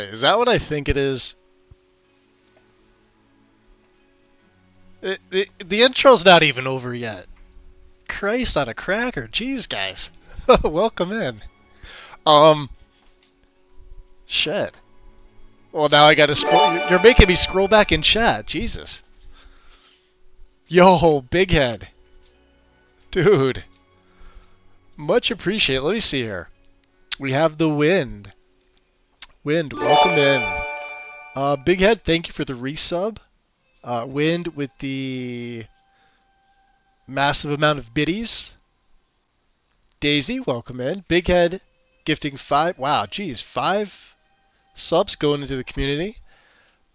Wait, is that what I think it is? The intro's not even over yet. Christ on a cracker. Jeez, guys. Welcome in. Um, shit. Well, now I gotta scroll. You're making me scroll back in chat. Jesus. Yo, big head. Dude. Much appreciated. Let me see here. We have the Wind. Wind, welcome in. Big head, thank you for the resub. Wind with the massive amount of biddies. Daisy, welcome in. Big head, gifting 5. Wow, geez, 5 subs going into the community.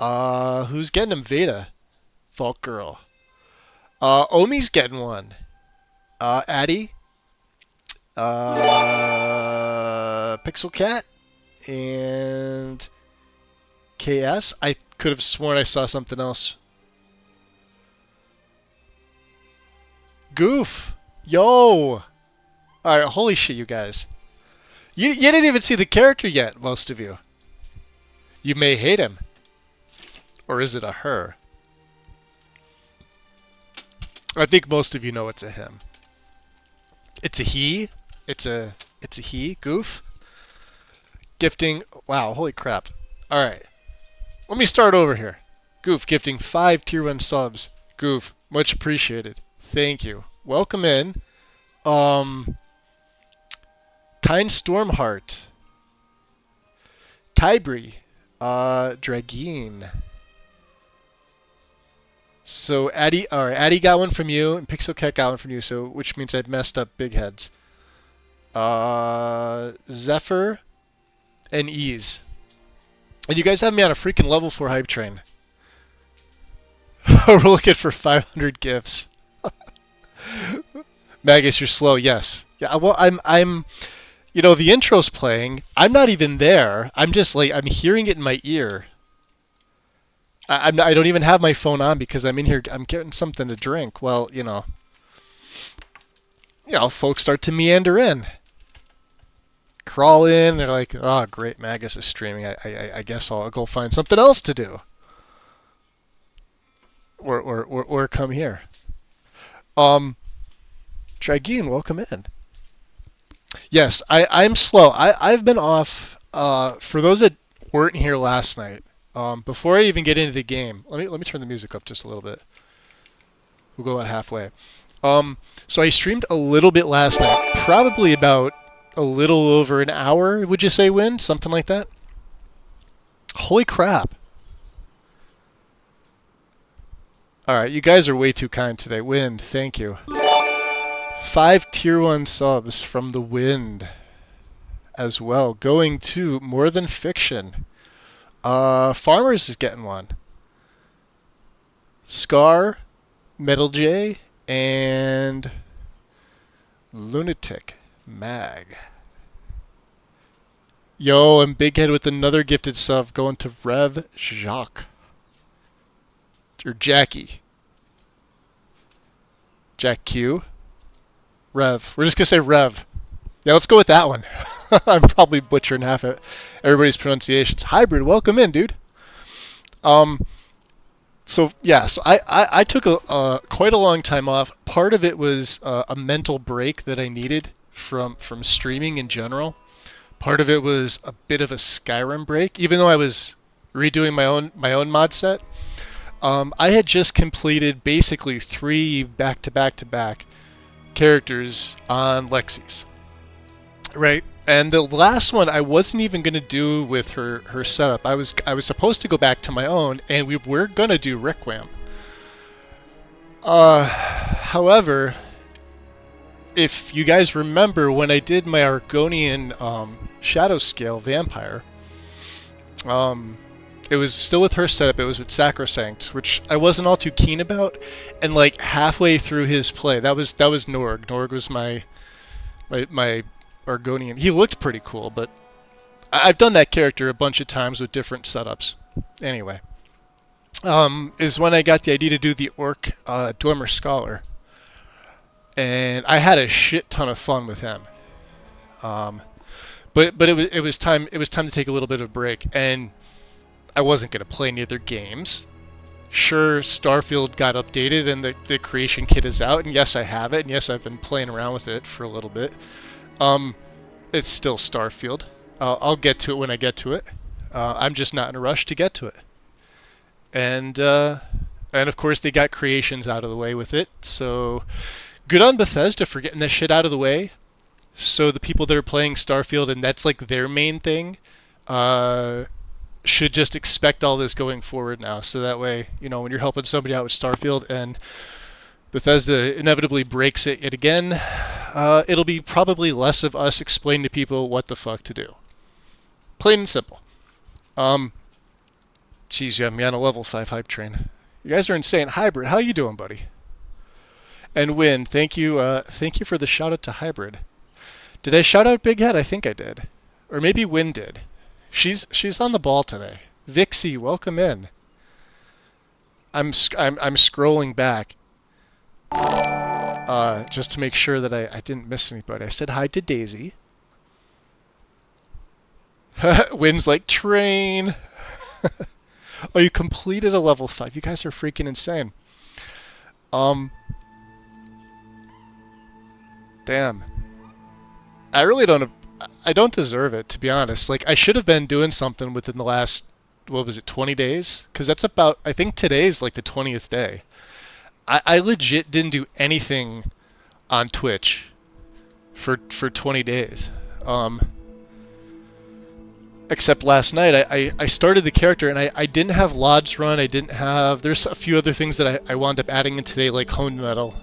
Who's getting them? Veda. Vault Girl. Omi's getting one. Addy. Pixel Cat. And KS. I could have sworn I saw something else. Goof. Yo. Alright, holy shit, you guys. You didn't even see the character yet, most of you. You may hate him. Or is it a her? I think most of you know it's a him. It's a he. It's a he. Goof. Gifting. Wow, holy crap. Alright. Let me start over here. Goof gifting 5 tier 1 subs. Goof, much appreciated. Thank you. Welcome in. Kind Stormheart. Tybri. Drageen. So Addy got one from you, and Pixel Cat got one from you, so which means I've messed up big heads. Zephyr and Ease. And you guys have me on a freaking level 4 hype train. We're looking for 500 gifts. Magus, you're slow. Yes. Yeah. Well, I'm. You know, the intro's playing. I'm not even there. I'm just like I'm hearing it in my ear. I don't even have my phone on because I'm in here. I'm getting something to drink. Well, folks start to meander in, crawl in. They're like, "Oh, great, Magus is streaming. I guess I'll go find something else to do." Or come here. Drageen, welcome in. Yes, I'm slow. I've been off. For those that weren't here last night, before I even get into the game, let me turn the music up just a little bit. We'll go about halfway. So I streamed a little bit last night, probably about a little over an hour. Would you say, Wind? Something like that. Holy crap! All right, you guys are way too kind today. Wind, thank you. 5 tier 1 subs from the Wind as well, going to More Than Fiction. Farmers is getting one. Scar, Metal J, and Lunatic Mag. Yo, and Big Head with another gifted sub going to Rev Jacques. Or Jackie. Jack Q. Rev. We're just going to say Rev. Yeah, let's go with that one. I'm probably butchering half of everybody's pronunciations. Hybrid, welcome in, dude. So I took quite a long time off. Part of it was a mental break that I needed from streaming in general. Part of it was a bit of a Skyrim break, even though I was redoing my own mod set. I had just completed basically 3 back-to-back-to-back characters on Lexi's, right? And the last one I wasn't even going to do with her setup. I was supposed to go back to my own, and we were going to do Requiem. However, if you guys remember when I did my Argonian Shadow Scale Vampire, it was still with her setup. It was with Sacrosanct, which I wasn't all too keen about. And like halfway through his play, that was Norg. Norg was my Argonian. He looked pretty cool, but I've done that character a bunch of times with different setups. Anyway, is when I got the idea to do the Orc Dwemer Scholar, and I had a shit ton of fun with him. But it was time to take a little bit of a break, and I wasn't gonna play any other games. Sure, Starfield got updated and the creation kit is out, and yes, I have it, and yes, I've been playing around with it for a little bit. It's still Starfield. I'll get to it when I get to it. I'm just not in a rush to get to it. And of course they got creations out of the way with it, so good on Bethesda for getting that shit out of the way. So the people that are playing Starfield and that's like their main thing, should just expect all this going forward now. So that way, when you're helping somebody out with Starfield and Bethesda inevitably breaks it yet again, it'll be probably less of us explaining to people what the fuck to do. Plain and simple. Geez, you have me on a level 5 hype train. You guys are insane. Hybrid, how you doing, buddy? And Win, thank you for the shout out to Hybrid. Did I shout out Big Head? I think I did. Or maybe Win did. She's on the ball today. Vixie, welcome in. I'm scrolling back just to make sure that I didn't miss anybody. I said hi to Daisy. Win's like train. Oh, you completed a level 5. You guys are freaking insane. Damn. I really don't deserve it, to be honest. Like, I should have been doing something within the last, 20 days? Because that's about, I think today's like the 20th day. I legit didn't do anything on Twitch for 20 days. Except last night, I started the character and I didn't have LODs run. There's a few other things that I wound up adding in today, like Honed Metal.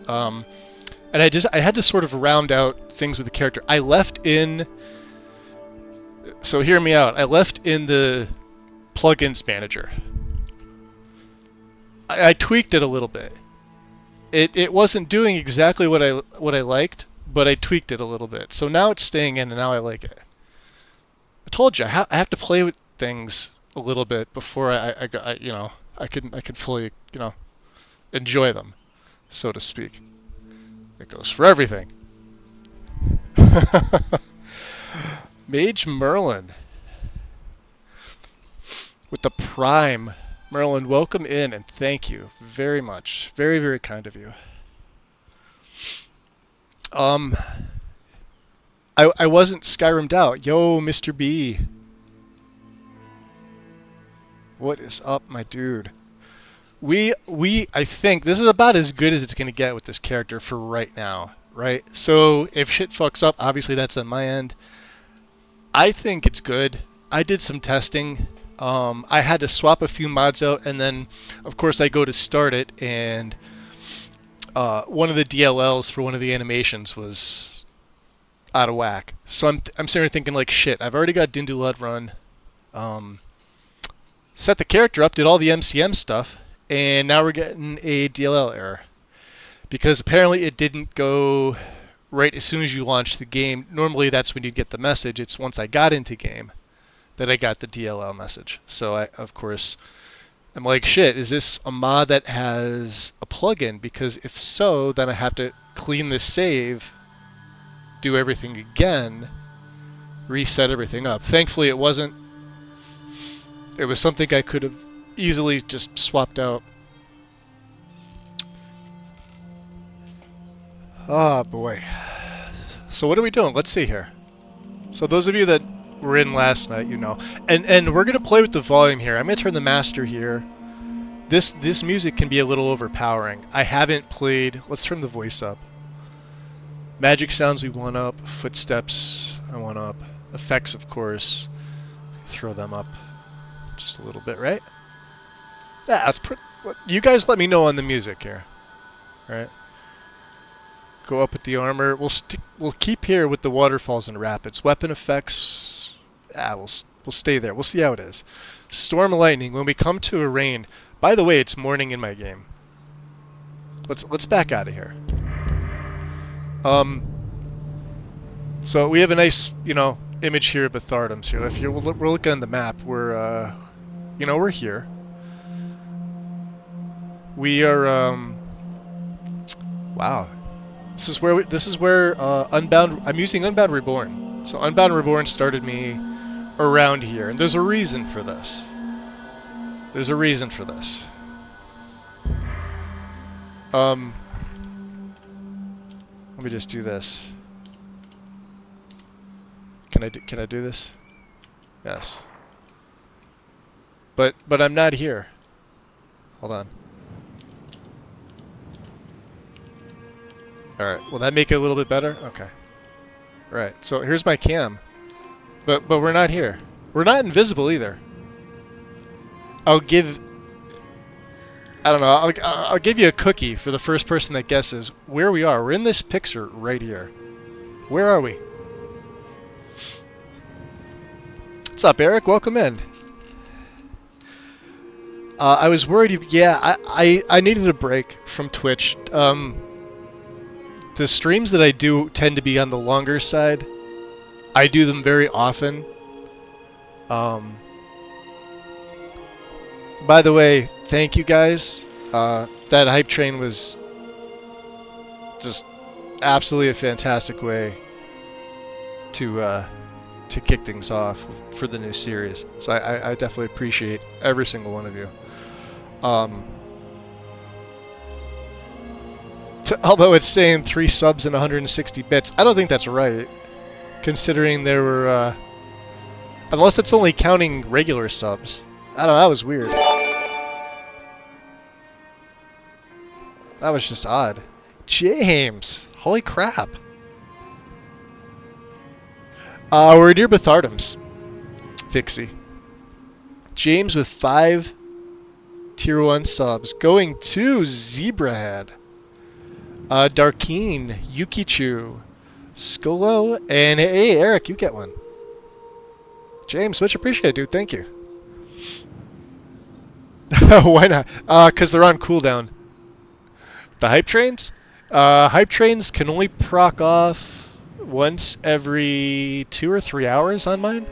And I had to sort of round out things with the character. So hear me out. I left in the plugins manager. I tweaked it a little bit. It wasn't doing exactly what I liked, but I tweaked it a little bit. So now it's staying in, and now I like it. I told you I have to play with things a little bit before I can fully enjoy them, so to speak. It goes for everything. Mage Merlin with the Prime. Merlin, welcome in and thank you very much. Very, very kind of you. I wasn't Skyrim'd out. Yo, Mr. B. What is up, my dude? I think this is about as good as it's going to get with this character for right now, right? So if shit fucks up, obviously that's on my end. I think it's good. I did some testing. I had to swap a few mods out, and then, of course, I go to start it, and one of the DLLs for one of the animations was out of whack. So I'm sitting here thinking, like, shit, I've already got Dindulud run. Set the character up, did all the MCM stuff, and now we're getting a DLL error. Because apparently it didn't go right as soon as you launch the game. Normally that's when you get the message. It's once I got into game that I got the DLL message. So I'm like, shit, is this a mod that has a plugin? Because if so, then I have to clean the save, do everything again, reset everything up. Thankfully it wasn't. It was something I could have easily just swapped out. Oh boy. So what are we doing? Let's see here. So those of you that were in last night, you know. And we're going to play with the volume here. I'm going to turn the master here. This music can be a little overpowering. I haven't played. Let's turn the voice up. Magic sounds we want up. Footsteps I want up. Effects, of course. Throw them up just a little bit, right? Yeah, that's you guys let me know on the music here. All right. Go up with the armor. We'll keep here with the waterfalls and rapids. Weapon effects. We'll stay there. We'll see how it is. Storm lightning. When we come to a rain. By the way, it's morning in my game. Let's back out of here. So we have a nice, image here of Bethardums here. If we're looking on the map, we're here. We are, wow. This is where Unbound. I'm using Unbound Reborn. So Unbound Reborn started me around here, and there's a reason for this. There's a reason for this. Let me just do this. Can I do this? Yes. But I'm not here. Hold on. Alright, will that make it a little bit better? Okay. Right, so here's my cam. But we're not here. We're not invisible either. I don't know, I'll give you a cookie for the first person that guesses where we are. We're in this picture right here. Where are we? What's up, Eric? Welcome in. I was worried. Yeah, I needed a break from Twitch. The streams that I do tend to be on the longer side. I do them very often. By the way, thank you guys. That hype train was just absolutely a fantastic way to kick things off for the new series. So I definitely appreciate every single one of you. Although it's saying 3 subs and 160 bits, I don't think that's right, considering there were, unless it's only counting regular subs. I don't know, that was weird. That was just odd. James! Holy crap! We're near Bethardums. Fixie. James with 5 Tier 1 subs. Going to Zebrahead. Darkeen, Yukichu, Skolo, and hey, Eric, you get one. James, much appreciated, dude. Thank you. Why not? Because they're on cooldown. The hype trains? Hype trains can only proc off once every 2 or 3 hours on mine.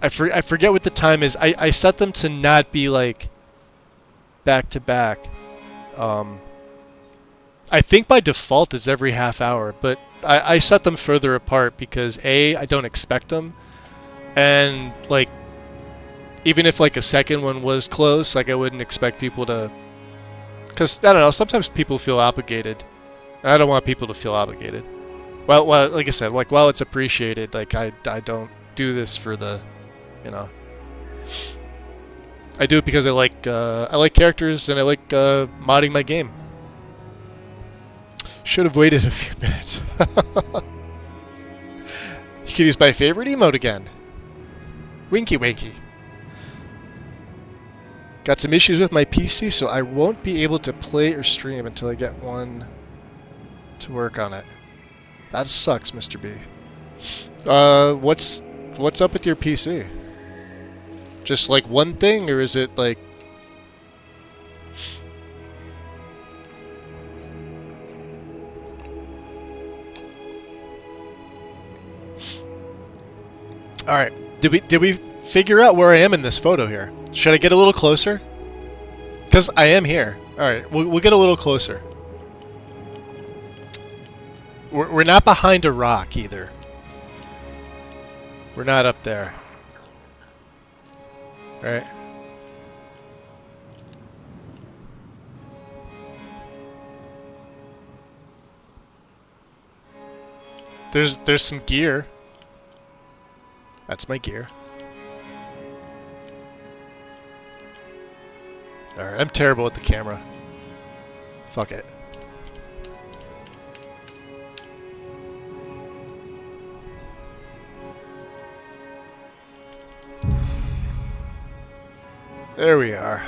I forget what the time is. I set them to not be like back to back. I think by default it's every half hour, but I set them further apart because A, I don't expect them, and like even if like a second one was close, like I wouldn't expect people to, because I don't know, sometimes people feel obligated. I don't want people to feel obligated. Well, like I said, like while it's appreciated, like I don't do this for the, you know. I do it because I like characters and I like modding my game. Should have waited a few minutes. You can use my favorite emote again. Winky Winky. Got some issues with my PC, so I won't be able to play or stream until I get one to work on it. That sucks, Mr. B. What's up with your PC? Just like one thing, or is it like... Alright, did we figure out where I am in this photo here? Should I get a little closer? Because I am here. Alright, we'll get a little closer. We're not behind a rock either. We're not up there. Right. There's some gear. That's my gear. Alright, I'm terrible with the camera. Fuck it. There we are.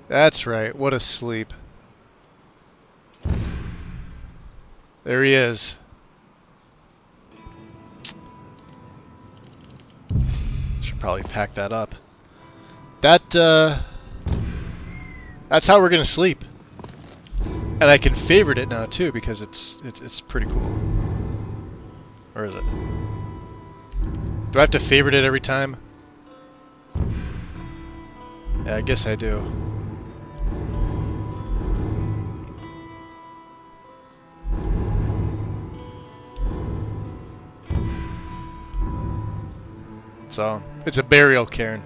That's right, what a sleep. There he is. Should probably pack that up. That's how we're gonna sleep. And I can favorite it now too because it's pretty cool. Or is it? Do I have to favorite it every time? Yeah, I guess I do. So it's a burial cairn.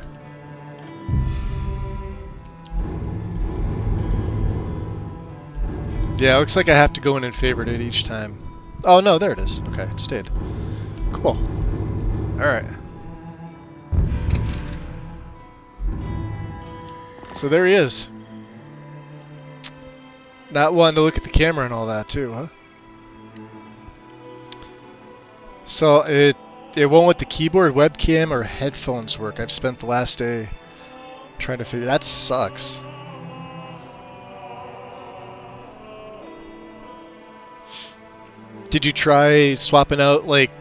Yeah, it looks like I have to go in and favorite it each time. Oh no, there it is. Okay, it stayed. Cool. Alright. So there he is. Not wanting to look at the camera and all that too, huh? So it won't let the keyboard, webcam, or headphones work. I've spent the last day trying to figure. That sucks. Did you try swapping out, like,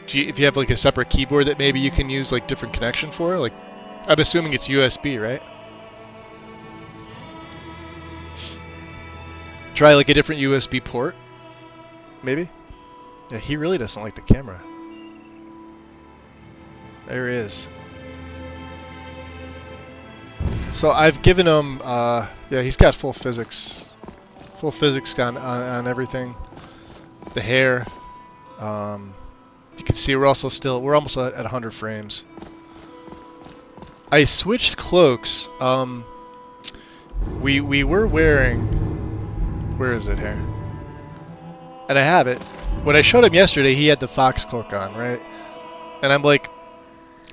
if you have like a separate keyboard that maybe you can use like different connection for? Like, I'm assuming it's USB, right? Try like a different USB port, maybe? Yeah, he really doesn't like the camera. There he is. So I've given him, yeah, he's got full physics on everything. The hair. You can see we're almost at 100 frames. I switched cloaks. We were wearing, where is it here? And I have it. When I showed him yesterday, he had the fox cloak on, right? And I'm like,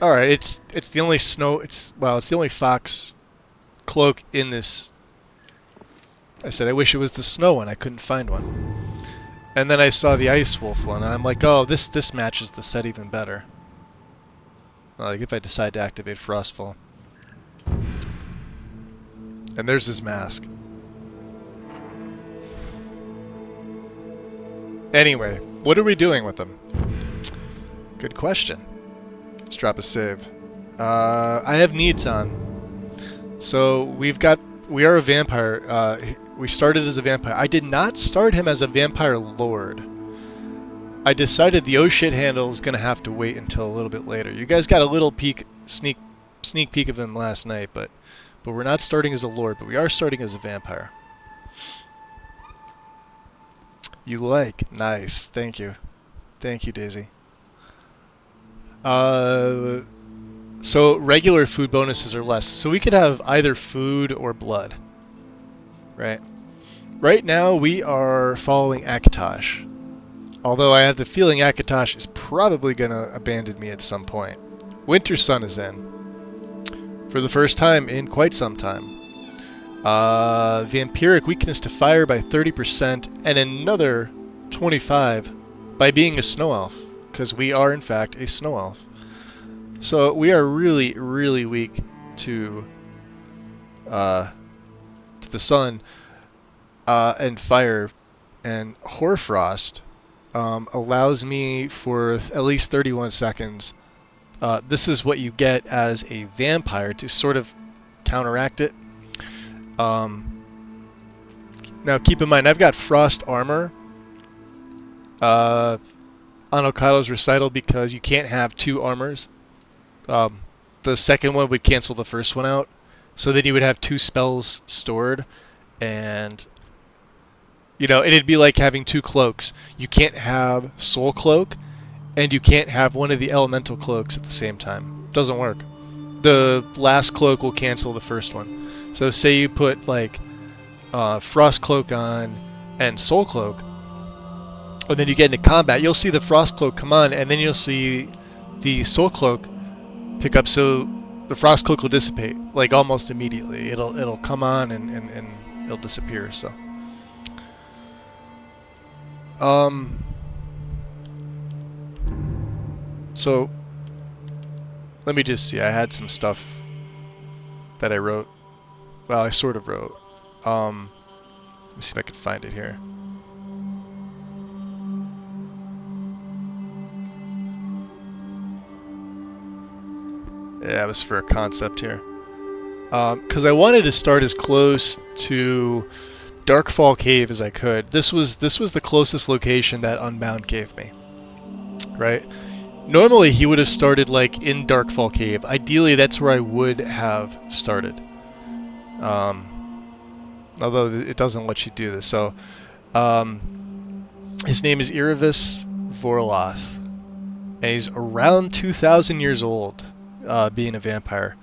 all right, it's the only it's the only fox cloak in this. I said I wish it was the snow one. I couldn't find one. And then I saw the ice wolf one, and I'm like, oh, this matches the set even better. Like if I decide to activate Frostfall. And there's his mask. Anyway, what are we doing with him? Good question. Let's drop a save. I have needs on. So we are a vampire. We started as a vampire. I did not start him as a vampire lord. I decided the oh shit handle is gonna have to wait until a little bit later. You guys got a little sneak peek of him last night, but we're not starting as a lord, but we are starting as a vampire. You like? Nice. Thank you. Thank you, Daisy. So regular food bonuses are less. So we could have either food or blood. Right? Right now we are following Akatosh. Although I have the feeling Akatosh is probably going to abandon me at some point. Winter Sun is in. For the first time in quite some time. Vampiric weakness to fire by 30% and another 25 by being a Snow Elf. Because we are in fact a Snow Elf. So we are really, really weak to the sun and fire. And Hoarfrost allows me for at least 31 seconds. This is what you get as a vampire to sort of counteract it. Now keep in mind, I've got frost armor on Okaido's recital because you can't have two armors. The second one would cancel the first one out, so then you would have two spells stored, and it'd be like having two cloaks. You can't have Soul Cloak, and you can't have one of the elemental cloaks at the same time. Doesn't work. The last cloak will cancel the first one. So say you put like Frost Cloak on and Soul Cloak, and then you get into combat, you'll see the Frost Cloak come on, and then you'll see the Soul Cloak pick up, so the Frost Cloak will dissipate, like almost immediately. It'll come on and it'll disappear, so. So, let me just see, I had some stuff that I wrote. Well, I sort of wrote. Let me see if I can find it here. Yeah, it was for a concept here. Because I wanted to start as close to Darkfall Cave as I could. This was the closest location that Unbound gave me. Right? Normally he would have started like in Darkfall Cave. Ideally that's where I would have started. Although it doesn't let you do this. So his name is Irevus Vorloth. and he's around 2,000 years old, being a vampire.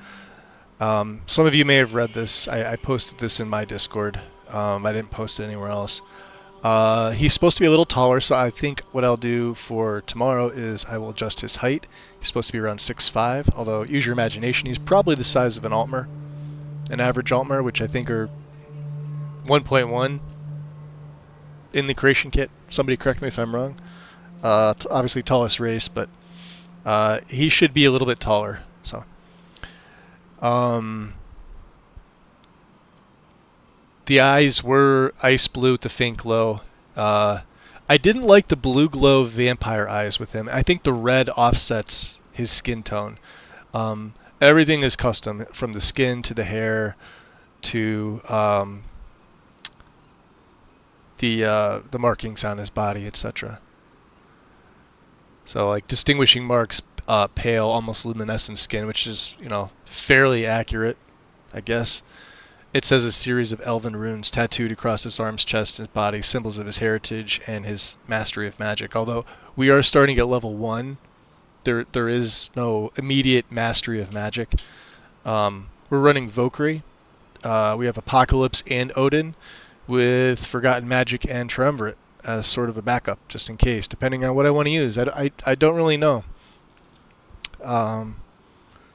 Some of you may have read this. I posted this in my Discord. I didn't post it anywhere else. He's supposed to be a little taller, so I think what I'll do for tomorrow is I will adjust his height. He's supposed to be around 6'5", although use your imagination. He's probably the size of an Altmer, an average Altmer, which I think are 1.1 in the creation kit. Somebody correct me if I'm wrong. Obviously tallest race, but he should be a little bit taller. So, the eyes were ice blue with the faint glow. I didn't like the blue glow vampire eyes with him. I think the red offsets his skin tone. Everything is custom, from the skin to the hair to the markings on his body, etc. So, like, distinguishing marks, pale, almost luminescent skin, which is, fairly accurate, I guess. It says a series of elven runes tattooed across his arms, chest, and his body, symbols of his heritage and his mastery of magic. Although we are starting at level 1, there is no immediate mastery of magic. We're running Valkyrie. We have Apocalypse and Odin, with Forgotten Magic and Triumvirate as sort of a backup, just in case, depending on what I want to use. I don't really know.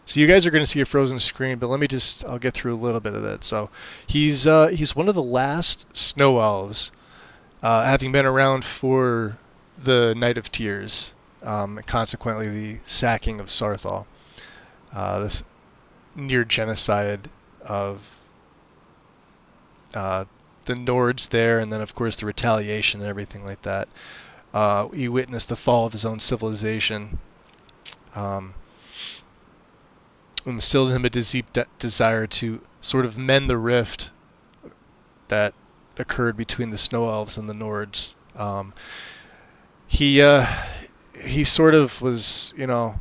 So you guys are going to see a frozen screen, but I'll get through a little bit of that. So he's one of the last Snow Elves, having been around for the Night of Tears, and consequently the sacking of Sarthaal, this near-genocide of the Nords there, and then of course the retaliation and everything like that. He witnessed the fall of his own civilization. Instilled in him a deep desire to sort of mend the rift that occurred between the Snow Elves and the Nords. He sort of was, not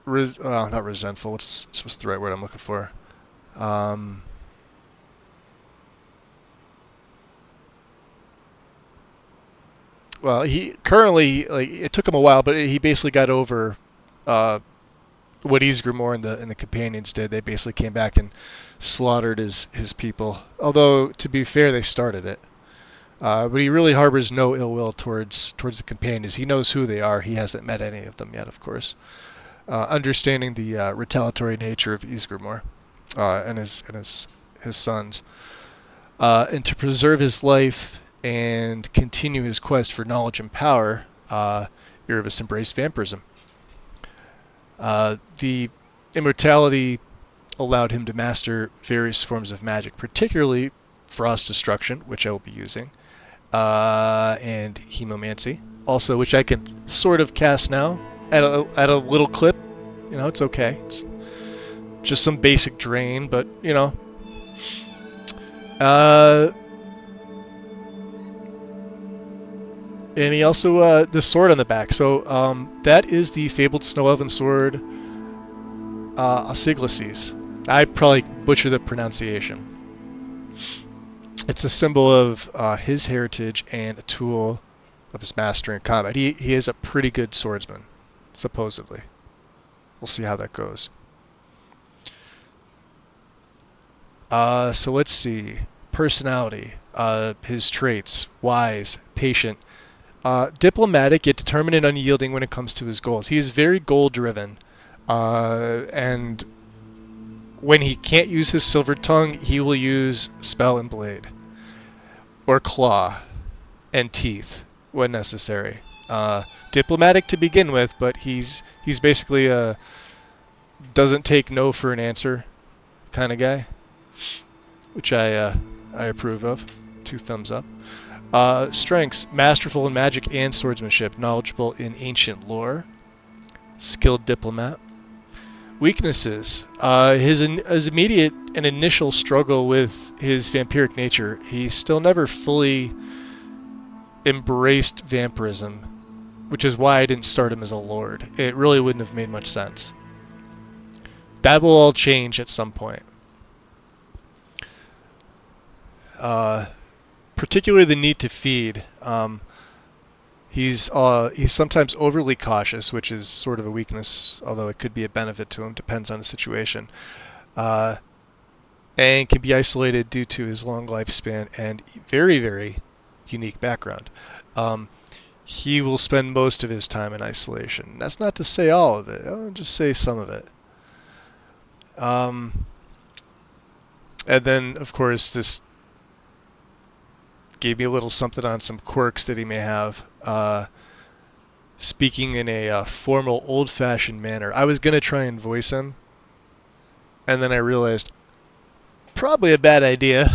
resentful. What's the right word I'm looking for? Well, he currently, it took him a while, but he basically got over what Ysgramor and the companions did. They basically came back and slaughtered his people. Although, to be fair, they started it. But he really harbors no ill will towards the companions. He knows who they are. He hasn't met any of them yet, of course. Understanding the retaliatory nature of Ysgramor and his sons, and to preserve his life and continue his quest for knowledge and power, Irevus embraced vampirism. The immortality allowed him to master various forms of magic, particularly frost destruction, which I will be using, and hemomancy, also, which I can sort of cast now at a little clip. It's okay. It's just some basic drain, but and he also, the sword on the back. So that is the fabled Snow Elven sword, Ysgramor. I probably butcher the pronunciation. It's a symbol of his heritage and a tool of his master in combat. He is a pretty good swordsman, supposedly. We'll see how that goes. So let's see. Personality. His traits. Wise. Patient. Diplomatic, yet determined and unyielding when it comes to his goals. He is very goal-driven, and when he can't use his silver tongue, he will use spell and blade, or claw and teeth when necessary. Diplomatic to begin with, but he's basically a doesn't take no for an answer kind of guy, which I approve of. 2 thumbs up. Strengths: masterful in magic and swordsmanship, knowledgeable in ancient lore, skilled diplomat. Weaknesses: his immediate and initial struggle with his vampiric nature. He still never fully embraced vampirism, which is why I didn't start him as a lord. It really wouldn't have made much sense. That will all change at some point. Particularly the need to feed. He's sometimes overly cautious, which is sort of a weakness, although it could be a benefit to him. Depends on the situation. And can be isolated due to his long lifespan and very, very unique background. He will spend most of his time in isolation. That's not to say all of it. I'll just say some of it. And then, of course, this gave me a little something on some quirks that he may have. Speaking in a formal, old-fashioned manner. I was going to try and voice him, and then I realized probably a bad idea.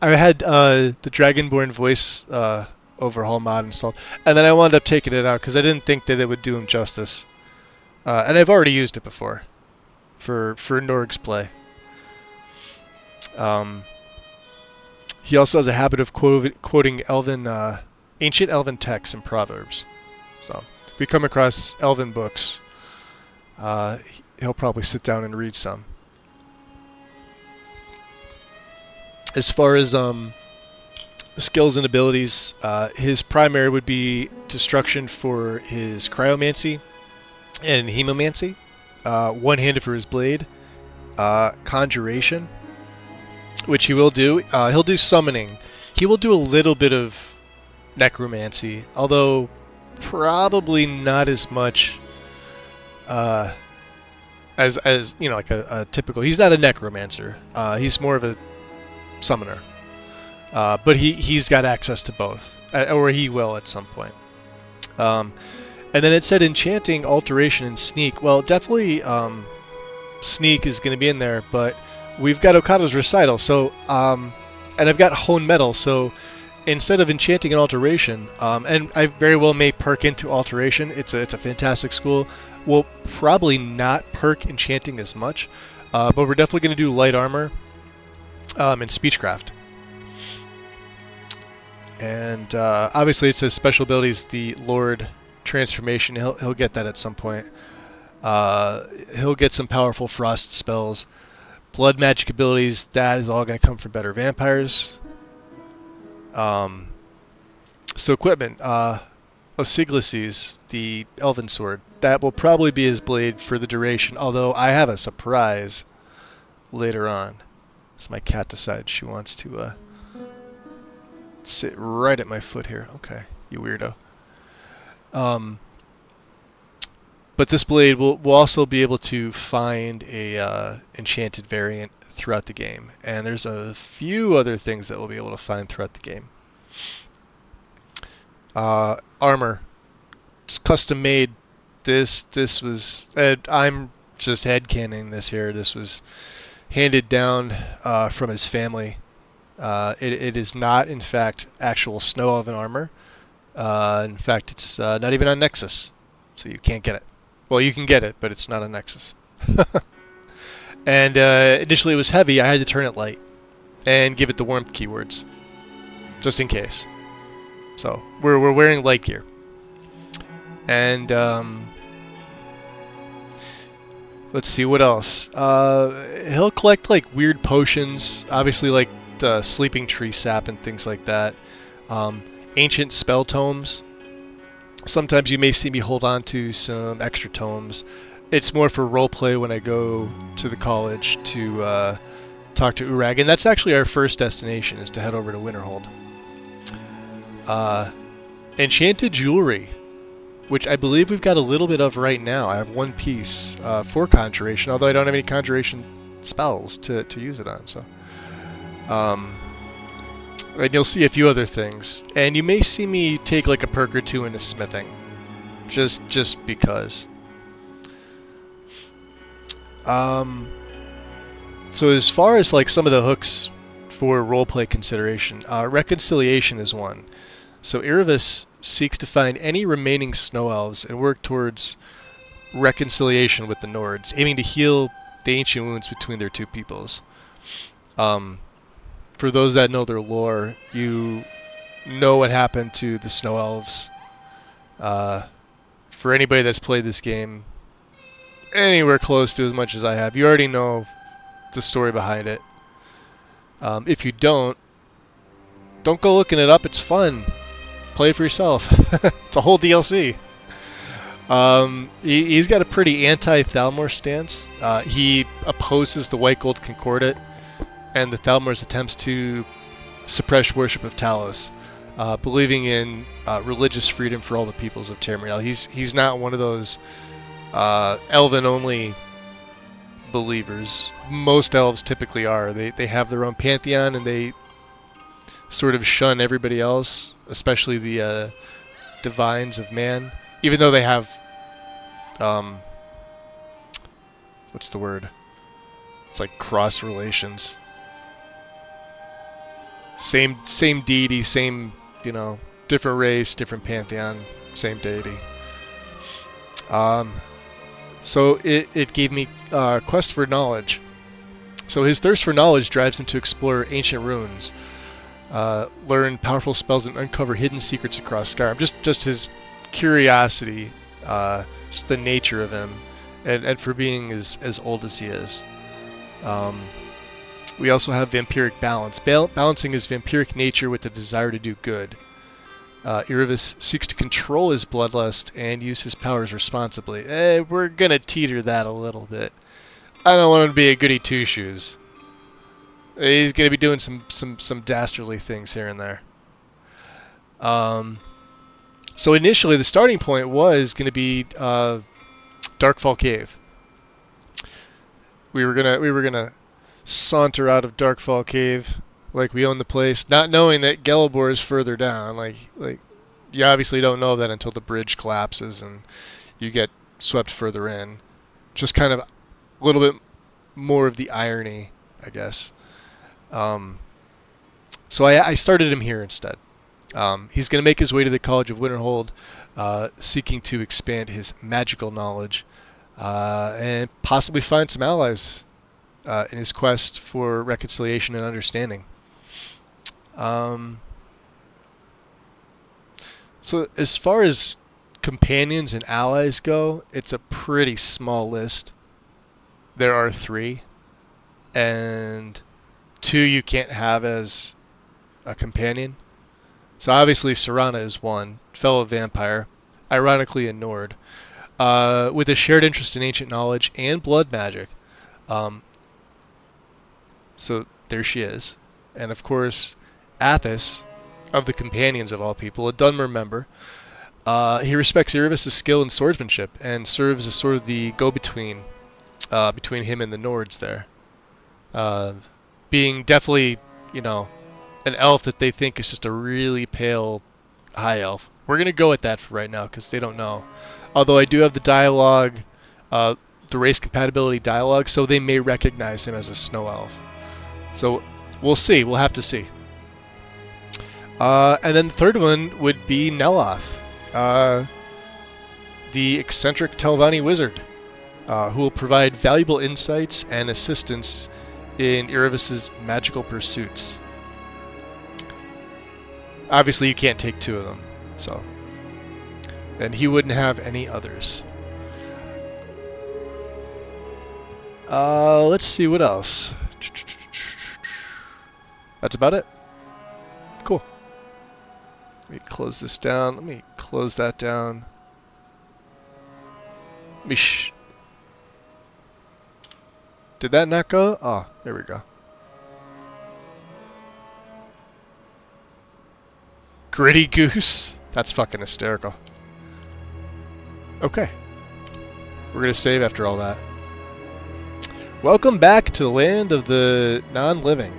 I had the Dragonborn voice overhaul mod installed, and then I wound up taking it out because I didn't think that it would do him justice. And I've already used it before for Norg's play. He also has a habit of quoting ancient Elven texts and proverbs. So if we come across Elven books, he'll probably sit down and read some. As far as skills and abilities, his primary would be destruction for his cryomancy and hemomancy, one-handed for his blade, conjuration, which he will do. He'll do summoning. He will do a little bit of necromancy, although probably not as much as you know, like a typical. He's not a necromancer. He's more of a summoner. But he's got access to both, or he will at some point. And then it said enchanting, alteration, and sneak. Well, definitely sneak is going to be in there, but we've got Okado's recital, so and I've got hone metal, so instead of enchanting and alteration, and I very well may perk into alteration. It's a fantastic school. We'll probably not perk enchanting as much, but we're definitely going to do light armor and speechcraft. And obviously it says special abilities, the Lord transformation. He'll get that at some point. He'll get some powerful frost spells. Blood magic abilities, that is all going to come from better vampires. So equipment, Ysgramor, the Elven sword, that will probably be his blade for the duration, although I have a surprise later on. So my cat decides she wants to sit right at my foot here. Okay, you weirdo. But this blade will also be able to find a enchanted variant throughout the game, and there's a few other things that we'll be able to find throughout the game. Armor, it's custom made. This was I'm just headcanoning this here. This was handed down from his family. It is not, in fact, actual Snow Elven armor. In fact, it's not even on Nexus, so you can't get it. Well, you can get it, but it's not on Nexus. And initially it was heavy. I had to turn it light and give it the warmth keywords, just in case. So we're wearing light gear, and let's see what else. He'll collect like weird potions, obviously like the sleeping tree sap and things like that. Ancient spell tomes. Sometimes you may see me hold on to some extra tomes. It's more for roleplay when I go to the college to talk to Urag, and that's actually our first destination, is to head over to Winterhold. Enchanted jewelry, which I believe we've got a little bit of right now. I have one piece for conjuration, although I don't have any conjuration spells to use it on. So, and you'll see a few other things, and you may see me take like a perk or two into smithing, just because. So as far as like some of the hooks for roleplay consideration, reconciliation is one. So Irevus seeks to find any remaining Snow Elves and work towards reconciliation with the Nords, aiming to heal the ancient wounds between their two peoples. For those that know their lore, you know what happened to the Snow Elves. For anybody that's played this game anywhere close to as much as I have, you already know the story behind it. If you don't go looking it up. It's fun. play it for yourself. It's a whole DLC. He's got a pretty anti-Thalmor stance. He opposes the White Gold Concordat and the Thalmor's attempts to suppress worship of Talos, believing in religious freedom for all the peoples of Tamriel. He's not one of those Elven-only believers. Most elves typically are. They have their own pantheon, and they sort of shun everybody else, especially the divines of man, even though they have what's the word? It's like cross relations. Same deity, same, you know, different race, different pantheon, same deity. So it gave me quest for knowledge. So his thirst for knowledge drives him to explore ancient ruins, learn powerful spells, and uncover hidden secrets across Skyrim. Just his curiosity, just the nature of him, and for being as old as he is. We also have vampiric balance, balancing his vampiric nature with the desire to do good. Irevus seeks to control his bloodlust and use his powers responsibly. We're gonna teeter that a little bit. I don't want him to be a goody two-shoes. He's gonna be doing some dastardly things here and there. So initially, the starting point was gonna be Darkfall Cave. We were gonna saunter out of Darkfall Cave like we own the place, not knowing that Gelebor is further down. Like you obviously don't know that until the bridge collapses and you get swept further in. Just kind of a little bit more of the irony, I guess. So I started him here instead. He's going to make his way to the College of Winterhold, seeking to expand his magical knowledge and possibly find some allies in his quest for reconciliation and understanding. So as far as companions and allies go, it's a pretty small list. There are 3, and 2 you can't have as a companion. So obviously Serana is one, fellow vampire, ironically a Nord, with a shared interest in ancient knowledge and blood magic. So there she is. And of course, Athos, of the companions of all people, a Dunmer member. He respects Irevus' skill in swordsmanship and serves as sort of the go-between between him and the Nords there. Being definitely, you know, an elf that they think is just a really pale high elf. We're going to go with that for right now because they don't know. Although I do have the dialogue, the race compatibility dialogue, so they may recognize him as a Snow Elf. So we'll see. We'll have to see. And then the third one would be Neloth, the eccentric Telvanni wizard, who will provide valuable insights and assistance in Irevus' magical pursuits. Obviously, you can't take 2 of them, so. And he wouldn't have any others. Let's see what else. That's about it. Cool. Let me close this down. Let me close that down. Let me Did that not go? Oh, there we go. Gritty Goose? That's fucking hysterical. Okay. We're gonna save after all that. Welcome back to the land of the non-living.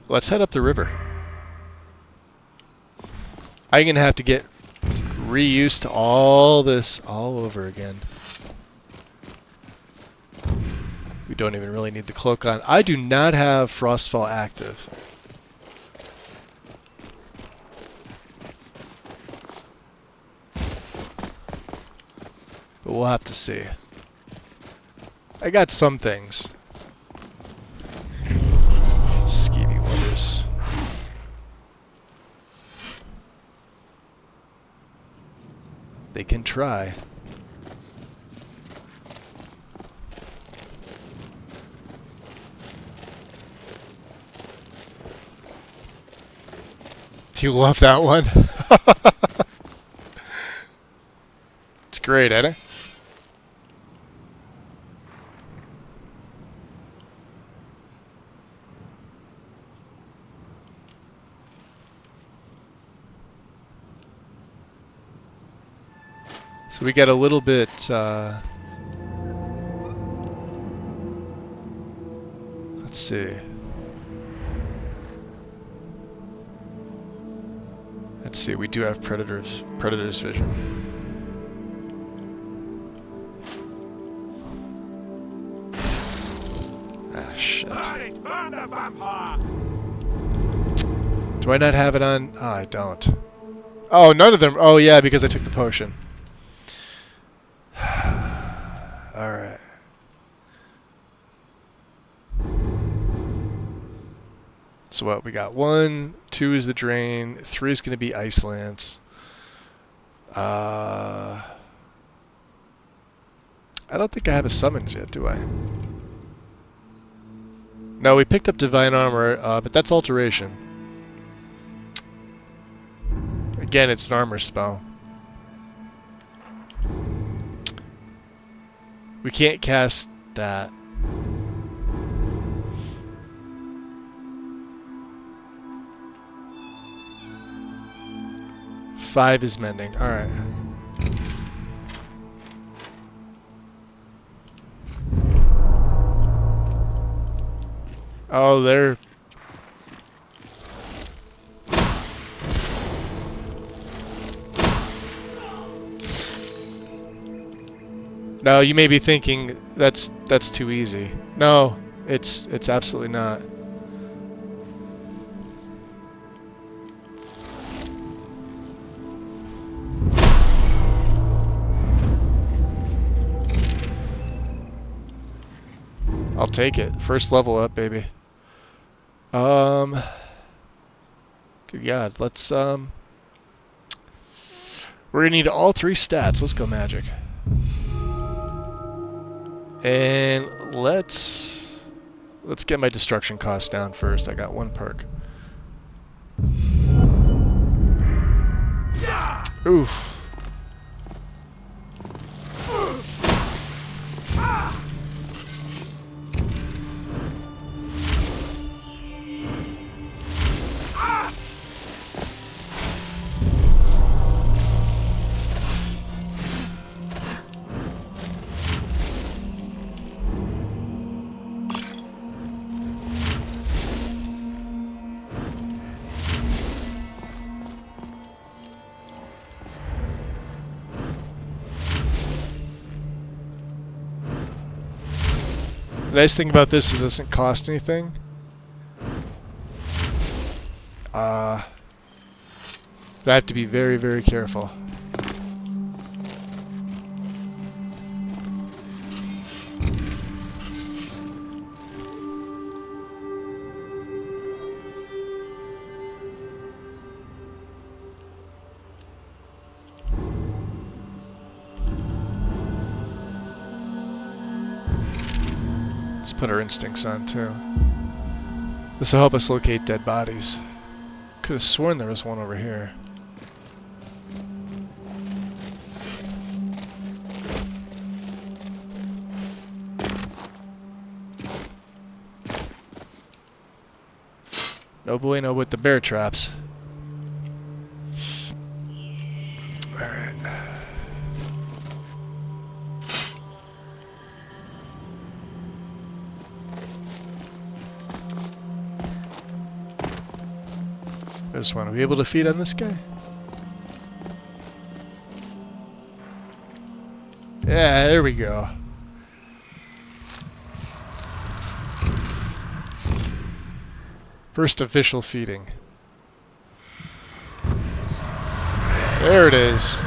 Let's head up the river. I'm gonna have to get reused to all this all over again. We don't even really need the cloak on. I do not have Frostfall active. But we'll have to see. I got some things. Skeevy wonders. They can try. You love that one. It's great, ain't it? So we get a little bit, let's see. Let's see, we do have predator's vision. Ah, shit. Do I not have it on? Oh, I don't. Oh, none of them. Oh, yeah, because I took the potion. Alright. So what, we got 1, 2 is the drain, 3 is going to be Ice Lance. I don't think I have a summons yet, do I? No, we picked up Divine Armor, but that's Alteration. Again, it's an armor spell. We can't cast that. Five is mending. Alright. Oh, they're... No, you may be thinking that's too easy. No, it's absolutely not. I'll take it. First level up, baby. Good God, let's we're gonna need all 3 stats. Let's go magic. And let's get my destruction cost down first. I got 1 perk. Oof. The nice thing about this is it doesn't cost anything. But I have to be very, very careful. Let's put our instincts on too. This will help us locate dead bodies. Could have sworn there was one over here. No bueno with the bear traps. Alright. This one. Are we able to feed on this guy? Yeah, there we go. First official feeding. There it is.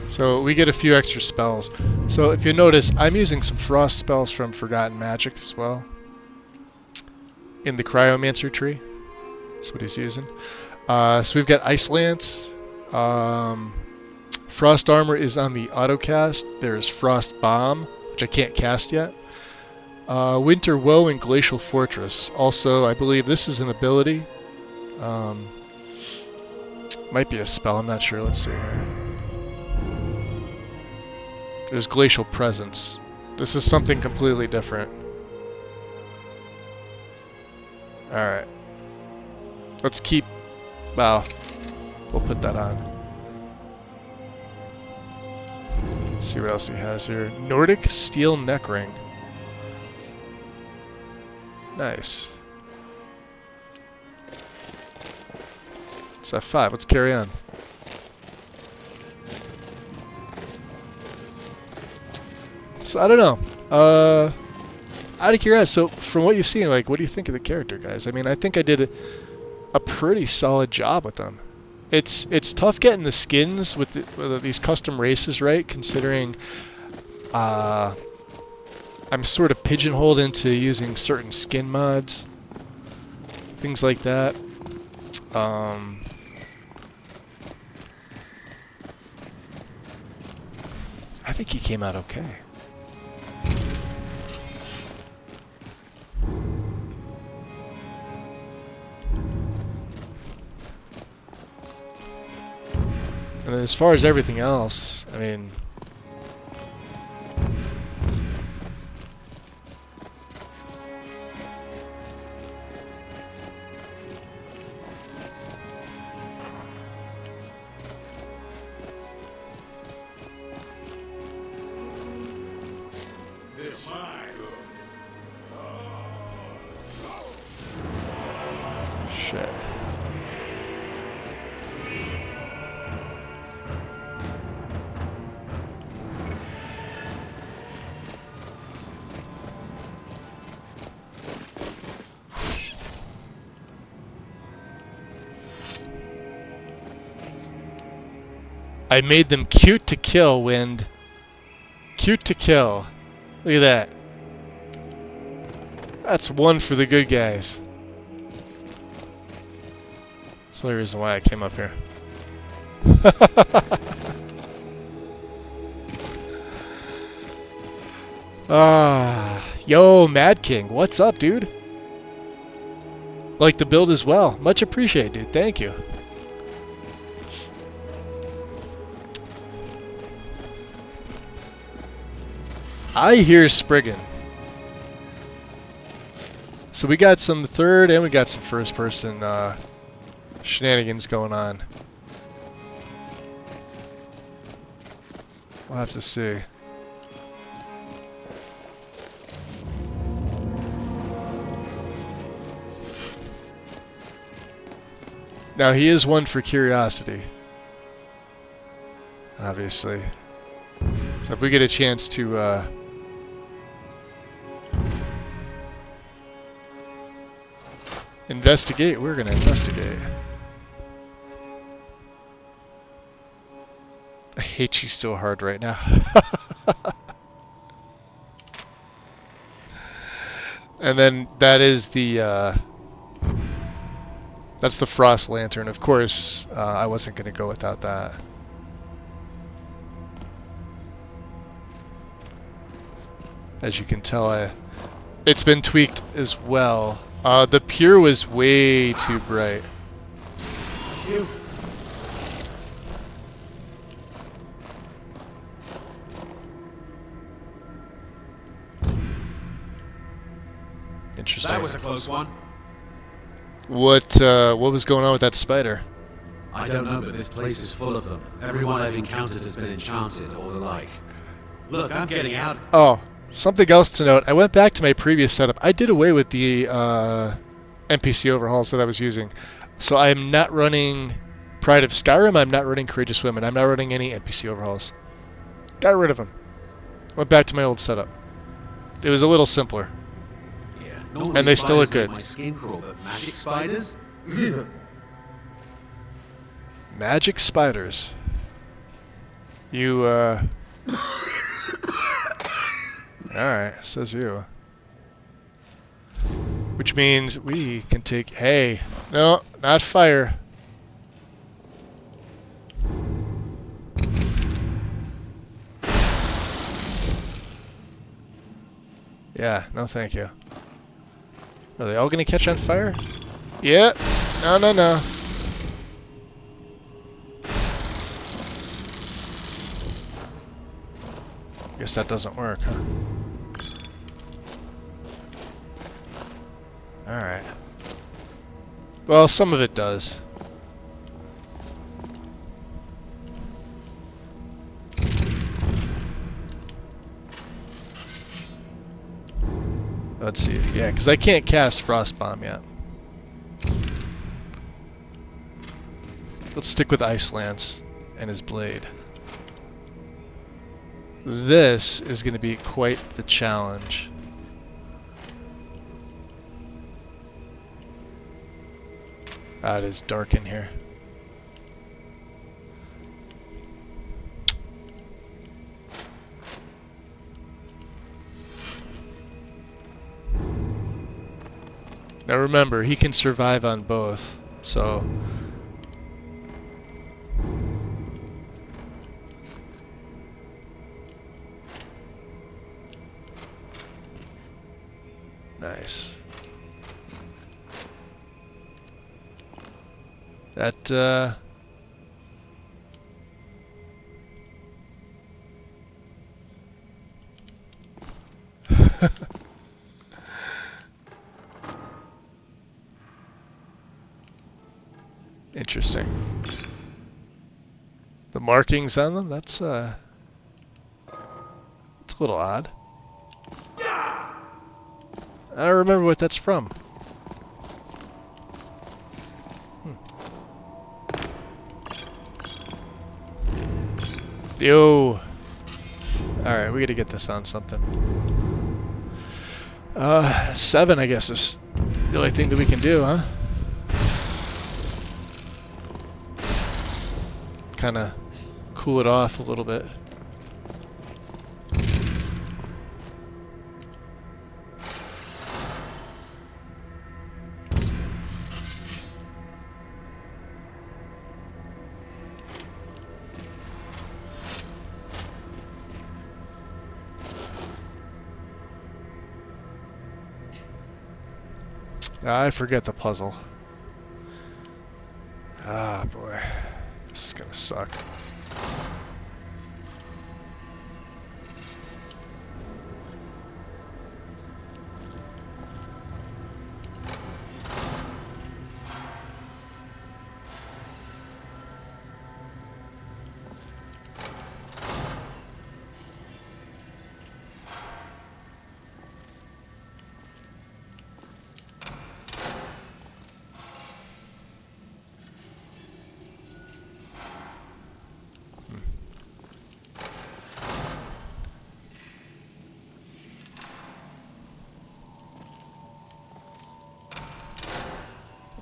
So we get a few extra spells. So if you notice, I'm using some frost spells from Forgotten Magic as well in the Cryomancer tree. That's what he's using. So we've got Ice Lance. Frost Armor is on the auto cast. There's Frost Bomb, which I can't cast yet. Winter Woe and Glacial Fortress. Also, I believe this is an ability. Might be a spell, I'm not sure. Let's see here. There's Glacial Presence. This is something completely different. Alright. Let's keep... Well, we'll put that on. Let's see what else he has here. Nordic Steel Neck Ring. Nice. It's F5. Let's carry on. So, I don't know. Out of curiosity, so from what you've seen, like, what do you think of the character, guys? I mean, I think I did a pretty solid job with them. It's tough getting the skins with these custom races right, considering I'm sort of pigeonholed into using certain skin mods, things like that. I think he came out okay. And then as far as everything else, I mean... Shit. I made them cute to kill, Wind. Cute to kill. Look at that. That's one for the good guys. That's the only reason why I came up here. Yo, Mad King, what's up, dude? Like the build as well. Much appreciated, dude. Thank you. I hear Spriggan. So we got some third and we got some first person shenanigans going on. We'll have to see. Now he is one for curiosity, obviously. So if we get a chance to investigate, we're gonna investigate. I hate you so hard right now. And then that is the that's the Frost Lantern. Of course, I wasn't gonna go without that. As you can tell, it's been tweaked as well. The Pure was way too bright. Interesting. That was a close one. What was going on with that spider? I don't know, but this place is full of them. Everyone I've encountered has been enchanted or the like. Look, I'm getting out. Oh, something else to note. I went back to my previous setup. I did away with the NPC overhauls that I was using. So I'm not running Pride of Skyrim, I'm not running Courageous Women, I'm not running any NPC overhauls. Got rid of them. Went back to my old setup. It was a little simpler. Yeah, and they still look good. My skin crawl, but magic spiders? Magic spiders. You, Alright, says you. Which means we can take... Hey, no, not fire. Yeah, no thank you. Are they all gonna catch on fire? Yeah. No, no, no. Guess that doesn't work, huh? Alright. Well, some of it does. Let's see. Yeah, because I can't cast Frost Bomb yet. Let's stick with Ice Lance and his blade. This is going to be quite the challenge. Ah, it is dark in here. Now remember, he can survive on both, so... Nice. That, Interesting. The markings on them, that's a little odd. I don't remember what that's from. Yo! Alright, we gotta get this on something. 7 I guess is the only thing that we can do, huh? Kinda cool it off a little bit. I forget the puzzle. Ah, boy. This is gonna suck.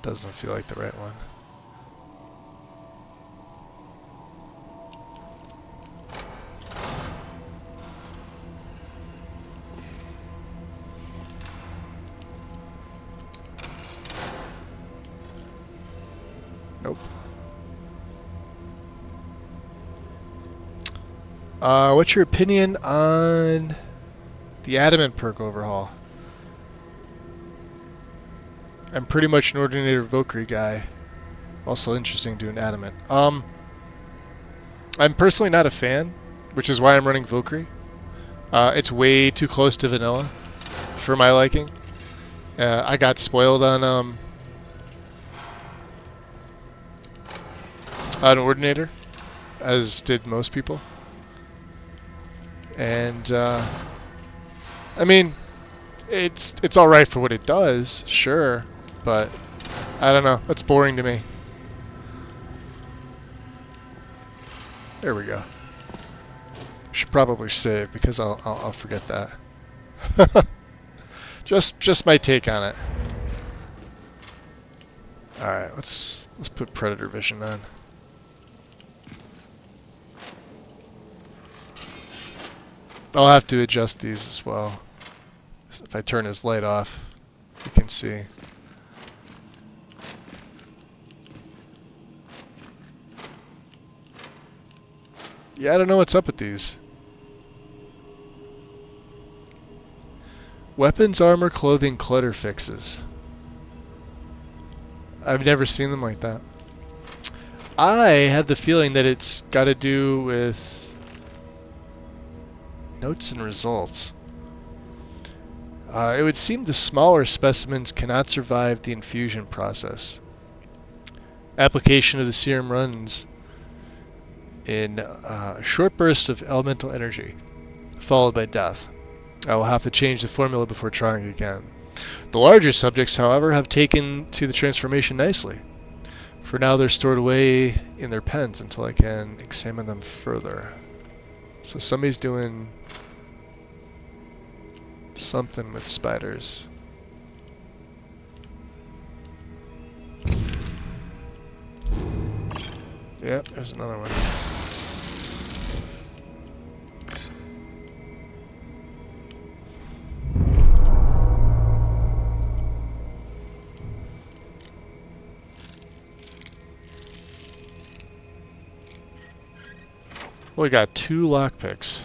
Doesn't feel like the right one. Nope. What's your opinion on the Adamant perk overhaul? I'm pretty much an Ordinator Valkyrie guy. Also interesting doing Adamant. I'm personally not a fan, which is why I'm running Valkyrie. It's way too close to vanilla for my liking. I got spoiled on an Ordinator, as did most people. And I mean, it's all right for what it does, sure. But, I don't know, that's boring to me. There we go. Should probably save, because I'll forget that. just my take on it. Alright, let's put Predator Vision on. I'll have to adjust these as well, if I turn his light off. You can see. Yeah, I don't know what's up with these. Weapons, armor, clothing, clutter fixes. I've never seen them like that. I had the feeling that it's got to do with notes and results. It would seem the smaller specimens cannot survive the infusion process. Application of the serum runs in a short burst of elemental energy, followed by death. I will have to change the formula before trying again. The larger subjects, however, have taken to the transformation nicely. For now, they're stored away in their pens until I can examine them further. So somebody's doing something with spiders. Yep, there's another one. We got 2 lockpicks.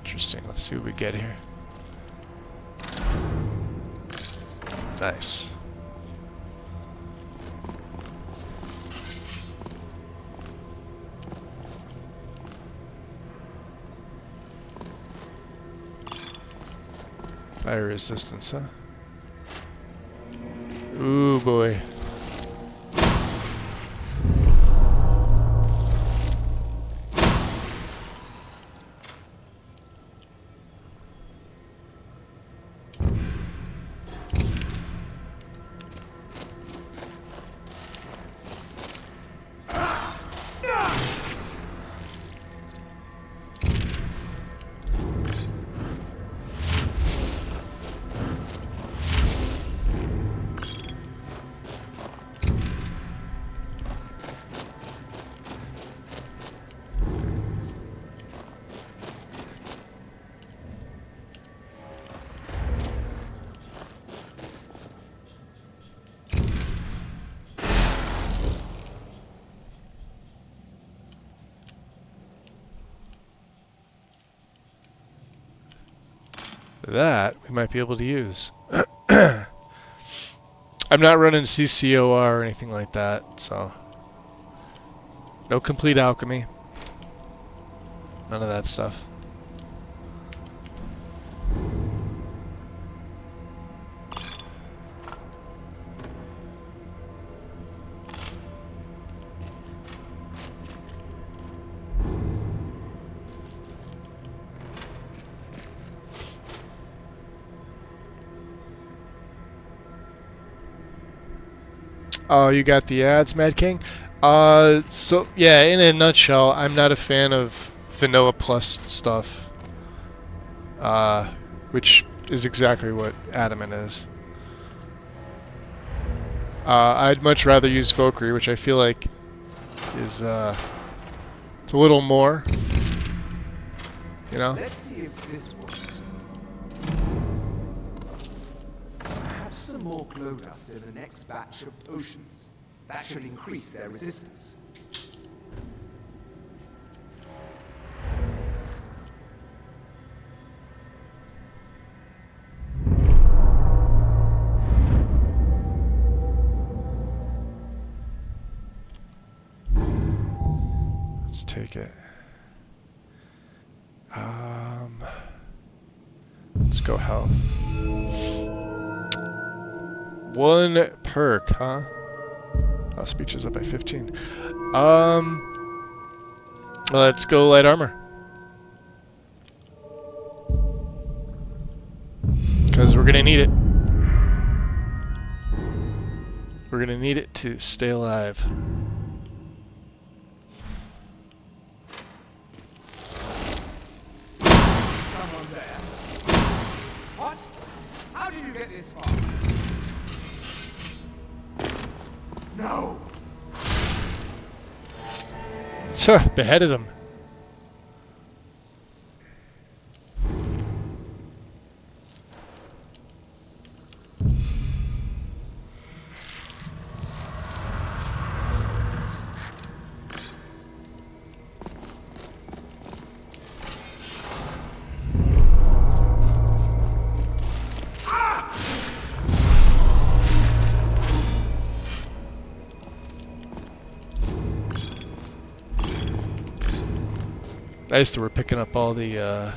Interesting. Let's see what we get here. Nice. Fire resistance, huh? Ooh boy. That we might be able to use. I'm not running CCOR or anything like that, so no complete alchemy. None of that stuff. Oh, you got the ads, Mad King? So, yeah, in a nutshell, I'm not a fan of vanilla plus stuff. Which is exactly what Adamant is. I'd much rather use Valkyrie, which I feel like is, it's a little more. You know? Let's see if this works. Perhaps some more glow dust in the next batch of potions. That should increase their resistance. Let's take it. Let's go health. 1 perk, huh? Oh, speech is up by 15. Let's go light armor. Because we're gonna need it. We're gonna need it to stay alive. Someone there. What? How did you get this far? No! Beheaded him. Nice that we're picking up all the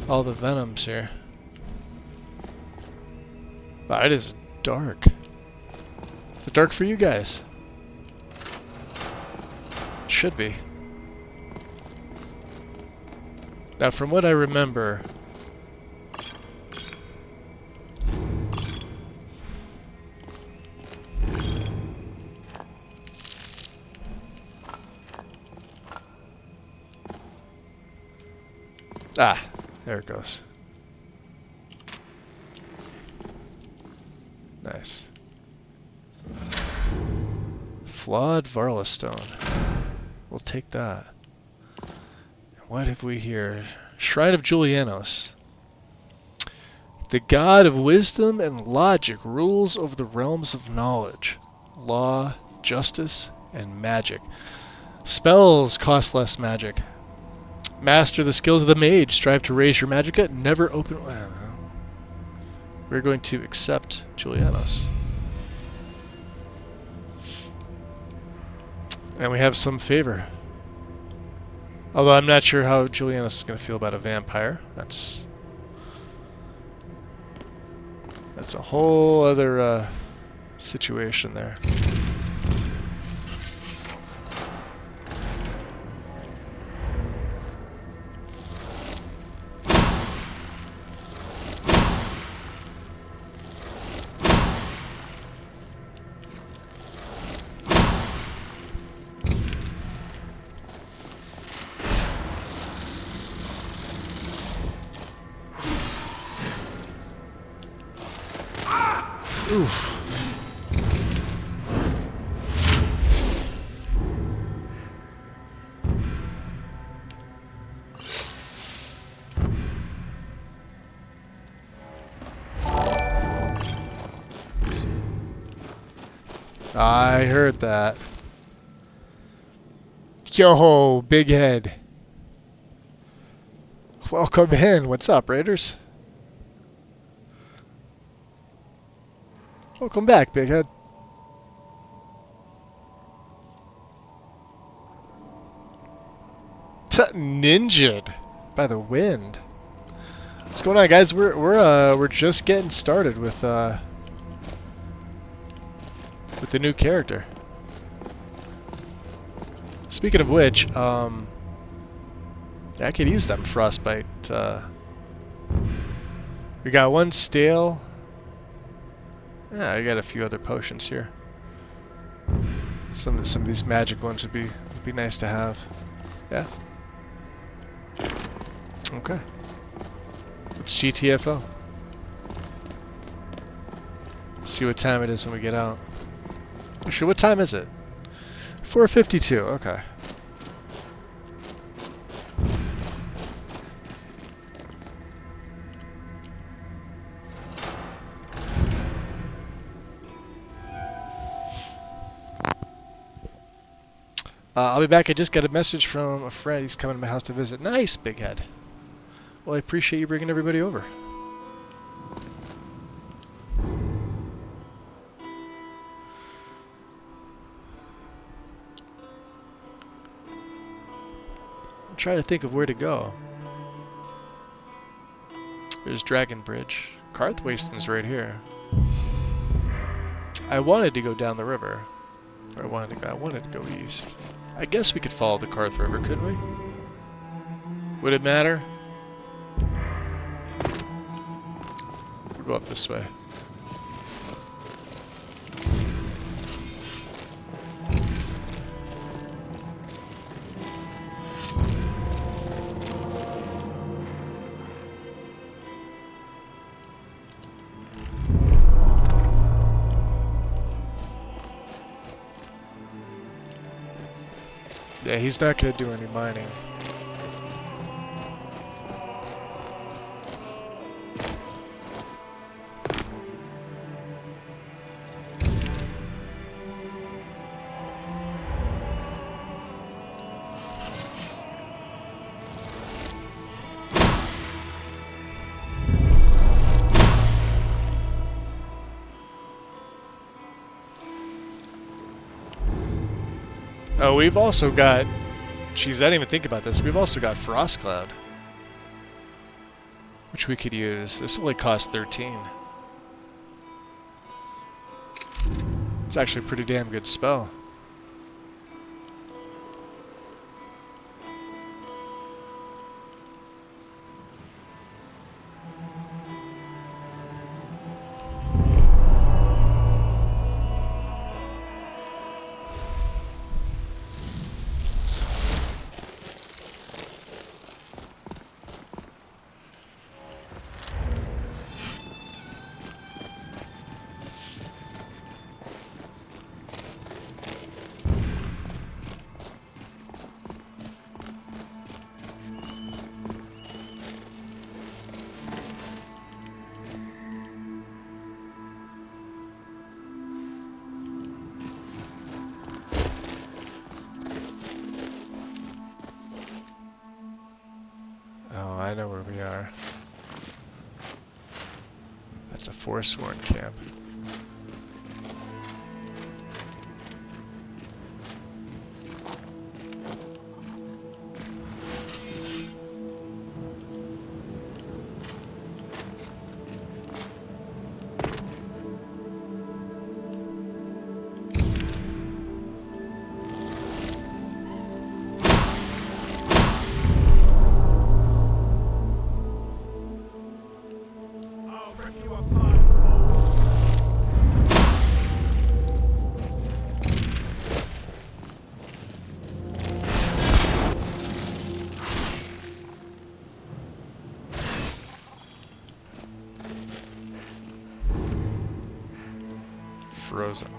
venoms here. Wow, it is dark. Is it dark for you guys? It should be. Now, from what I remember, there it goes. Nice. Flawed Varla stone. We'll take that. What have we here? Shrine of Julianos. The god of wisdom and logic rules over the realms of knowledge, law, justice, and magic. Spells cost less magic. Master the skills of the mage. Strive to raise your magicka. Never open... We're going to accept Julianos. And we have some favor. Although I'm not sure how Julianos is going to feel about a vampire. That's a whole other situation there. Oof. I heard that. Yo, big head. Welcome in. What's up, Raiders? Welcome back, big head. Ninja'd by the wind. What's going on, guys? We're just getting started with the new character. Speaking of which, I could use them frostbite. We got one stale. Yeah, I got a few other potions here. Some of these magic ones would be nice to have. Yeah. Okay. It's GTFO. See what time it is when we get out. Actually, what time is it? 4:52. Okay. I'll be back. I just got a message from a friend. He's coming to my house to visit. Nice, big head. Well, I appreciate you bringing everybody over. I'm trying to think of where to go. There's Dragon Bridge. Karth Wasteland's right here. I wanted to go down the river. Or I wanted to go east. I guess we could follow the Karth River, couldn't we? Would it matter? We'll go up this way. Yeah, he's not going to do any mining. Oh, we've also got... Jeez, I didn't even think about this. We've also got Frost Cloud, which we could use. This only costs 13. It's actually a pretty damn good spell. Oh, I know where we are. That's a Forsworn camp. Frozen.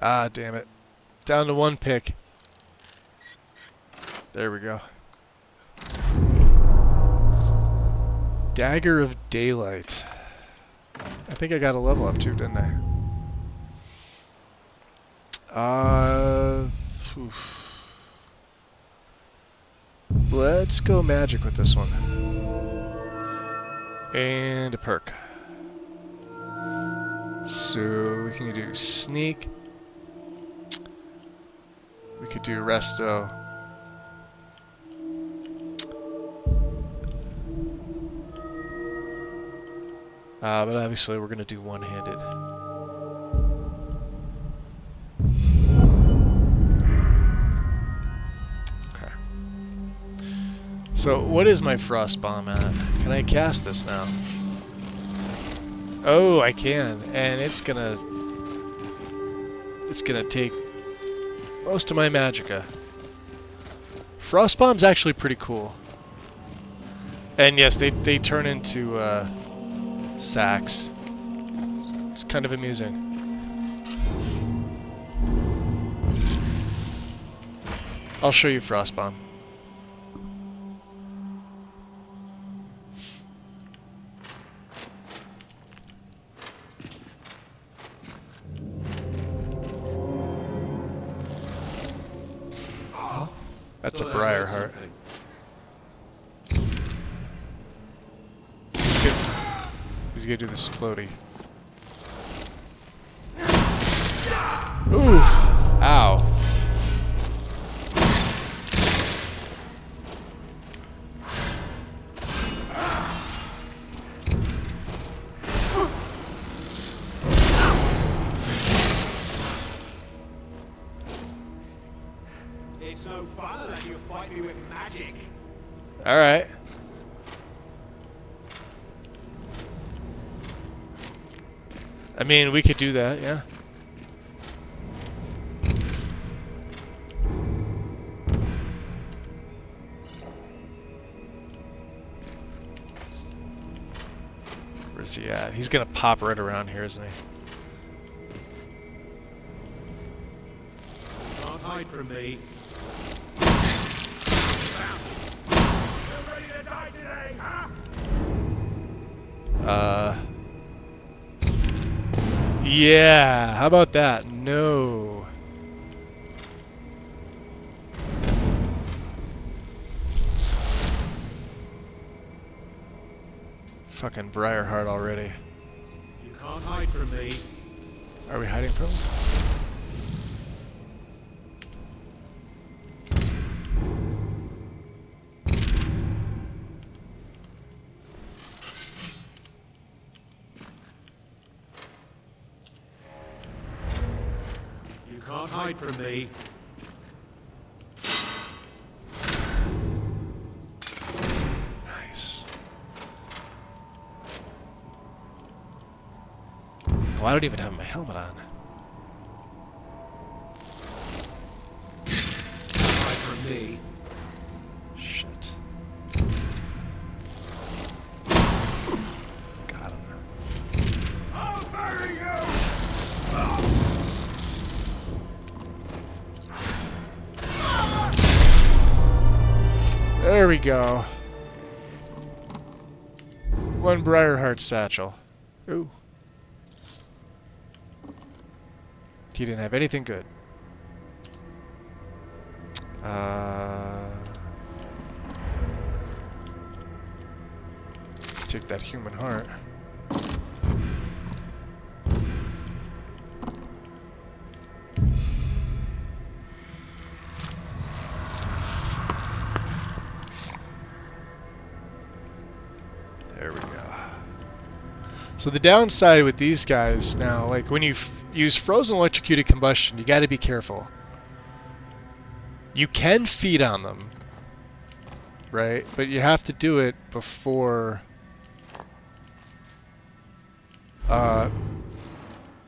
Ah, damn it. Down to one pick. There we go. Dagger of Daylight. I think I got a level up too, didn't I? Let's go magic with this one. And a perk. So we can do sneak. We could do resto. But obviously we're going to do one-handed. Okay. So what is my frost bomb at? Can I cast this now? Oh, I can, and it's gonna take most of my magicka. Frost bomb's actually pretty cool. And yes, they turn into sacks. It's kind of amusing. I'll show you Frost Bomb. That's a briar heart. He's gonna do this floaty. It's no fun unless you fight me with magic. Alright. I mean, we could do that, yeah. Where's he at? He's gonna pop right around here, isn't he? Can't hide from me. You're ready to die today, huh? Yeah, how about that? No. Fucking Briarheart already. You can't hide from me. Are we hiding from him? You can't hide from me. Nice. Oh, I don't even have my helmet on. Hide from me. Shit. Got him. I'll bury you! There we go. One Briarheart satchel. Ooh. He didn't have anything good. Take that human heart. There we go. So the downside with these guys now, like when you use frozen electrocuted combustion, you got to be careful. You can feed on them, right? But you have to do it before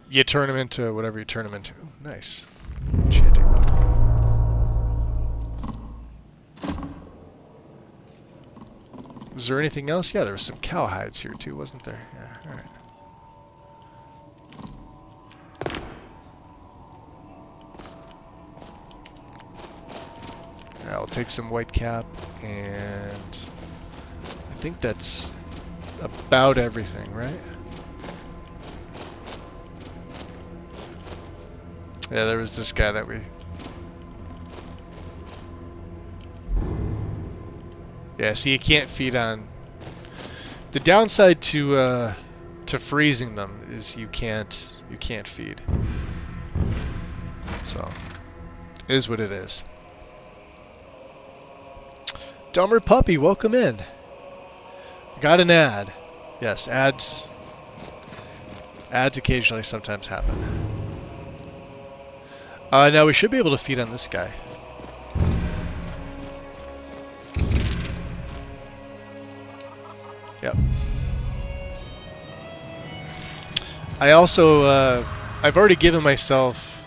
you turn them into whatever you turn them into. Ooh, nice. Enchanting mode. Was there anything else? Yeah, there was some cowhides here too, wasn't there? Yeah, alright. I'll take some white cap, and I think that's about everything, right? Yeah, there was this guy that we... Yeah, see, you can't feed on... The downside to freezing them is you can't feed. So, it is what it is. Dumber Puppy, welcome in. Got an ad. Yes, ads occasionally sometimes happen. Now we should be able to feed on this guy. Yep. I also, I've already given myself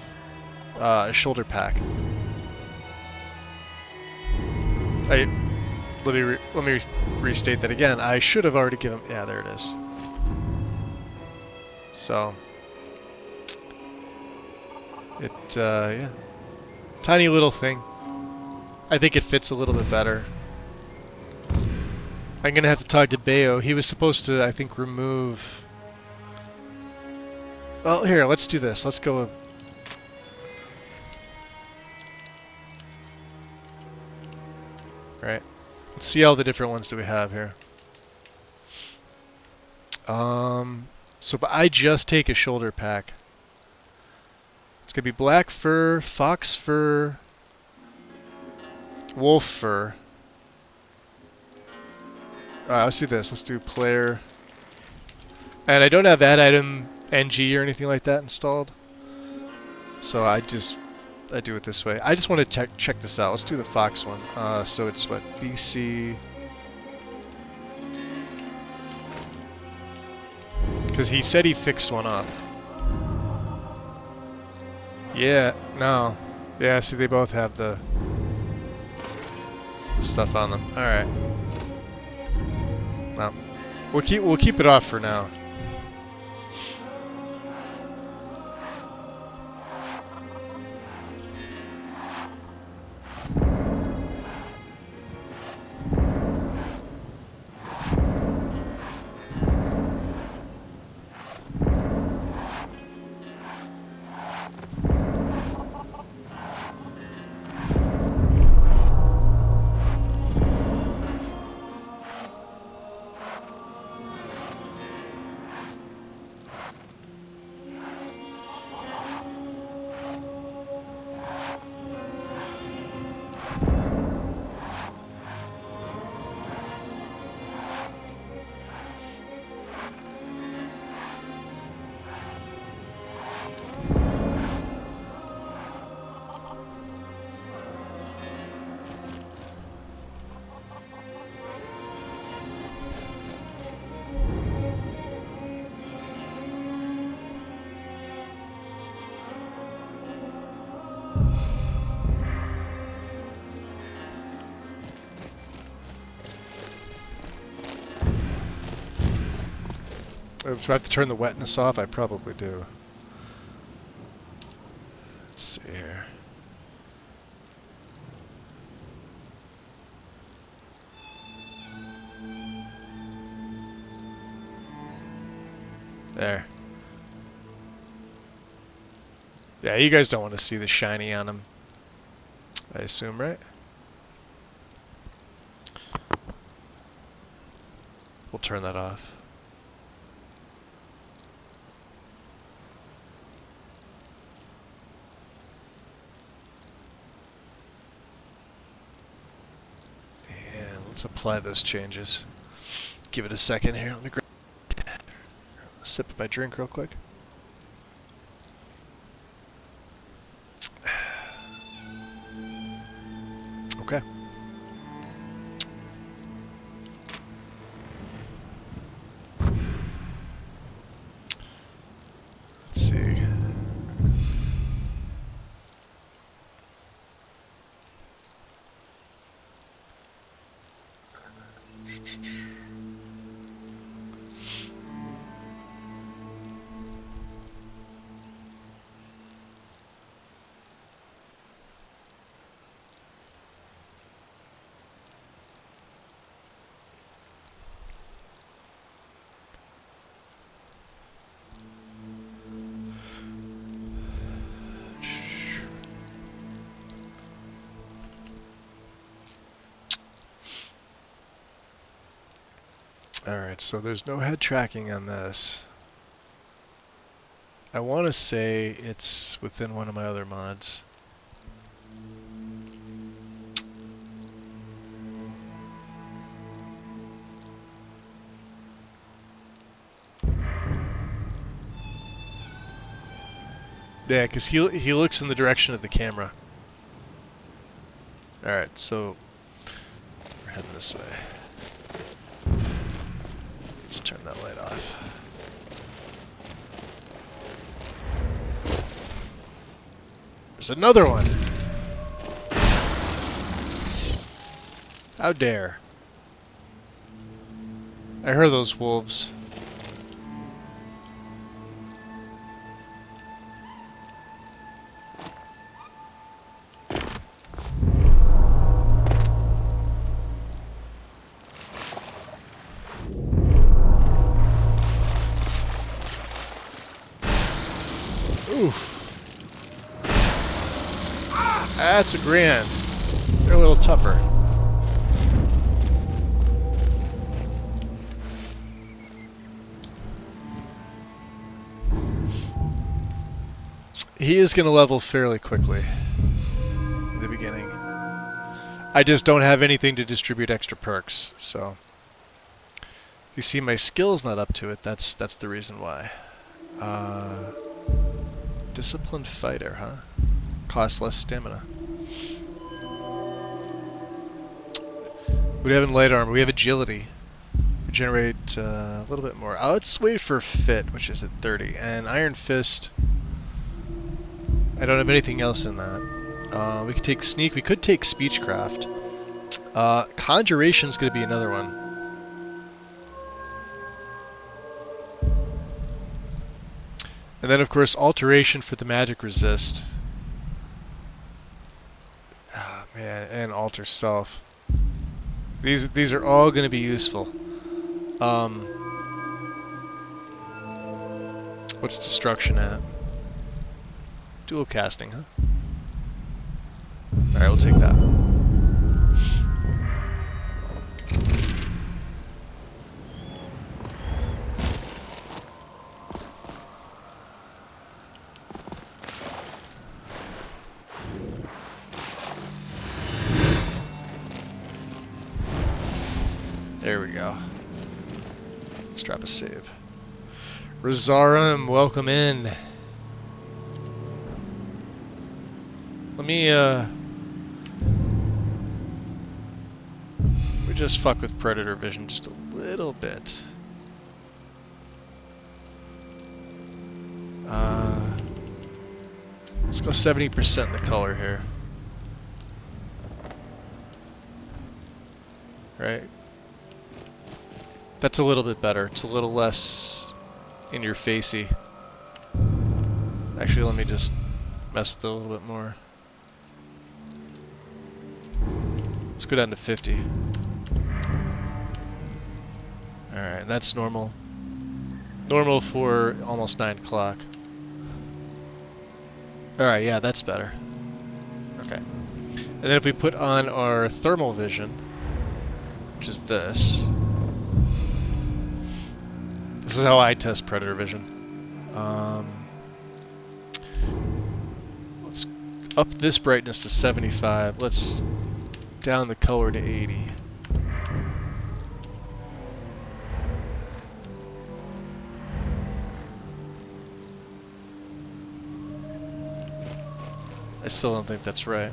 a shoulder pack. Let me restate that again. I should have already given... Yeah, there it is. So... yeah. Tiny little thing. I think it fits a little bit better. I'm gonna have to talk to Bayo. He was supposed to, I think, remove... Well, here, let's do this. Let's go... Right. Let's see all the different ones that we have here. But I just take a shoulder pack. It's gonna be black fur, fox fur, wolf fur. Alright, let's do this. Let's do player. And I don't have add item NG or anything like that installed. So I just I do it this way. I just want to check this out. Let's do the fox one. So it's what, BC? Because he said he fixed one up. Yeah, no. Yeah, see, they both have the stuff on them. All right. Well, we'll keep it off for now. Do I have to turn the wetness off? I probably do. Let's see here. There. Yeah, you guys don't want to see the shiny on him, I assume, right? We'll turn that off. Let's apply those changes. Give it a second here. Let me grab a sip of my drink real quick. Okay. Let's see. Alright, so there's no head tracking on this. I want to say it's within one of my other mods. Yeah, because he looks in the direction of the camera. Alright, so we're heading this way. Let's turn that light off. There's another one! How dare. I heard those wolves. Oof. That's a grand. They're a little tougher. He is going to level fairly quickly in the beginning. I just don't have anything to distribute extra perks, so you see my skill's not up to it. That's the reason why. Disciplined fighter, huh? Costs less stamina. What do we have in light armor? We have agility. We generate a little bit more. Let's wait for fit, which is at 30. And Iron Fist. I don't have anything else in that. We could take Sneak. We could take Speechcraft. Conjuration's going to be another one. And then, of course, Alteration for the Magic Resist. Ah, man, and Alter Self. These are all going to be useful. What's Destruction at? Dual casting, huh? Alright, we'll take that. There we go. Let's drop a save. Rosarum, welcome in. Let me just fuck with Predator Vision just a little bit. Let's go 70% in the color here. Right? That's a little bit better. It's a little less in your facey. Actually, let me just mess with it a little bit more. Let's go down to 50. Alright, that's normal. Normal for almost 9 o'clock. Alright, yeah, that's better. Okay. And then if we put on our thermal vision, which is this. This is how I test Predator Vision. Let's up this brightness to 75. Let's down the color to 80. I still don't think that's right.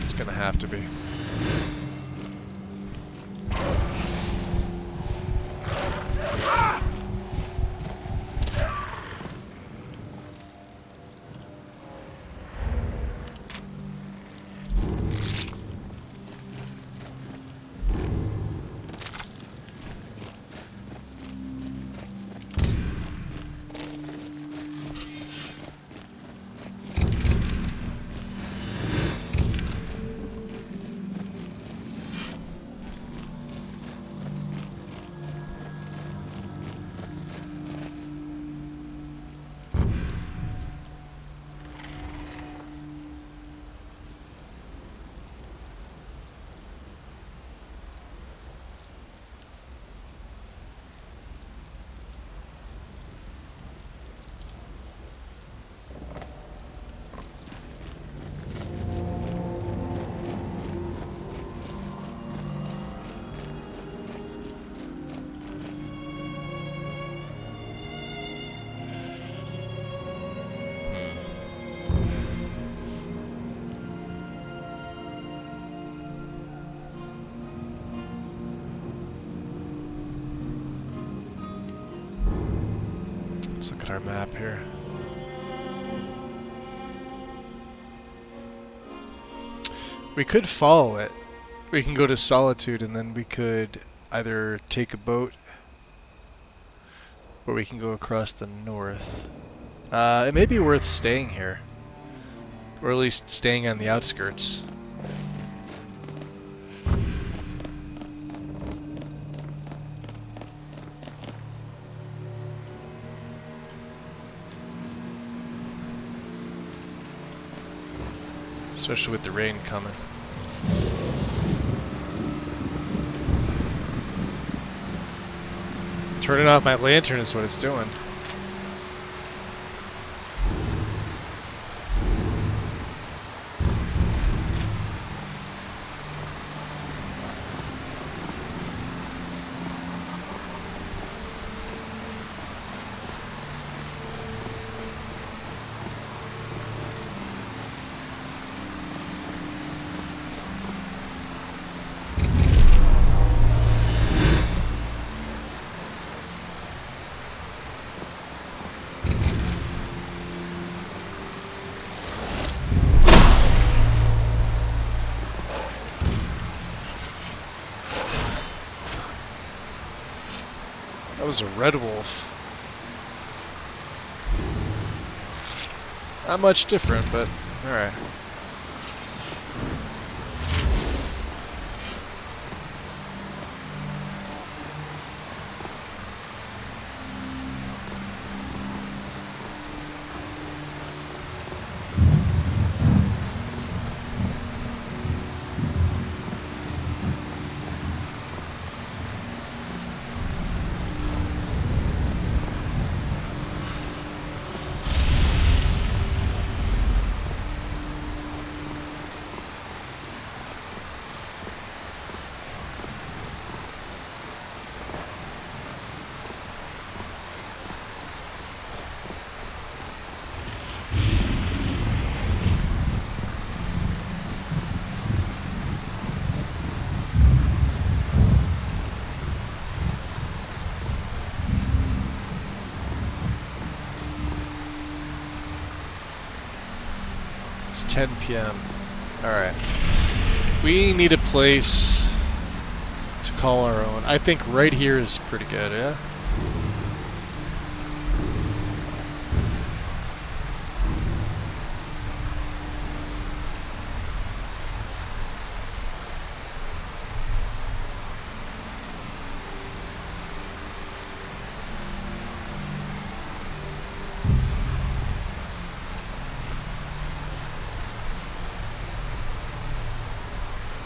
It's gonna have to be. Let's look at our map here. We could follow it. We can go to Solitude and then we could either take a boat or we can go across the north. It may be worth staying here. Or at least staying on the outskirts. Especially with the rain coming. Turning off my lantern is what it's doing. That was a red wolf. Not much different, but alright. It's 10 p.m. Alright. We need a place to call our own. I think right here is pretty good, yeah?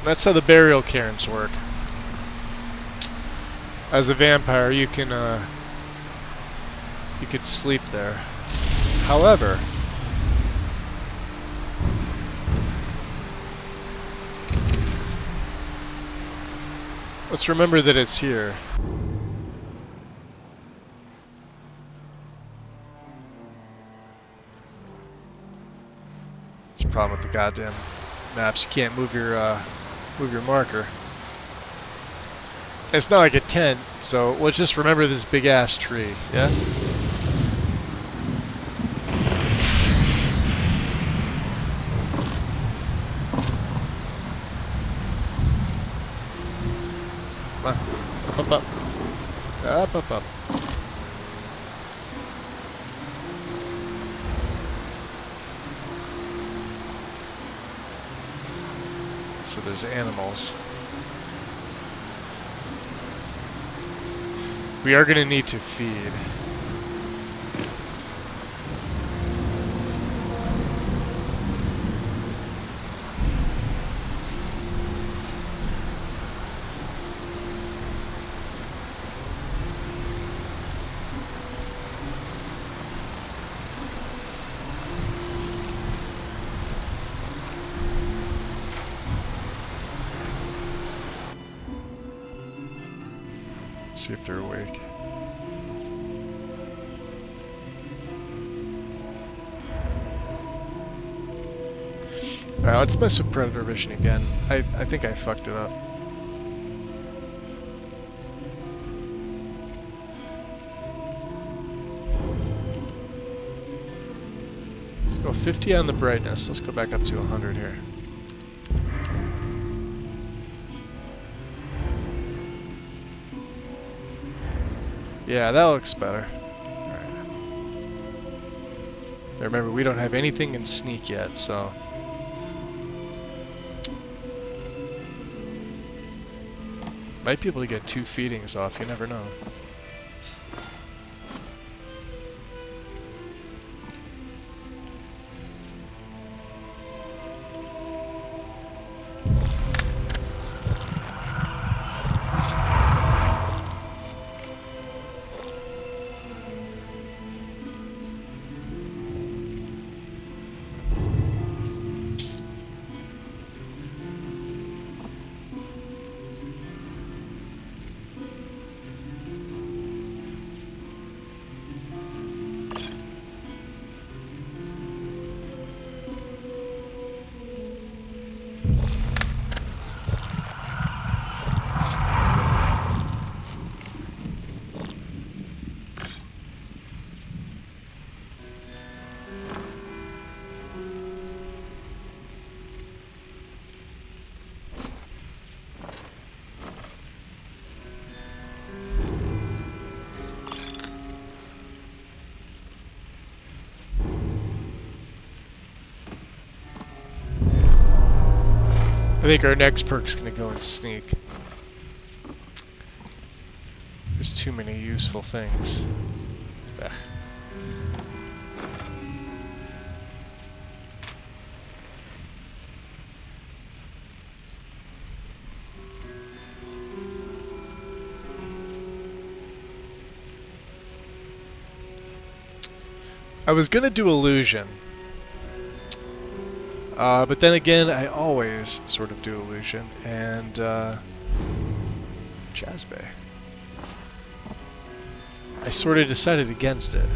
That's how the burial cairns work. As a vampire, you could sleep there. However, let's remember that it's here. That's the problem with the goddamn maps. You can't move your marker. It's not like a tent, so let's just remember this big ass tree, yeah? Come on. Up, up, up. Up, up, up. So there's animals. We are going to need to feed. See if they're awake. Alright, let's mess with predator vision again. I think I fucked it up. Let's go 50 on the brightness. Let's go back up to 100 here. Yeah, that looks better. Alright. Remember, we don't have anything in sneak yet, so... Might be able to get 2 feedings off, you never know. I think our next perk's gonna go and sneak. There's too many useful things. Ugh. I was gonna do illusion. But then again, I always sort of do illusion, and Jazz Bay. I sort of decided against it.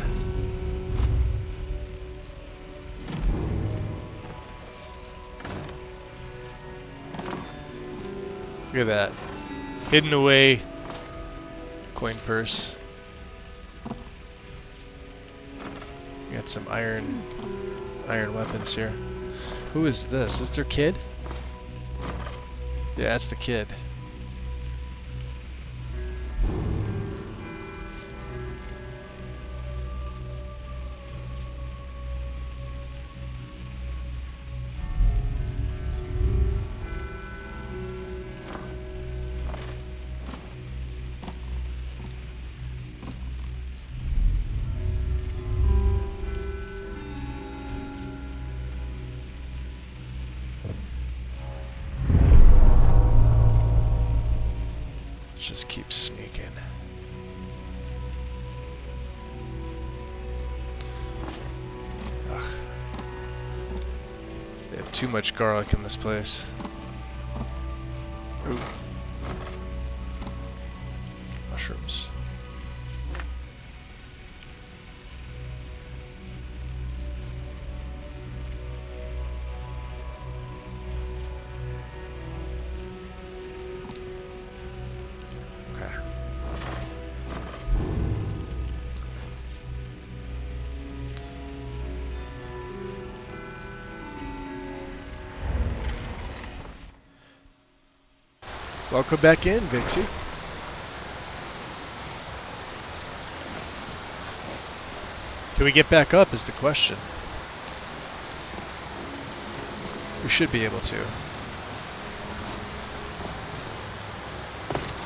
Look at that. Hidden away coin purse. Got some iron weapons here. Who is this? Is this their kid? Yeah, that's the kid. Just keep sneaking. Ugh. They have too much garlic in this place. Ooh. Mushrooms. Welcome back in, Vixie. Can we get back up is the question. We should be able to.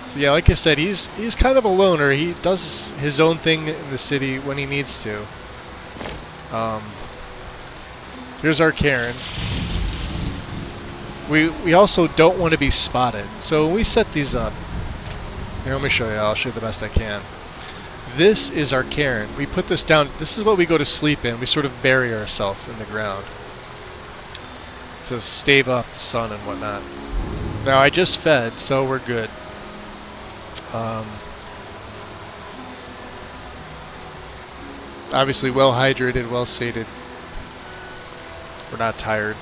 So yeah, like I said, he's kind of a loner. He does his own thing in the city when he needs to. Here's our Karen. We also don't want to be spotted. So when we set these up, here, let me show you. I'll show you the best I can. This is our cairn. We put this down. This is what we go to sleep in. We sort of bury ourselves in the ground to stave off the sun and whatnot. Now I just fed, so we're good. Obviously well hydrated, well sated. We're not tired.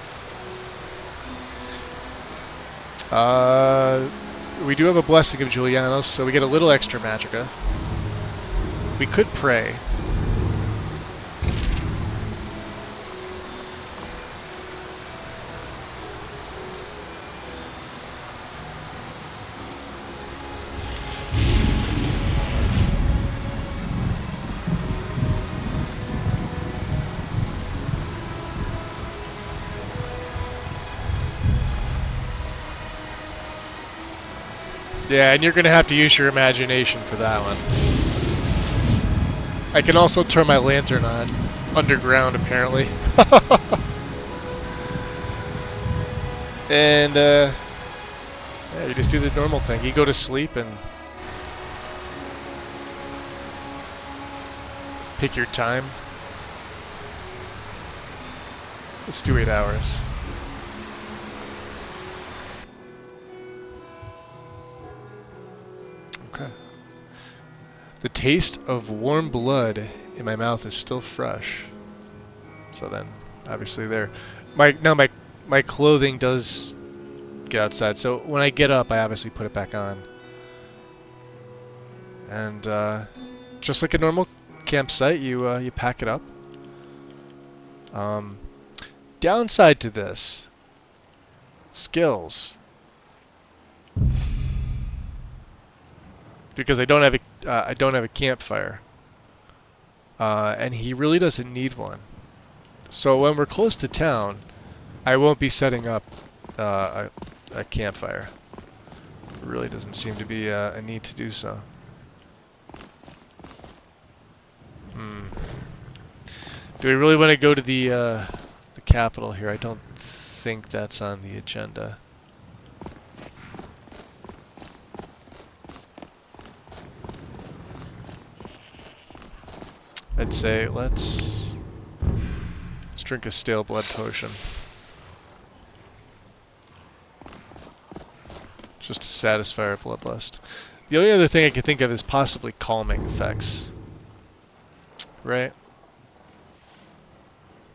We do have a blessing of Julianos, so we get a little extra magicka. We could pray. Yeah, and you're going to have to use your imagination for that one. I can also turn my lantern on underground, apparently. And, yeah, you just do the normal thing. You go to sleep and pick your time. Let's do 8 hours. Okay. The taste of warm blood in my mouth is still fresh. So then, obviously there. My clothing does get outside. So when I get up, I obviously put it back on. And just like a normal campsite, you pack it up. Downside to this, skills. Because I don't have a campfire, and he really doesn't need one. So when we're close to town, I won't be setting up a a campfire. There really doesn't seem to be a need to do so. Do we really want to go to the capital here? I don't think that's on the agenda. I'd say let's drink a stale blood potion. Just to satisfy our bloodlust. The only other thing I can think of is possibly calming effects. Right?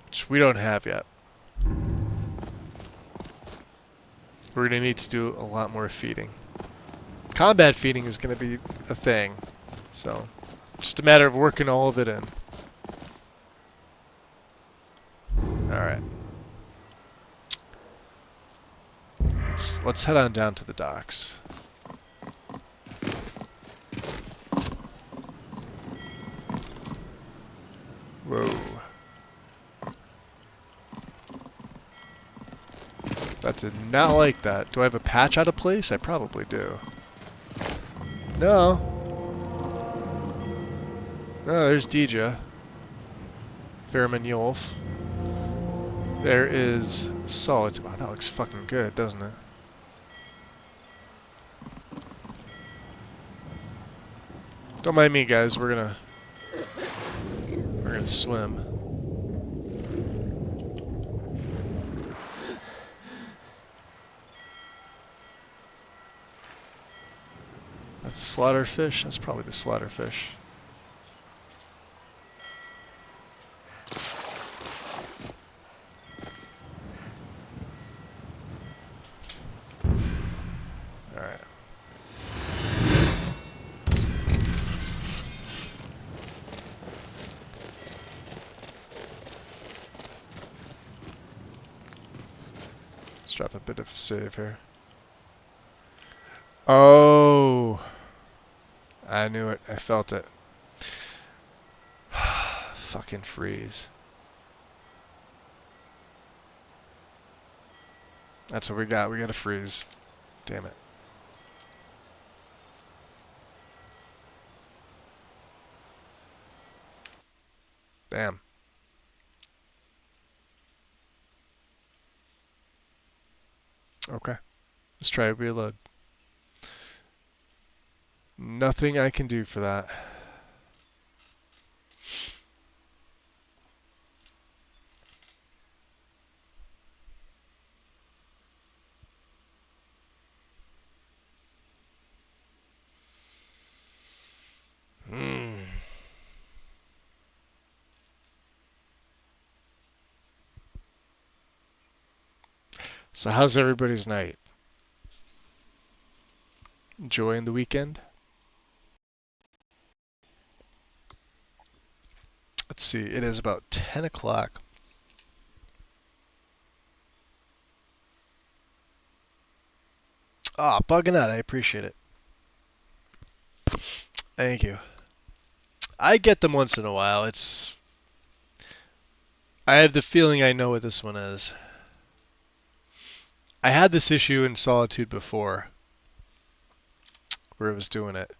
Which we don't have yet. We're going to need to do a lot more feeding. Combat feeding is going to be a thing. So, just a matter of working all of it in. Alright. Let's head on down to the docks. Whoa. That did not like that. Do I have a patch out of place? I probably do. No. No, there's Dija. Verminulf. There is Solitude. Wow, that looks fucking good, doesn't it? Don't mind me, guys. We're gonna swim. That's the slaughterfish? That's probably the slaughterfish. Alright. Let's drop a bit of a save here. Oh, I knew it. I felt it. Fucking freeze. That's what we got. We got to freeze. Damn it. Damn. Okay. Let's try a reload. Nothing I can do for that. So how's everybody's night? Enjoying the weekend? Let's see, it is about 10 o'clock. Ah, bugging out, I appreciate it. Thank you. I get them once in a while. I have the feeling I know what this one is. I had this issue in Solitude before, where it was doing it.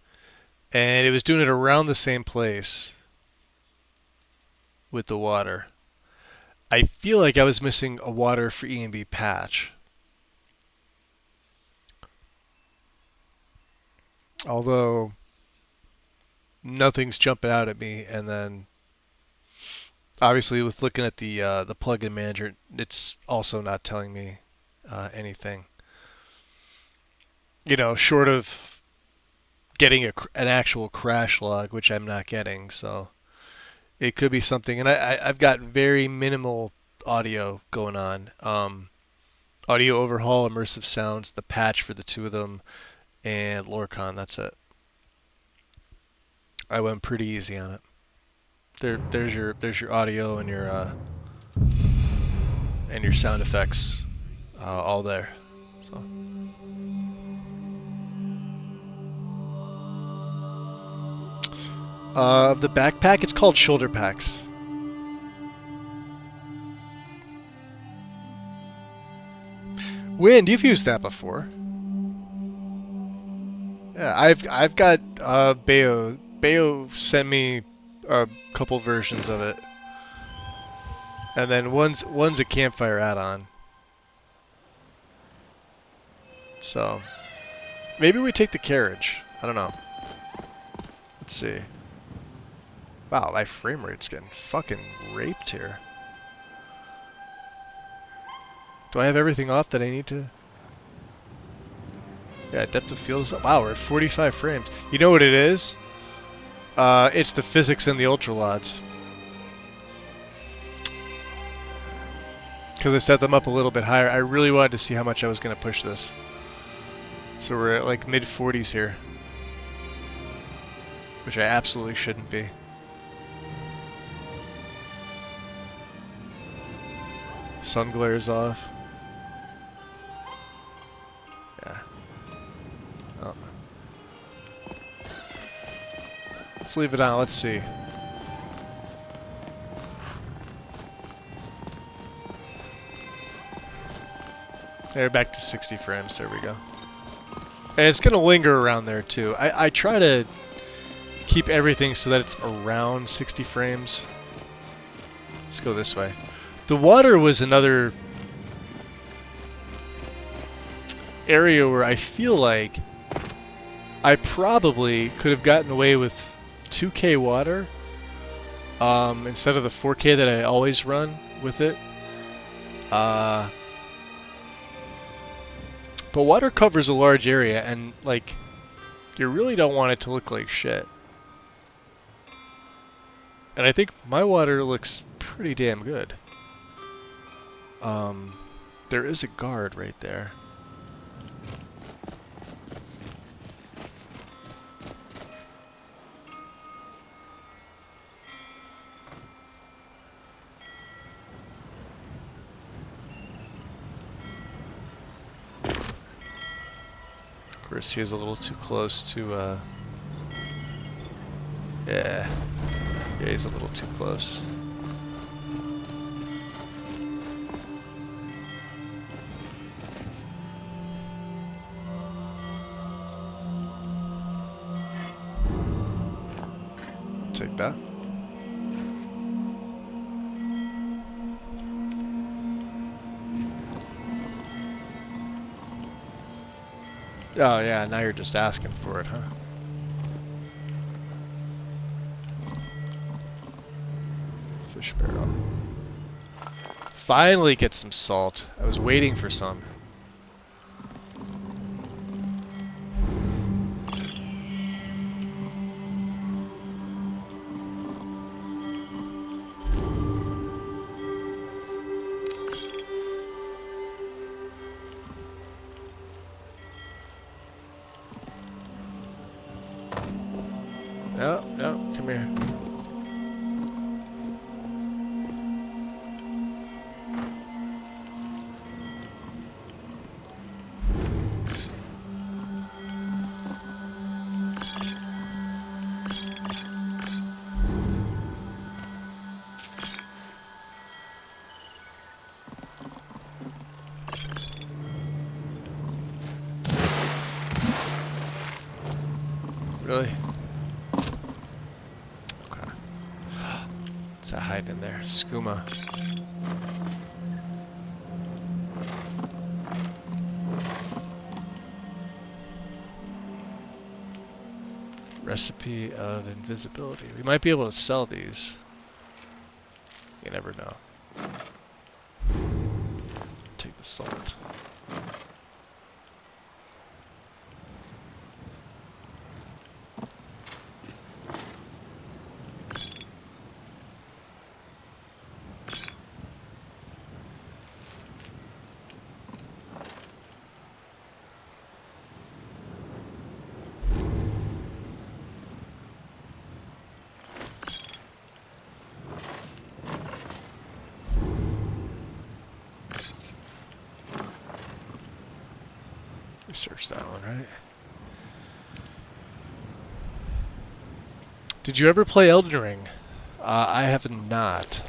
And it was doing it around the same place with the water. I feel like I was missing a water for E&B patch. Although nothing's jumping out at me, and then obviously with looking at the plugin manager, it's also not telling me anything. You know, short of getting an actual crash log, which I'm not getting, so it could be something. And I've got very minimal audio going on. Audio overhaul, immersive sounds, the patch for the two of them, and Lorcon. That's it. I went pretty easy on it. There's your audio and your sound effects, all there. So. The backpack, it's called shoulder packs. Wind, you've used that before. Yeah, I've got Bayo. Bayo sent me a couple versions of it. And then one's a campfire add-on. So maybe we take the carriage. I don't know. Let's see. Wow, my frame rate's getting fucking raped here. Do I have everything off that I need to? Yeah, depth of field is up. Wow, we're at 45 frames. You know what it is? It's the physics and the ultralods. Because I set them up a little bit higher. I really wanted to see how much I was going to push this. So we're at like mid 40s here. Which I absolutely shouldn't be. Sun glare's off. Yeah. Oh. Let's leave it on. Let's see. There, back to 60 frames. There we go. And it's going to linger around there too. I try to keep everything so that it's around 60 frames. Let's go this way. The water was another area where I feel like I probably could have gotten away with 2K water instead of the 4K that I always run with it. But water covers a large area, and like you really don't want it to look like shit. And I think my water looks pretty damn good. There is a guard right there. Of course, he is a little too close to, yeah, he's a little too close. Take that. Oh yeah, now you're just asking for it, huh? Fish barrel. Finally get some salt. I was waiting for some. No, come here. Really? Okay. What's that hiding in there? Skooma. Recipe of invisibility. We might be able to sell these. You never know. Take the salt. Search that one, right? Did you ever play Elden Ring? I have not.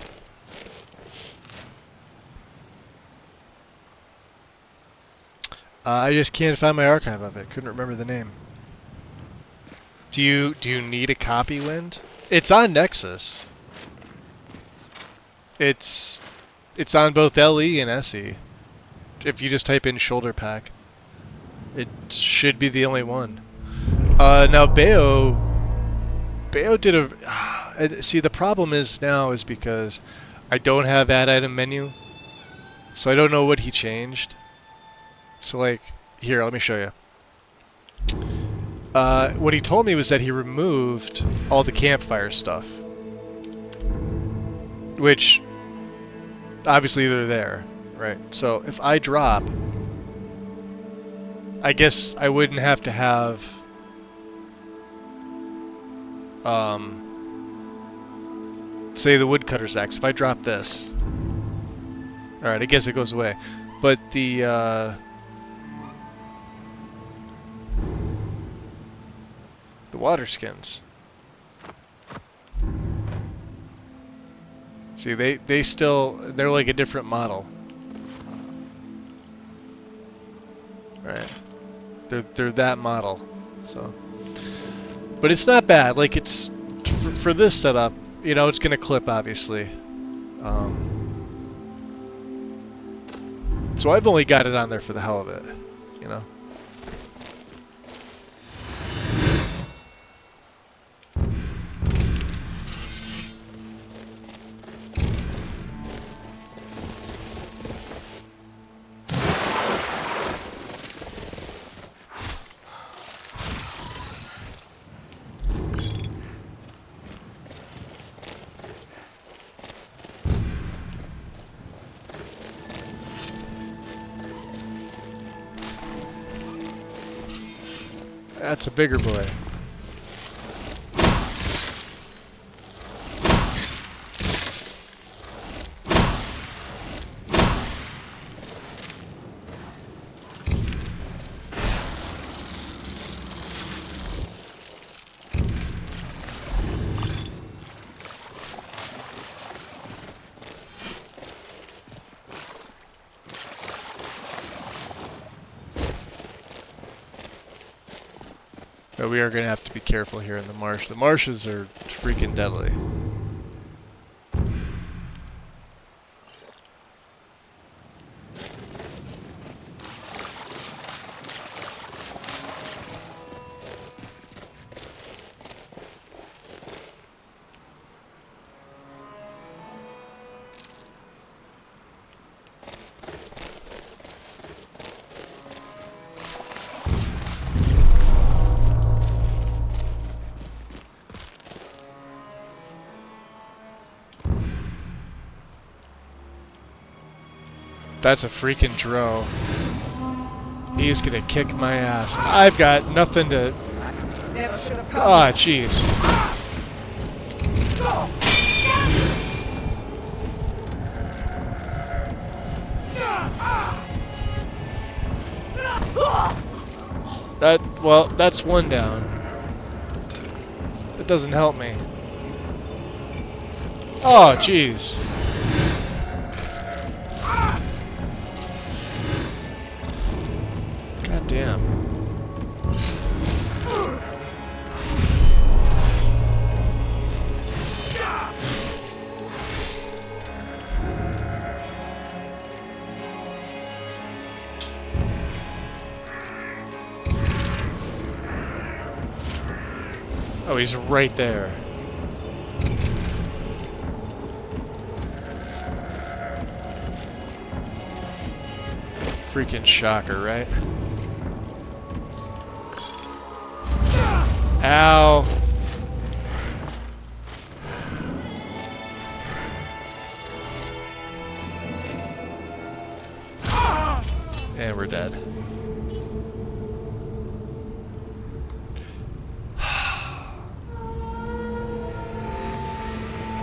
I just can't find my archive of it. Couldn't remember the name. Do you need a copy, Wind? It's on Nexus. It's on both LE and SE. If you just type in shoulder pack, it should be the only one. Now Bayo did a. See, the problem is now is because I don't have add item menu, so I don't know what he changed. So like, here, let me show you. What he told me was that he removed all the campfire stuff, which obviously they're there, right? So if I drop, I guess I wouldn't have to have say the woodcutter's axe. If I drop this, alright, I guess it goes away. But the water skins. See, they're like a different model. Right. They're that model. So, but it's not bad. Like, it's for this setup, you know, it's gonna clip obviously. So I've only got it on there for the hell of it, you know. That's a bigger boy. But we are going to have to be careful here in the marsh. The marshes are freaking deadly. That's a freaking dro. He's gonna kick my ass. I've got nothing to... Ah, jeez. Well, that's one down. That doesn't help me. Oh, jeez. God damn. Oh, he's right there. Freaking shocker, right? Ow. And we're dead.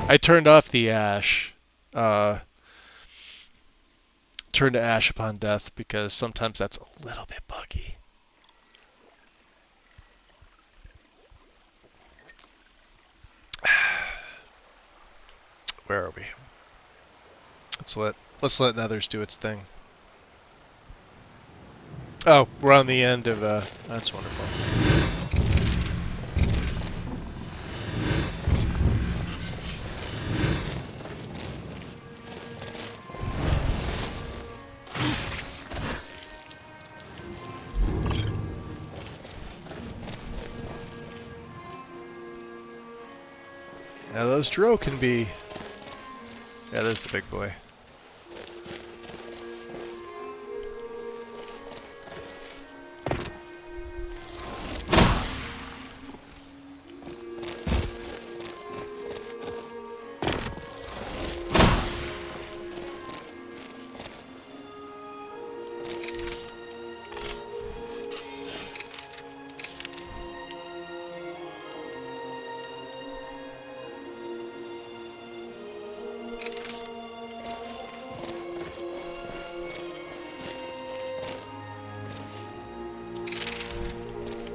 I turned off the ash. Turn to ash upon death because sometimes that's a little bit buggy. Where are we? Let's let Nethers do its thing. Oh, we're on the end of, that's wonderful. Now those Drow can be... Yeah, there's the big boy.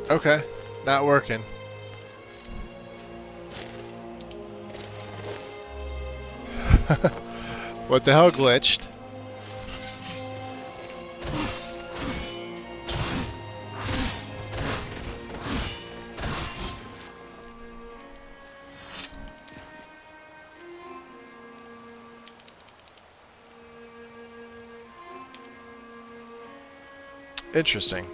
Okay, not working. What the hell glitched? Interesting.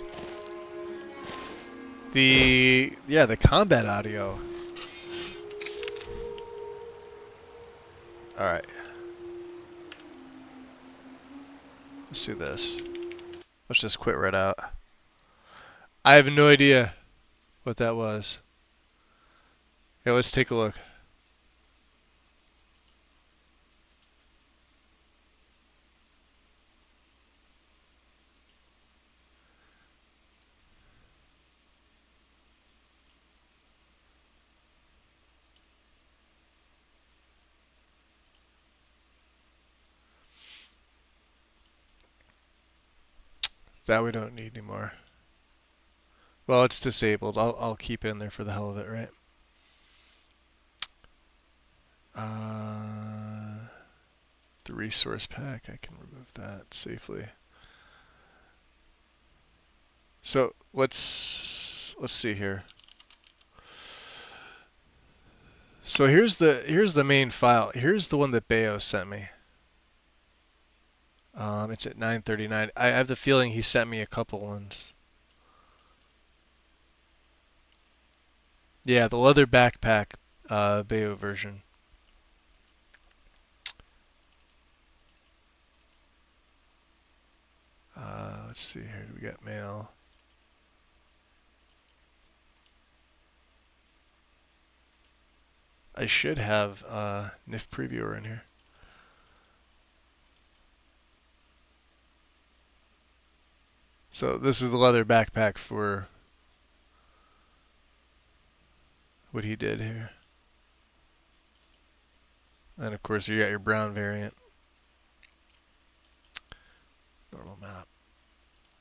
The combat audio. Alright. Let's do this. Let's just quit right out. I have no idea what that was. Yeah, let's take a look. That we don't need anymore. Well, it's disabled. I'll keep it in there for the hell of it, right? The resource pack, I can remove that safely. So let's see here. So here's the main file. Here's the one that Bayo sent me. It's at 9:39. I have the feeling he sent me a couple ones. Yeah, the leather backpack, Bayo version. Let's see here. We got mail. I should have NIF Previewer in here. So this is the leather backpack for what he did here. And of course you got your brown variant. Normal map.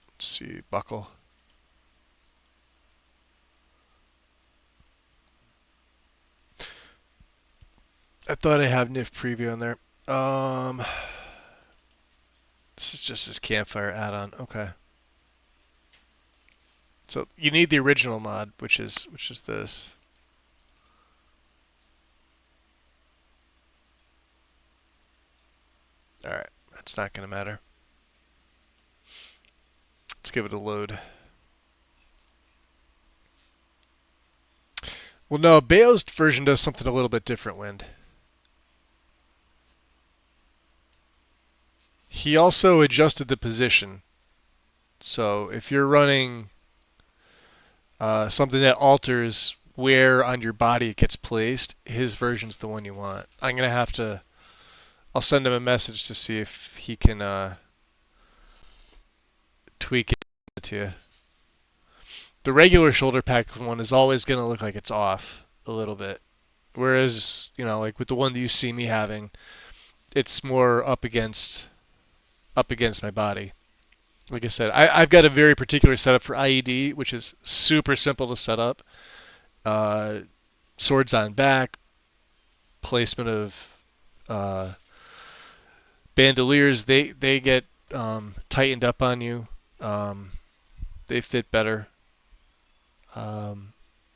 Let's see, buckle. I thought I have NIF Preview in there. This is just his campfire add-on. Okay. So you need the original mod, which is this. All right, that's not going to matter. Let's give it a load. Well, no, Bayo's version does something a little bit different, Wind. He also adjusted the position. So if you're running something that alters where on your body it gets placed, his version's the one you want. I'm going to have to... I'll send him a message to see if he can tweak it to you. The regular shoulder pack one is always going to look like it's off a little bit. Whereas, you know, like with the one that you see me having, it's more up against my body. Like I said, I've got a very particular setup for IED, which is super simple to set up. Swords on back, placement of bandoliers, they get tightened up on you. They fit better.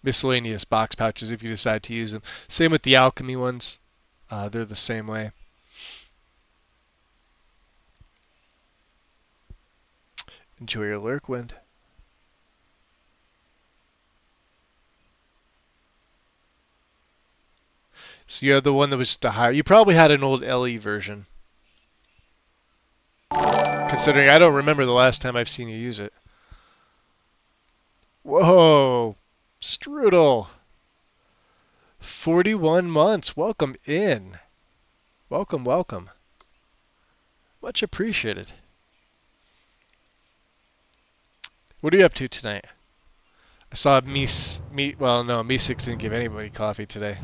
Miscellaneous box pouches if you decide to use them. Same with the alchemy ones. They're the same way. Enjoy your lurk, Wind. So you had the one that was the higher. You probably had an old LE version. Considering I don't remember the last time I've seen you use it. Whoa! Strudel! 41 months. Welcome in. Welcome, welcome. Much appreciated. What are you up to tonight? I saw Meesix didn't give anybody coffee today.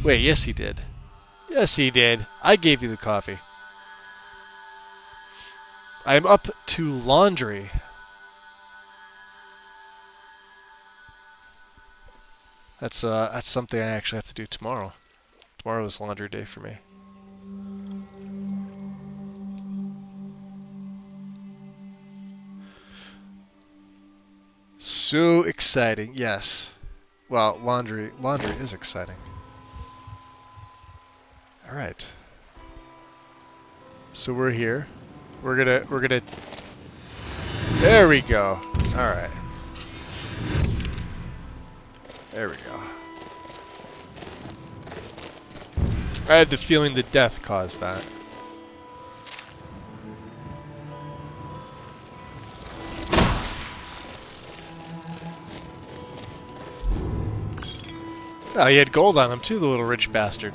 Wait, yes he did. Yes he did. I gave you the coffee. I'm up to laundry. That's something I actually have to do tomorrow. Tomorrow is laundry day for me. So exciting, yes. Well, laundry is exciting. All right. So we're here. We're gonna. There we go. All right. There we go. I had the feeling that death caused that. Oh, he had gold on him too, the little rich bastard.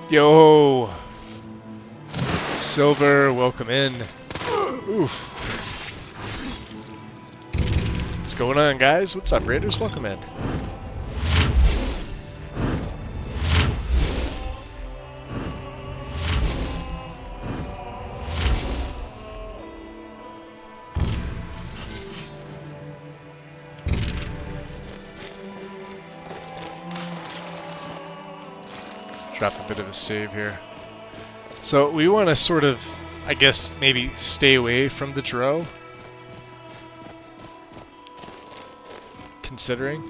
Yo! Silver, welcome in. Oof. What's going on, guys? What's up, Raiders? Welcome in. Drop a bit of a save here. So we want to sort of, I guess, maybe stay away from the Drow. Considering.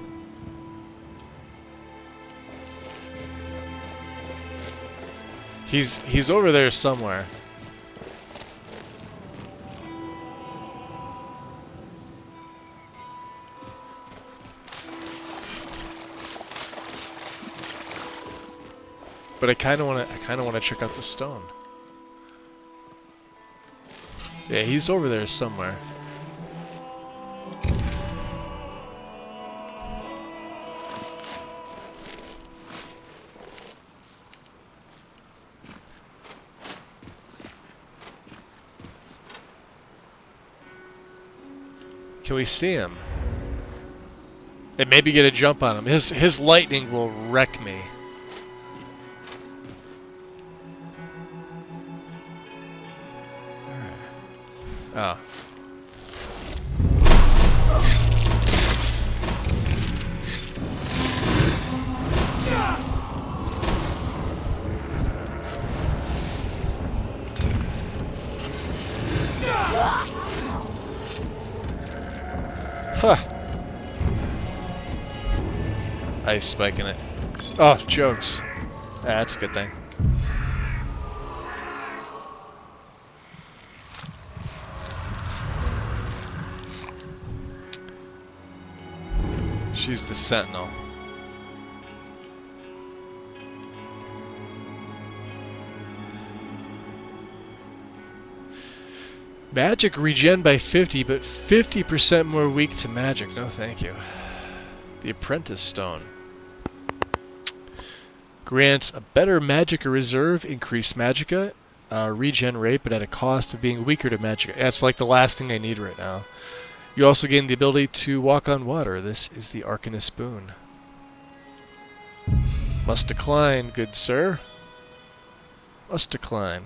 He's over there somewhere. But I kind of want to check out the stone. Yeah, he's over there somewhere. Can we see him? And maybe get a jump on him. His lightning will wreck me. Oh. Huh. Ice spiking it. Oh, jokes. That's a good thing. She's the sentinel. Magic regen by 50, but 50% more weak to magic. No, thank you. The Apprentice Stone. Grants a better Magicka reserve, increased Magicka, regen rate, but at a cost of being weaker to Magicka. That's like the last thing I need right now. You also gain the ability to walk on water. This is the Arcanist Boon. Must decline, good sir. Must decline.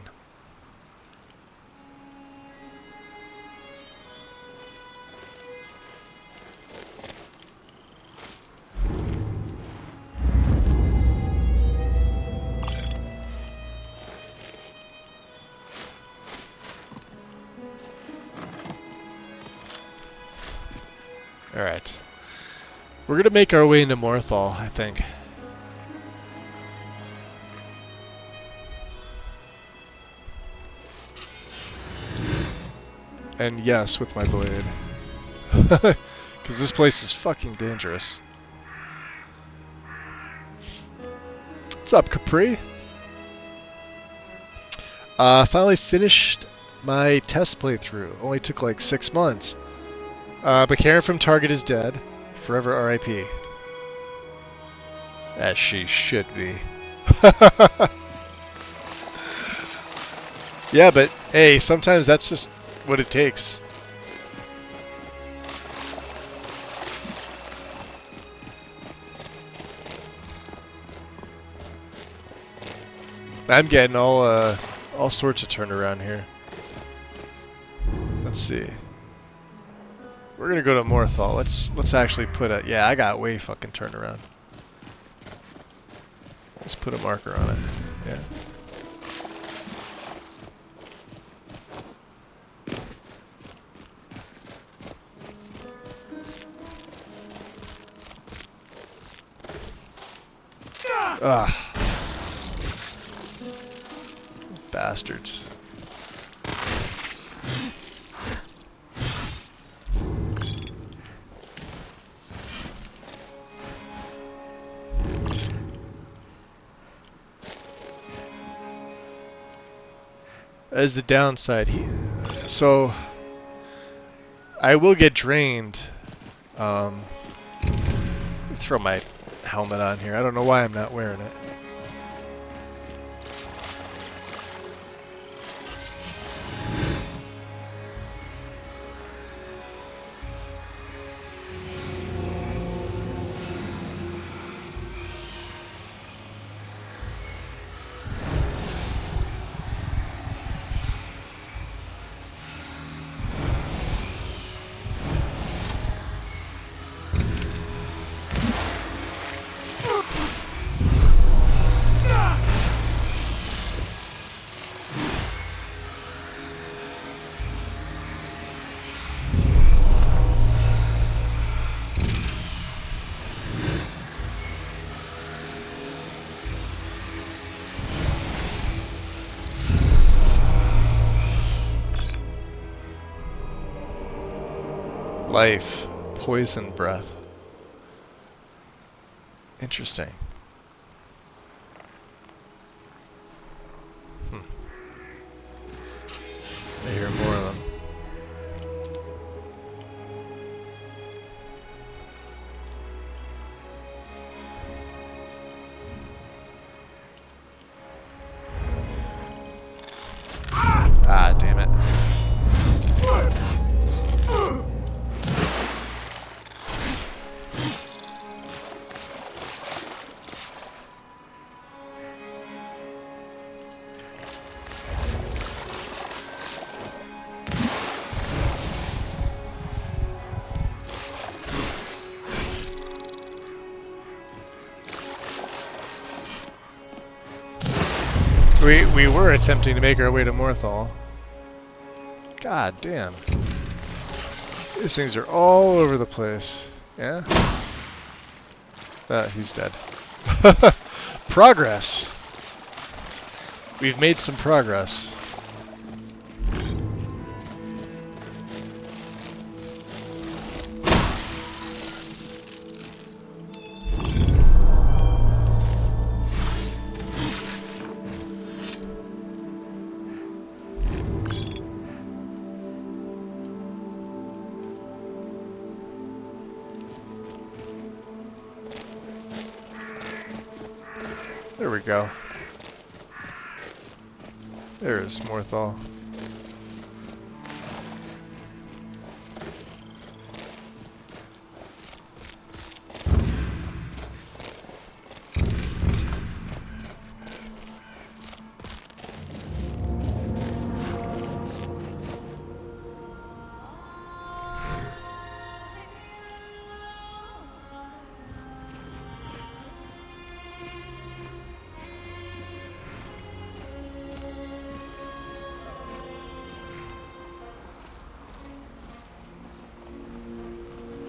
Alright. We're gonna make our way into Morthal, I think. And yes, with my blade. Because this place is fucking dangerous. What's up, Capri? Finally finished my test playthrough. Only took like 6 months. But Karen from Target is dead. Forever RIP. As she should be. Yeah, but hey, sometimes that's just what it takes. I'm getting all sorts of turnaround here. Let's see. We're gonna go to Morthal. Let's actually put a I got way fucking turnaround. Let's put a marker on it. Yeah. Ah. Bastards. As the downside, so I will get drained. Throw my helmet on here. I don't know why I'm not wearing it. Life, poison breath. Interesting. I hear more of them. Ah, damn it. We were attempting to make our way to Morthal. God damn. These things are all over the place. Yeah? He's dead. Progress! We've made some progress. There we go. There's Morthal.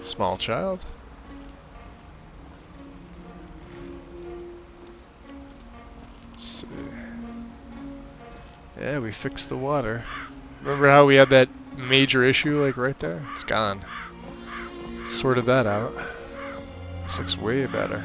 Small child. Let's see. Yeah, we fixed the water. Remember how we had that major issue like right there? It's gone. Sorted that out. This looks way better.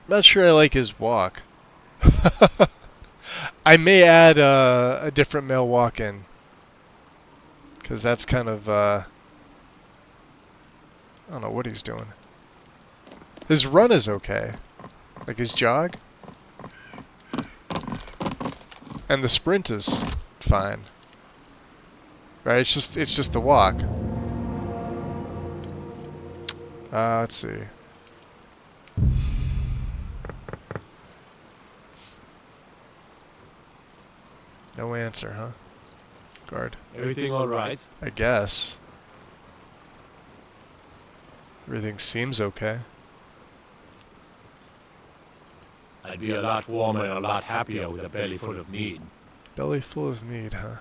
I'm not sure I like his walk. I may add a different male walk-in. Because that's kind of, I don't know what he's doing. His run is okay. Like his jog. And the sprint is fine. Right, it's just the walk. Let's see. No answer, huh? Guard. Everything all right? I guess. Everything seems okay. I'd be a lot warmer and a lot happier with a belly full of mead. Belly full of mead, huh?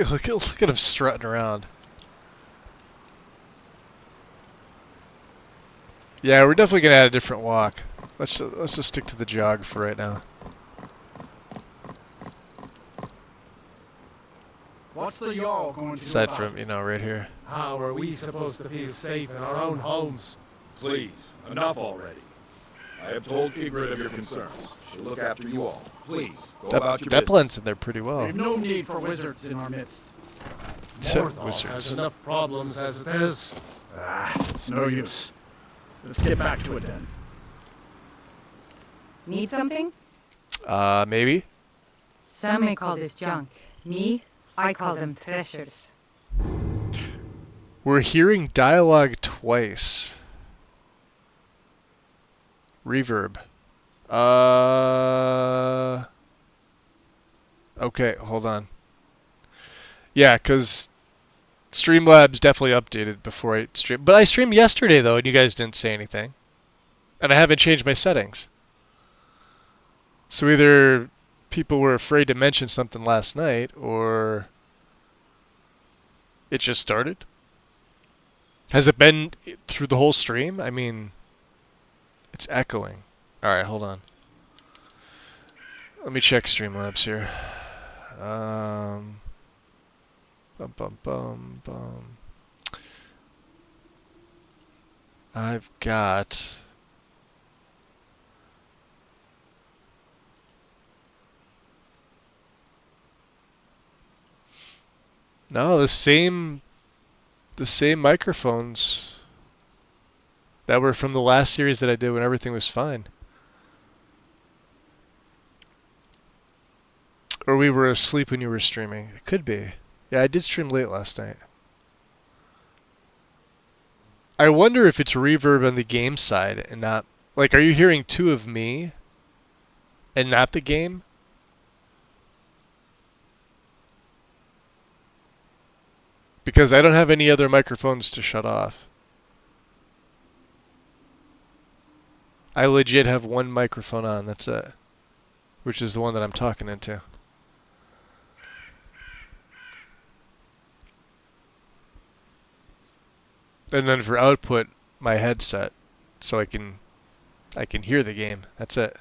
look at him strutting around. Yeah, we're definitely gonna add a different walk. Let's just stick to the jog for right now. What's the Jarl going to do Aside about from, it? right here. How are we supposed to feel safe in our own homes? Please, enough already. I have told Ygritte of your concerns. She'll look after you all. Please, go about your That business. blends in there pretty well. We've no need for wizards in our midst. So, Morthal wizards. has enough problems as it is. It's no use. Let's get back to it then. Need something? Maybe? Some may call this junk. Me, I call them treasures. We're hearing dialogue twice. Reverb. Okay, hold on. Yeah, because Streamlabs definitely updated before I streamed. But I streamed yesterday, though, and you guys didn't say anything. And I haven't changed my settings. So either people were afraid to mention something last night, or it just started. Has it been through the whole stream? I mean, it's echoing. Alright, hold on. Let me check Streamlabs here. Bum bum bum bum. I've got... No, the same microphones that were from the last series that I did when everything was fine. Or we were asleep when you were streaming. It could be. Yeah, I did stream late last night. I wonder if it's reverb on the game side and not... Like, are you hearing two of me and not the game? Because I don't have any other microphones to shut off. I legit have one microphone on, that's it. Which is the one that I'm talking into. And then for output, my headset, so I can hear the game. That's it.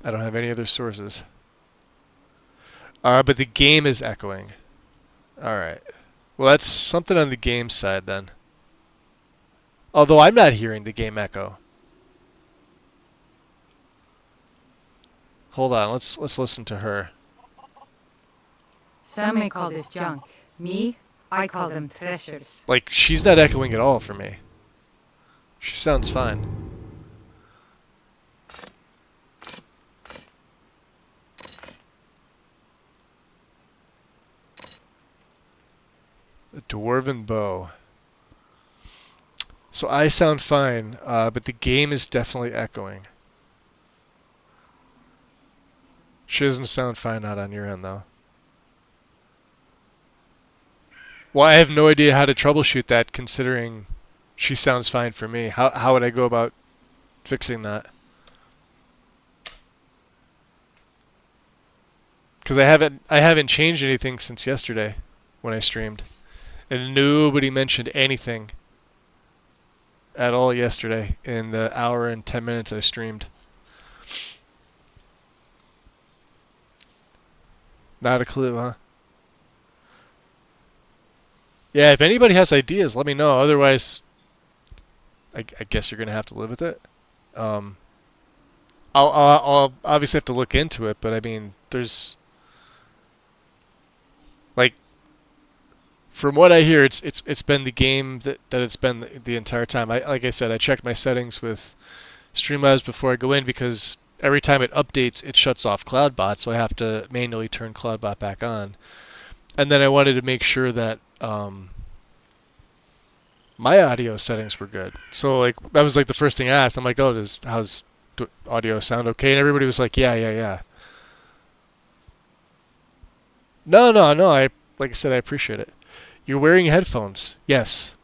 I don't have any other sources. But the game is echoing. Alright. Well, that's something on the game side then. Although I'm not hearing the game echo. Hold on, let's listen to her. Some may call this junk. Me, I call them treasures. Like, she's not echoing at all for me. She sounds fine. A dwarven bow. So I sound fine, but the game is definitely echoing. She doesn't sound fine out on your end, though. Well, I have no idea how to troubleshoot that, considering she sounds fine for me. How would I go about fixing that? Because I haven't changed anything since yesterday when I streamed, and nobody mentioned anything at all yesterday in the hour and 10 minutes I streamed. Not a clue, huh? Yeah, if anybody has ideas, let me know. Otherwise, I guess you're gonna have to live with it. I'll obviously have to look into it, but I mean, there's like, from what I hear, it's been the game that it's been the entire time. Like I said, I checked my settings with Streamlabs before I go in because every time it updates, it shuts off CloudBot, so I have to manually turn CloudBot back on. And then I wanted to make sure that my audio settings were good. So like that was like the first thing I asked. I'm like, oh, how's audio sound okay? And everybody was like, yeah. No. Like I said, I appreciate it. You're wearing headphones. Yes.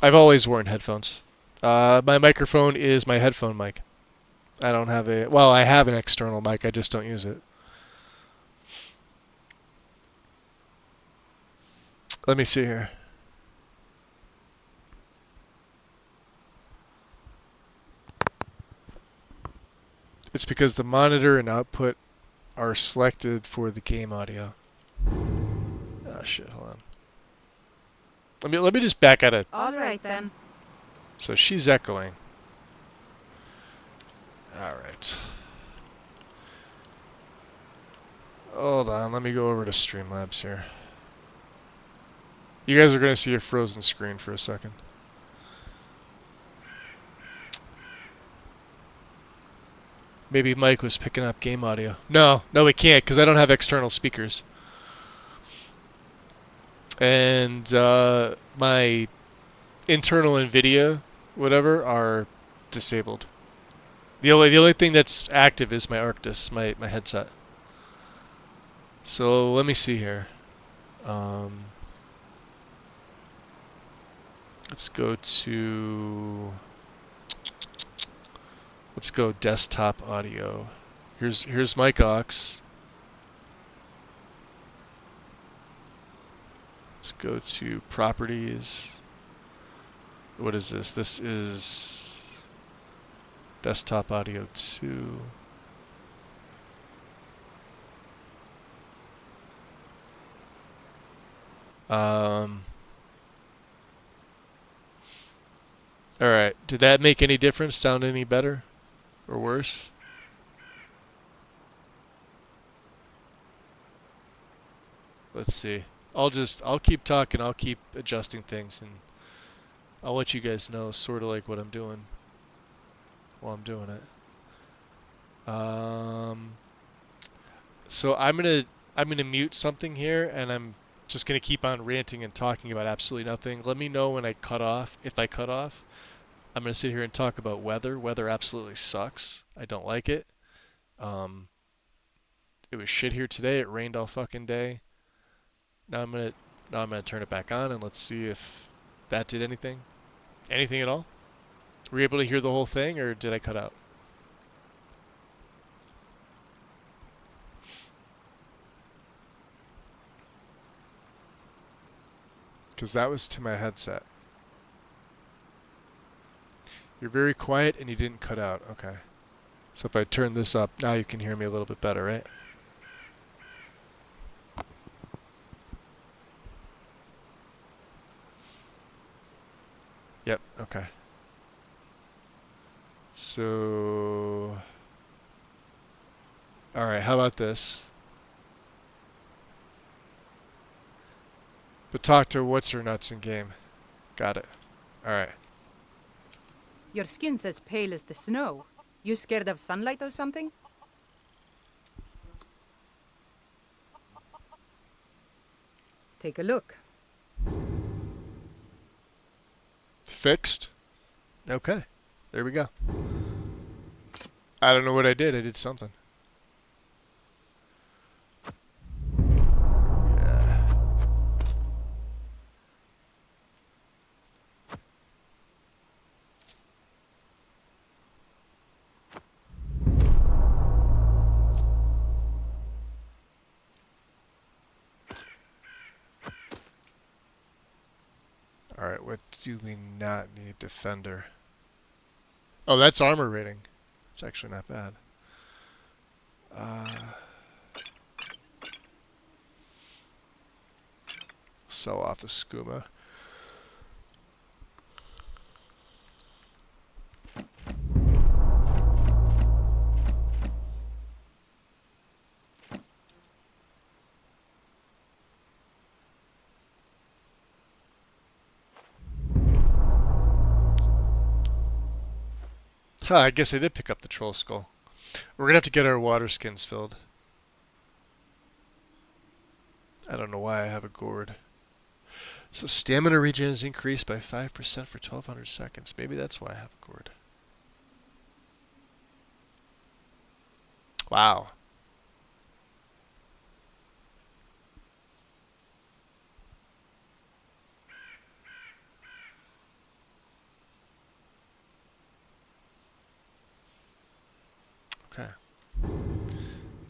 I've always worn headphones. My microphone is my headphone mic. I don't have I have an external mic, I just don't use it. Let me see here. It's because the monitor and output are selected for the game audio. Oh shit, hold on. Let me just back out of. All right then. So she's echoing. All right. Hold on, let me go over to Streamlabs here. You guys are going to see a frozen screen for a second. Maybe Mike was picking up game audio. No, we can't because I don't have external speakers. And my internal NVIDIA, whatever, are disabled. The only thing that's active is my Arctis, my headset. So let me see here. Let's go desktop audio. Here's mic aux. Let's go to properties. What is this? This is desktop audio 2. Alright, did that make any difference? Sound any better? Or worse? Let's see. I'll keep talking, I'll keep adjusting things, and I'll let you guys know sort of like what I'm doing while I'm doing it. So I'm gonna mute something here, and I'm just gonna keep on ranting and talking about absolutely nothing. Let me know when I cut off. If I cut off, I'm gonna sit here and talk about weather. Weather absolutely sucks. I don't like it. It was shit here today. It rained all fucking day. Now I'm gonna turn it back on and let's see if that did anything. Anything at all? Were you able to hear the whole thing, or did I cut out? Because that was to my headset. You're very quiet and you didn't cut out. Okay. So if I turn this up, now you can hear me a little bit better, right? Yep, okay. So... Alright, how about this? But talk to what's-her-nuts in game. Got it. Alright. Your skin's as pale as the snow. You scared of sunlight or something? Take a look. Fixed. Okay. There we go. I don't know what I did. I did something. Yeah. Alright, what do we not need? Defender. Oh, that's armor rating. It's actually not bad. Sell off the skooma. Huh, I guess I did pick up the troll skull. We're gonna have to get our water skins filled. I don't know why I have a gourd. So stamina regen is increased by 5% for 1200 seconds. Maybe that's why I have a gourd. Wow. Okay.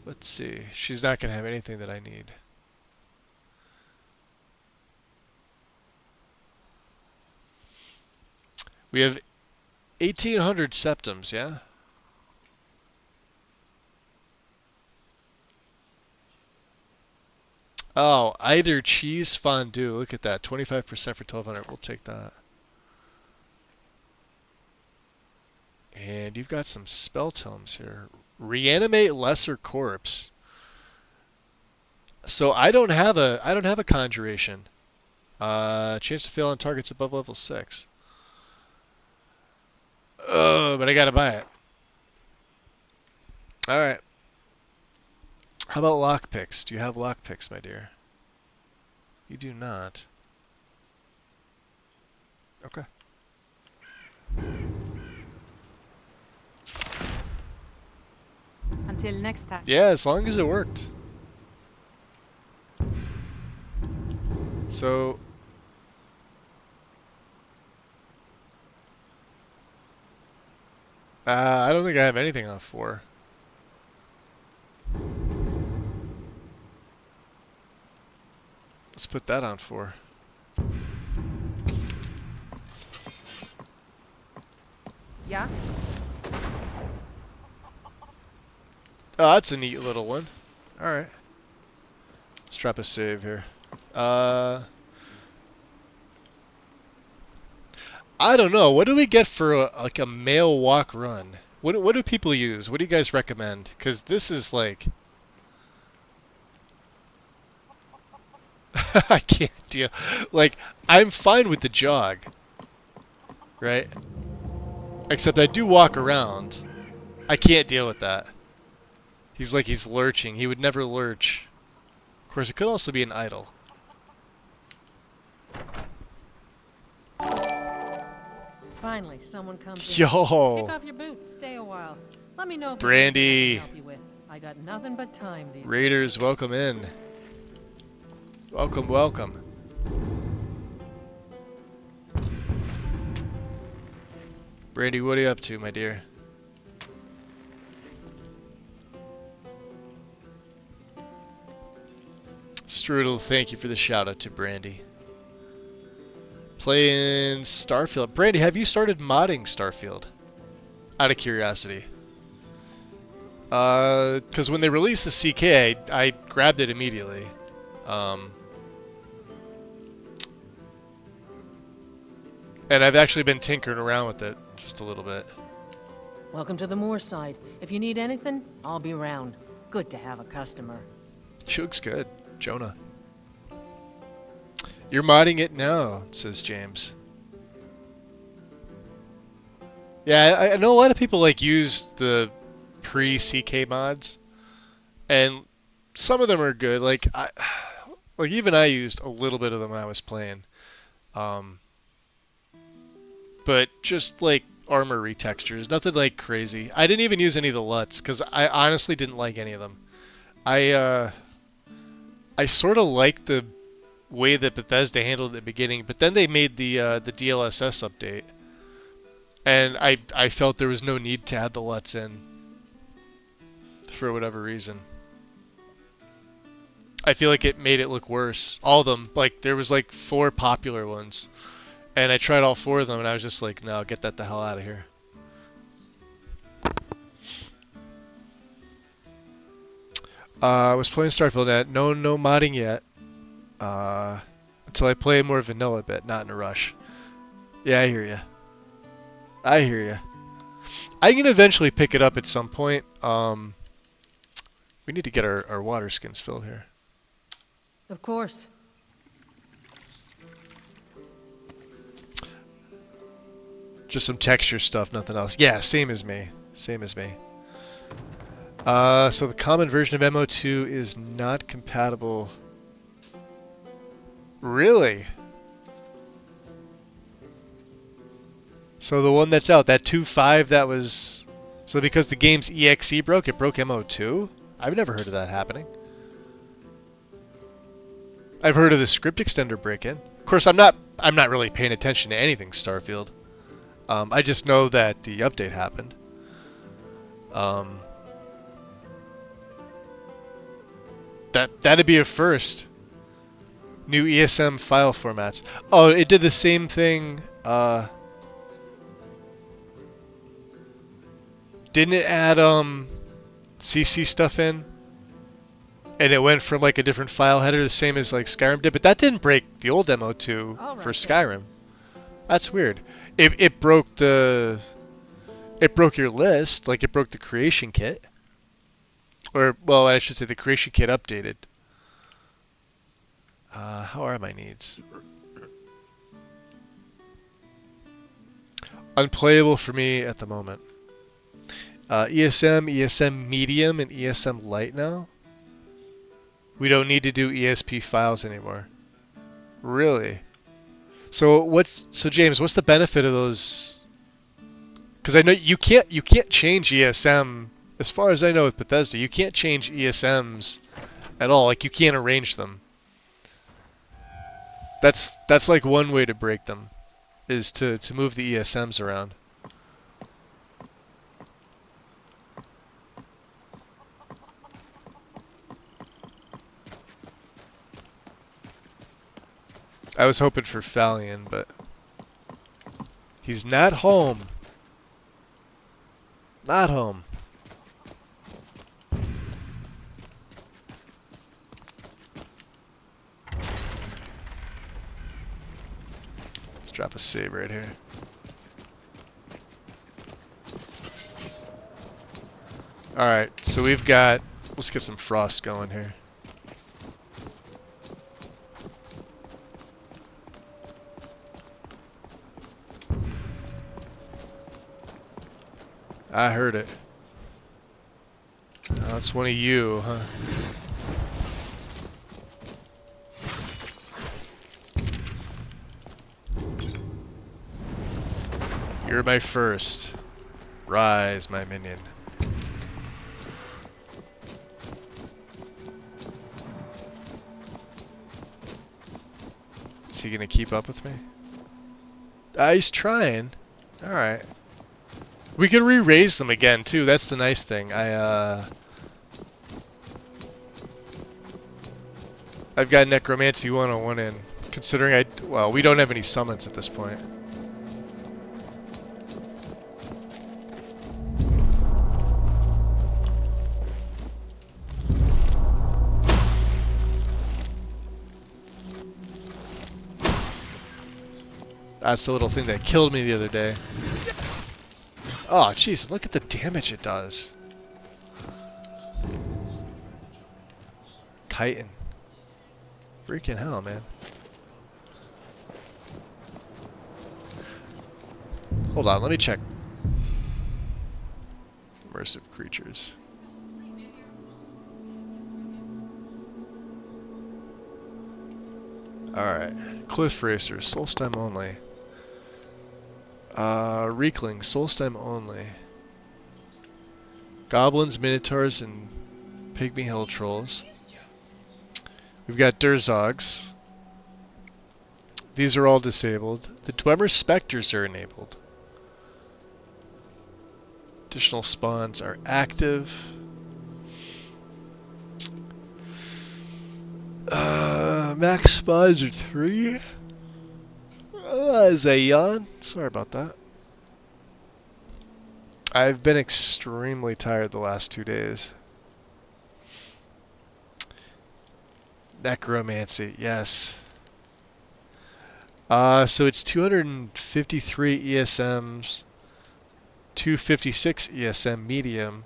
Let's see. She's not going to have anything that I need. We have 1800 septums, yeah? Oh, either cheese fondue. Look at that. 25% for 1200. We'll take that. And you've got some spell tomes here. Reanimate lesser corpse. So I don't have a conjuration. Chance to fail on targets above level 6. Oh, but I gotta buy it. Alright. How about lockpicks? Do you have lockpicks, my dear? You do not. Okay. Until next time. Yeah, as long as it worked. So... I don't think I have anything on 4. Let's put that on 4. Yeah? Oh, that's a neat little one. Alright. Let's drop a save here. I don't know. What do we get for like a male walk run? What do people use? What do you guys recommend? Because this is like... I can't deal. Like, I'm fine with the jog. Right? Except I do walk around. I can't deal with that. He's like he's lurching. He would never lurch. Of course, it could also be an idle. Finally, someone comes in. Yo! Kick off your boots. Stay a while. Let me know if Brandy. there's anything I can help you with. I got nothing but time these Raiders, welcome in. Welcome, welcome. Brandy, what are you up to, my dear? Strudel, thank you for the shout out to Brandy. Playing Starfield. Brandy, have you started modding Starfield? Out of curiosity. Because when they released the CK, I grabbed it immediately. And I've actually been tinkering around with it just a little bit. Welcome to the Moorside. If you need anything, I'll be around. Good to have a customer. She looks good, Jonah. You're modding it now, says James. Yeah, I know a lot of people like use the pre-CK mods, and some of them are good. Like Like, even I used a little bit of them when I was playing. But just, like, armor retextures. Nothing, like, crazy. I didn't even use any of the LUTs, because I honestly didn't like any of them. I sort of liked the way that Bethesda handled it at the beginning, but then they made the DLSS update. And I felt there was no need to add the LUTs in. For whatever reason. I feel like it made it look worse. All of them. Like, there was like 4 popular ones. And I tried all 4 of them and I was just like, no, get that the hell out of here. I was playing Starfield Net. No modding yet. Until I play more vanilla a bit, not in a rush. Yeah, I hear ya. I hear ya. I can eventually pick it up at some point. We need to get our water skins filled here. Of course. Just some texture stuff, nothing else. Yeah, same as me. Same as me. So the common version of MO2 is not compatible. Really? So the one that's out, that 2.5 that was... So because the game's EXE broke, it broke MO2? I've never heard of that happening. I've heard of the script extender break-in. Of course, I'm not really paying attention to anything Starfield. I just know that the update happened. That'd be a first. New ESM file formats. Oh, it did the same thing. Didn't it add CC stuff in? And it went from like a different file header, the same as like Skyrim did, but that didn't break the old MO2 for Skyrim. That's weird. It broke your list, like it broke the creation kit. Or, well, I should say the creation kit updated. How are my needs? Unplayable for me at the moment. ESM, ESM Medium, and ESM Lite now. We don't need to do ESP files anymore. Really? So James, what's the benefit of those? Because I know you can't change ESM. As far as I know with Bethesda, you can't change ESMs at all. Like, you can't arrange them. That's like one way to break them, is to move the ESMs around. I was hoping for Fallion, but he's not home. Not home. Let's drop a save right here. Alright, so we've got... Let's get some frost going here. I heard it. Oh, that's one of you, huh? You're my first. Rise, my minion. Is he gonna keep up with me? He's trying. Alright. We can re-raise them again too, that's the nice thing. I've got Necromancy 101 in, considering well, we don't have any summons at this point. That's the little thing that killed me the other day. Oh, jeez, look at the damage it does. Chitin. Freaking hell, man. Hold on, let me check. Immersive creatures. Alright. Cliff Racers, Solstheim only. Reeklings, Solstheim only. Goblins, Minotaurs, and Pygmy Hill Trolls. We've got Durzogs. These are all disabled. The Dwemer Spectres are enabled. Additional spawns are active. Max spawns are 3. Is a yawn? Sorry about that. I've been extremely tired the last 2 days. Necromancy, yes. So it's 253 ESMs, 256 ESM medium,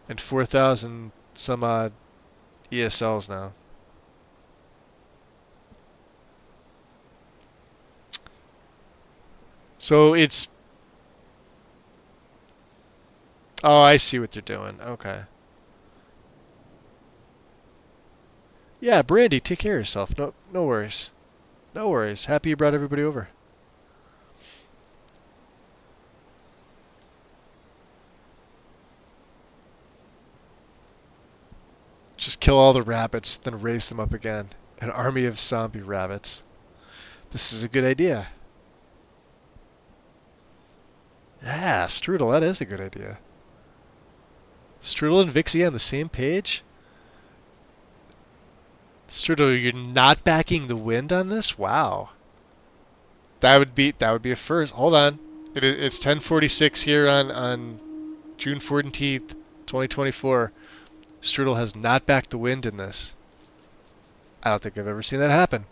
and 4,000 some odd ESLs now. So it's... Oh, I see what they're doing. Okay. Yeah, Brandy, take care of yourself. No worries. No worries. Happy you brought everybody over. Just kill all the rabbits, then raise them up again. An army of zombie rabbits. This is a good idea. Yeah, Strudel, that is a good idea. Strudel and Vixie on the same page? Strudel, you're not backing the wind on this? Wow. That would be a first. Hold on. It's 10:46 here on June 14th, 2024. Strudel has not backed the wind in this. I don't think I've ever seen that happen.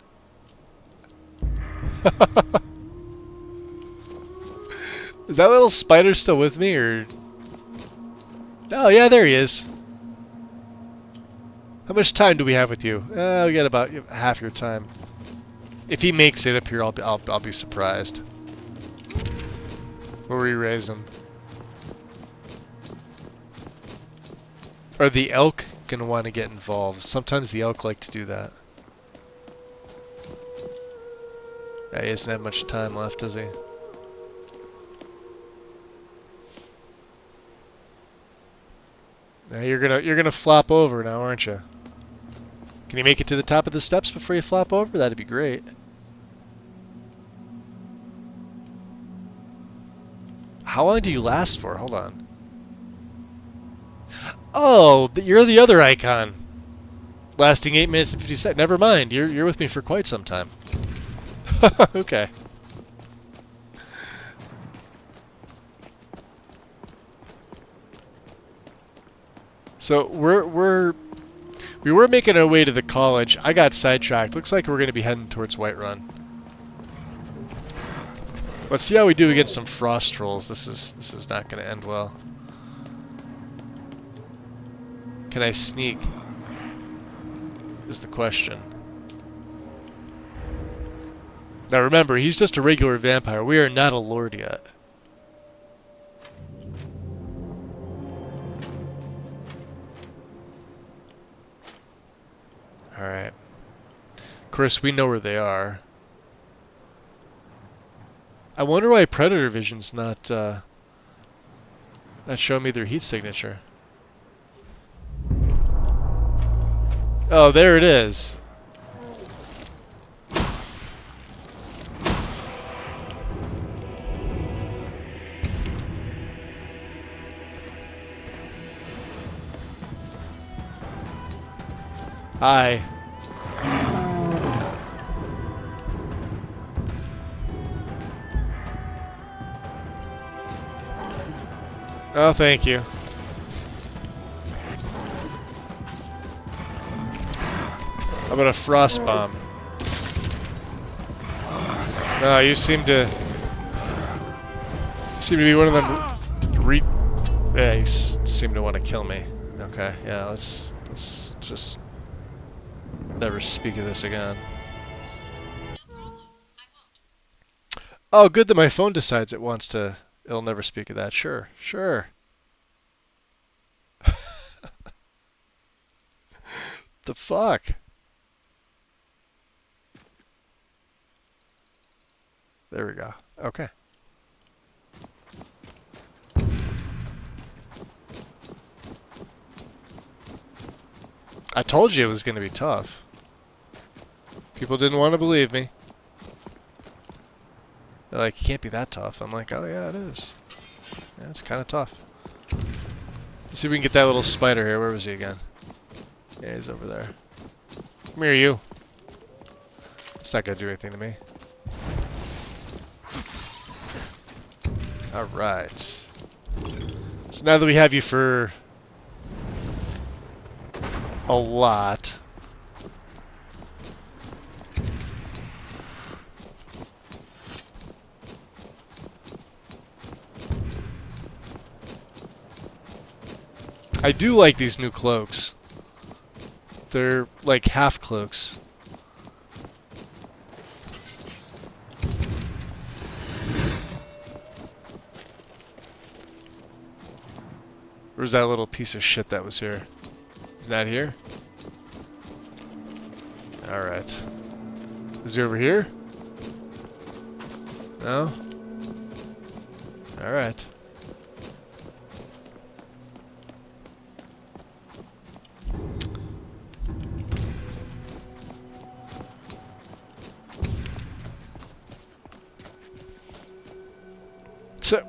Is that little spider still with me, or? Oh yeah, there he is. How much time do we have with you? We got about half your time. If he makes it up here, I'll be surprised. We'll re-raise him. Are the elk gonna want to get involved? Sometimes the elk like to do that. Yeah, he doesn't have much time left, does he? Now you're gonna flop over now, aren't you? Can you make it to the top of the steps before you flop over? That'd be great. How long do you last for? Hold on. Oh, you're the other icon. Lasting 8 minutes and 50 seconds. Never mind. You're with me for quite some time. Okay. So we were making our way to the college. I got sidetracked. Looks like we're going to be heading towards Whiterun. Let's see how we do against some frost trolls. This is not going to end well. Can I sneak? Is the question. Now remember, he's just a regular vampire. We are not a lord yet. Alright. Of course, we know where they are. I wonder why Predator Vision's not showing me their heat signature. Oh, there it is. Hi. Oh, thank you. How about a frost bomb? No, you seem to be one of them. Yeah, you seem to want to kill me. Okay, yeah, let's just never speak of this again. Oh, good that my phone decides it'll never speak of that. Sure, sure. The fuck? There we go. Okay. I told you it was going to be tough. People didn't want to believe me. They're like, it can't be that tough. I'm like, oh yeah, it is. Yeah, it's kind of tough. Let's see if we can get that little spider here. Where was he again? Yeah, he's over there. Come here, you. It's not going to do anything to me. Alright. So now that we have you for a lot. I do like these new cloaks. They're like half cloaks. Where's that little piece of shit that was here? Is that here? Alright. Is he over here? No? Alright.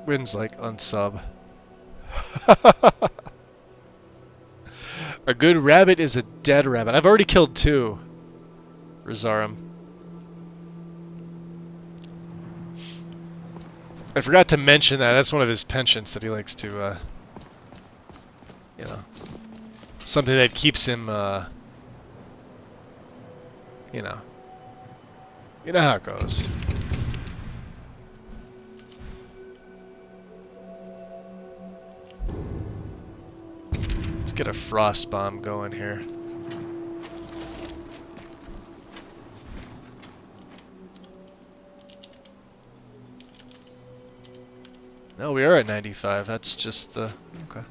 Wind's like unsub. A good rabbit is a dead rabbit. I've already killed 2. Rosarum. I forgot to mention that. That's one of his penchants that he likes to, you know, something that keeps him, you know how it goes. Let's get a frost bomb going here. No, we are at 95. That's just the... Okay.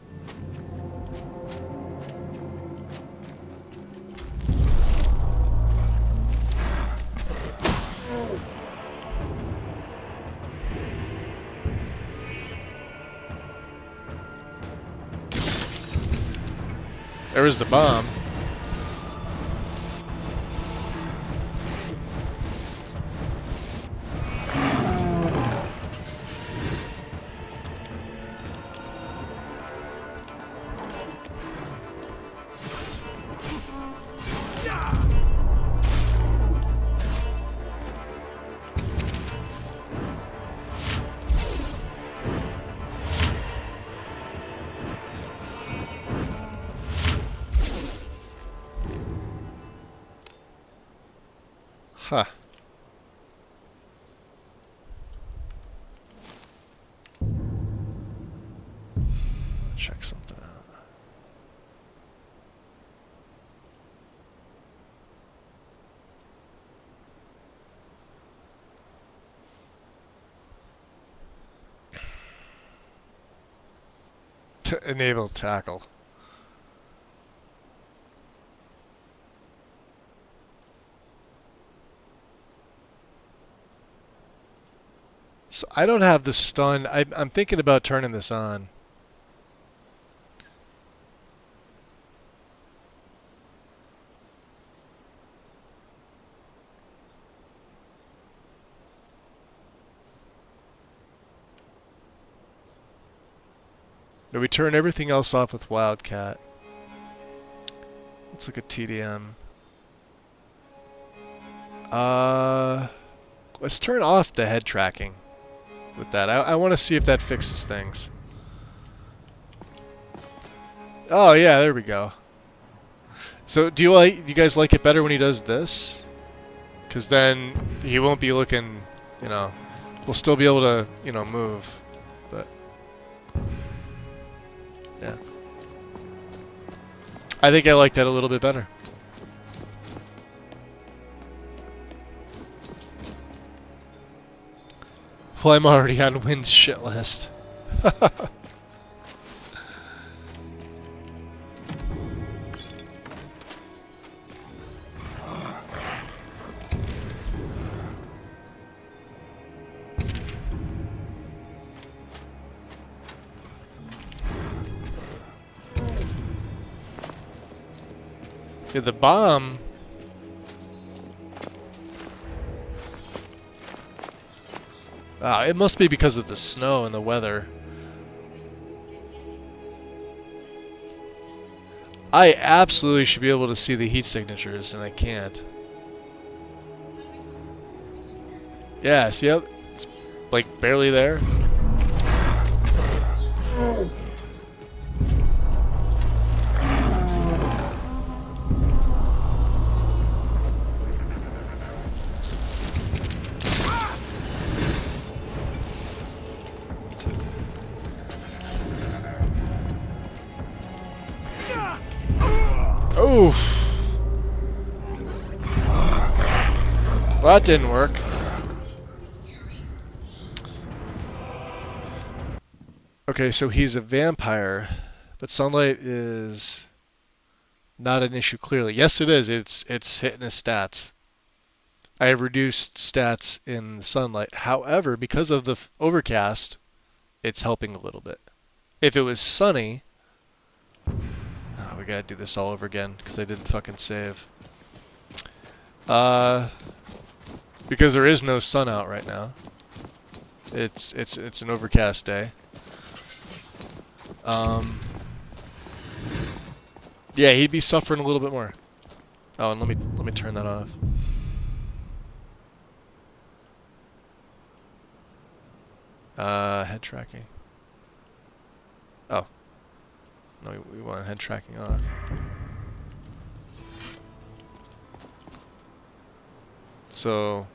There was the bomb. Huh. Check something out. To enable tackle. So I don't have the stun. I'm thinking about turning this on. Do we turn everything else off with Wildcat? Let's look at TDM. Let's turn off the head tracking with that. I want to see if that fixes things. Oh yeah, there we go. So do you guys like it better when he does this? Because then he won't be looking, you know, we'll still be able to, you know, move. But yeah. I think I like that a little bit better. Well, I'm already on Wind's shit list. Yeah, the bomb. It must be because of the snow and the weather. I absolutely should be able to see the heat signatures, and I can't. Yeah, see how it's like barely there? Oof. Well, that didn't work. Okay, so he's a vampire, but sunlight is not an issue clearly. Yes, it is. It's hitting his stats. I have reduced stats in sunlight. However, because of the overcast, it's helping a little bit. If it was sunny, we gotta do this all over again because I didn't fucking save. Because there is no sun out right now. It's an overcast day. Yeah, he'd be suffering a little bit more. Oh, and let me turn that off. Head tracking. Oh. No, we want head tracking off. So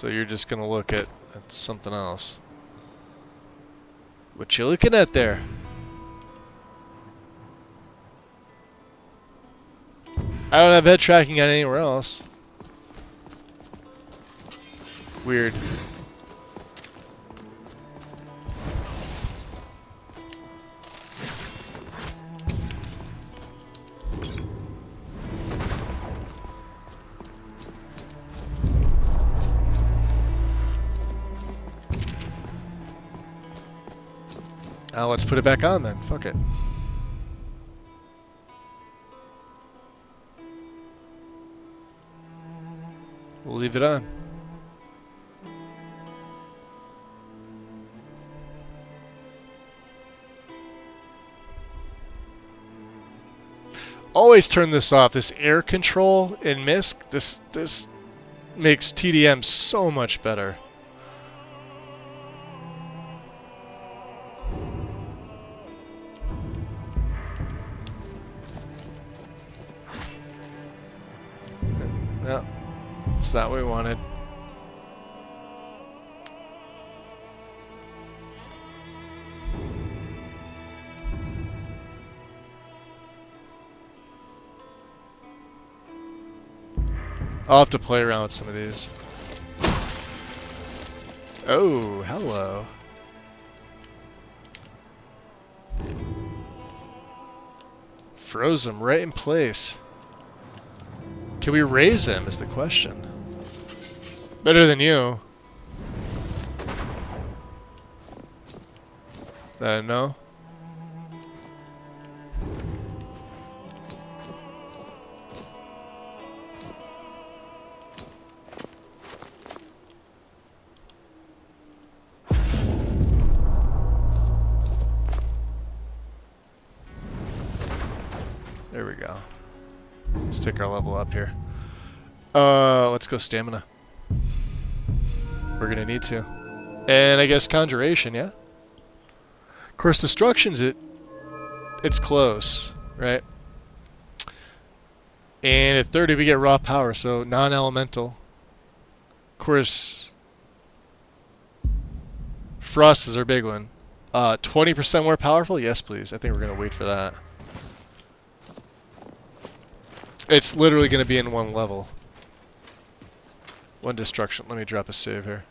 you're just gonna look at something else. What you looking at there? I don't have head tracking on anywhere else. Weird. Let's put it back on then. Fuck it. We'll leave it on. Always turn this off. This air control in MISC, this makes TDM so much better. Yeah, it's that we wanted. I'll have to play around with some of these. Oh, hello. Froze him right in place. Can we raise him is the question. Better than you. No? There we go. Let's take our level up here. Let's go stamina. We're gonna need to. And I guess conjuration, yeah? Of course, destruction's it's close, right? And at 30 we get raw power, so non-elemental. Of course, frost is our big one. 20% more powerful? Yes, please. I think we're gonna wait for that. It's literally going to be in one level. One destruction. Let me drop a save here.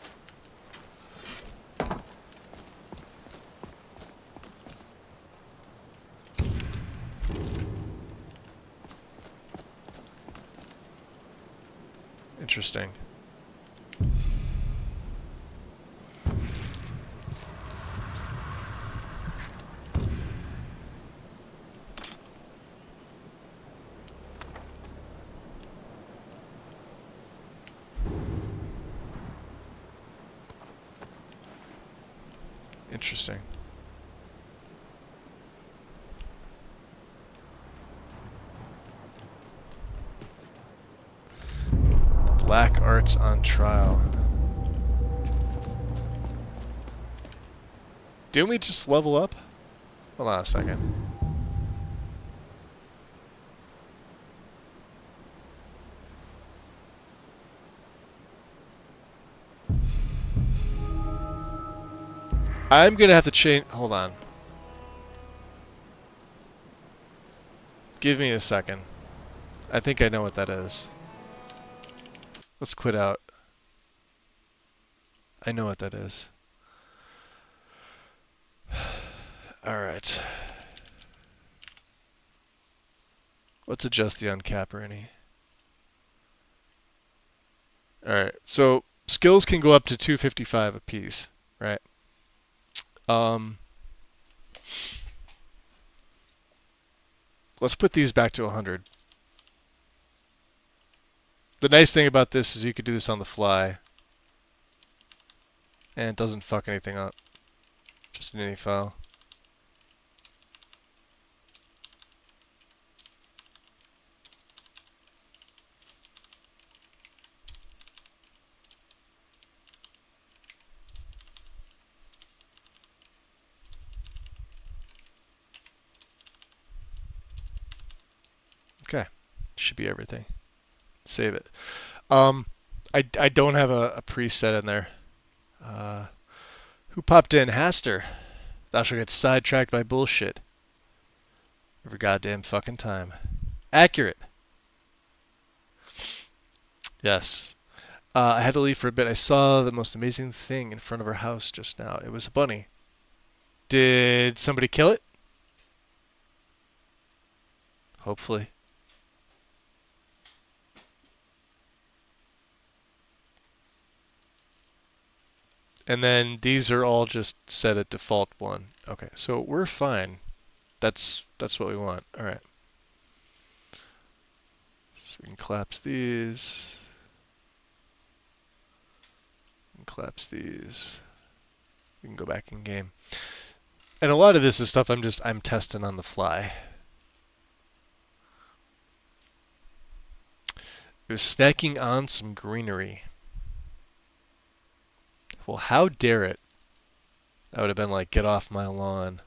Interesting. Interesting. Black arts on trial. Didn't we just level up? Hold on a second. I'm gonna have to change. Hold on. Give me a second. I think I know what that is. Let's quit out. I know what that is. Alright. Let's adjust the uncap, Ernie. Alright, so skills can go up to 255 apiece, right? Let's put these back to 100. The nice thing about this is you could do this on the fly. And it doesn't fuck anything up. Just in any file. Okay. Should be everything. Save it. I don't have a preset in there. Who popped in? Haster. Thou shalt get sidetracked by bullshit. Every goddamn fucking time. Accurate. Yes. I had to leave for a bit. I saw the most amazing thing in front of our house just now. It was a bunny. Did somebody kill it? Hopefully. And then these are all just set at default 1. Okay, so we're fine. That's what we want. All right. So we can collapse these. And collapse these. We can go back in game. And a lot of this is stuff I'm testing on the fly. It was stacking on some greenery. Well, how dare it? That would have been like, get off my lawn.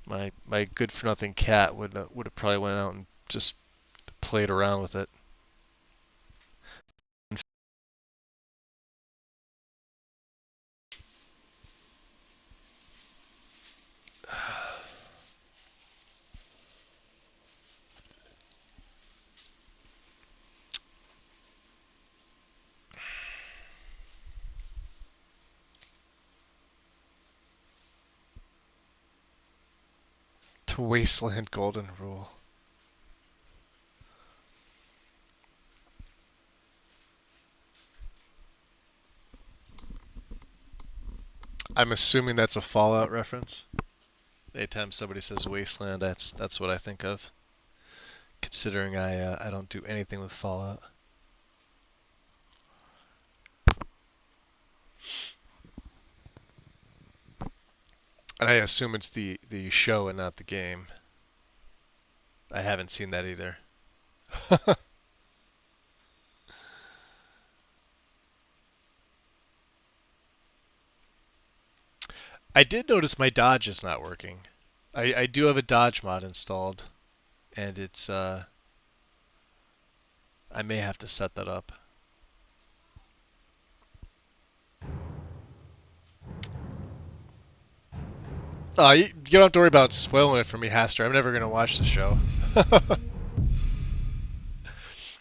My good-for-nothing cat would have probably went out and just played around with it. To Wasteland Golden Rule. I'm assuming that's a Fallout reference. Anytime somebody says Wasteland, that's what I think of. Considering I don't do anything with Fallout. And I assume it's the show and not the game. I haven't seen that either. I did notice my dodge is not working. I do have a dodge mod installed, and it's I may have to set that up. You don't have to worry about spoiling it for me, Haster. I'm never gonna watch the show.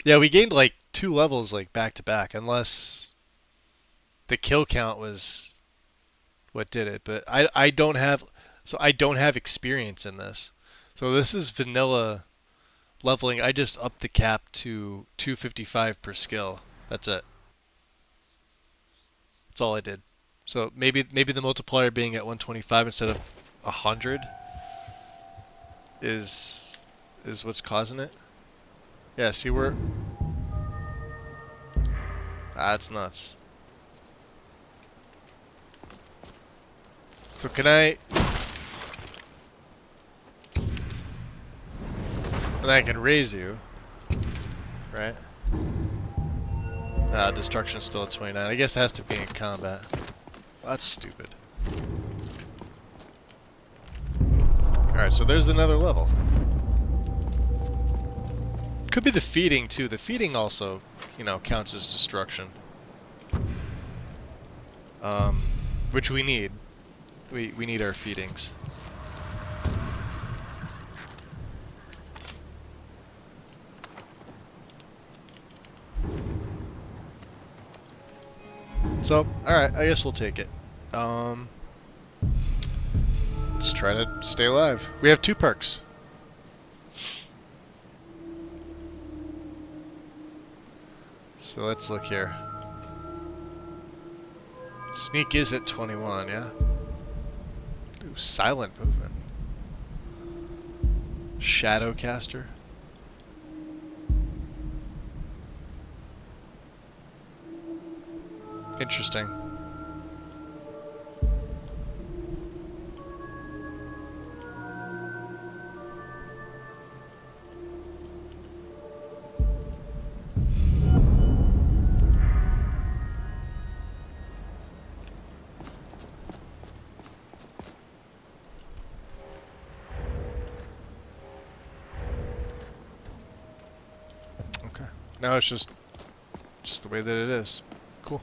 Yeah, we gained like 2 levels like back to back, unless the kill count was what did it. But I don't have experience in this. So this is vanilla leveling. I just upped the cap to 255 per skill. That's it. That's all I did. So maybe the multiplier being at 125 instead of 100 is what's causing it. Yeah, see That's nuts. So can I... And I can raise you, right? Destruction's still at 29. I guess it has to be in combat. Well, that's stupid. Alright, so there's another level. Could be the feeding too. The feeding also, you know, counts as destruction. Which we need. We need our feedings. So, alright, I guess we'll take it. Let's try to stay alive. We have 2 perks. So let's look here. Sneak is at 21, yeah? Ooh, silent movement. Shadowcaster. Interesting. Okay. Now it's just the way that it is. Cool.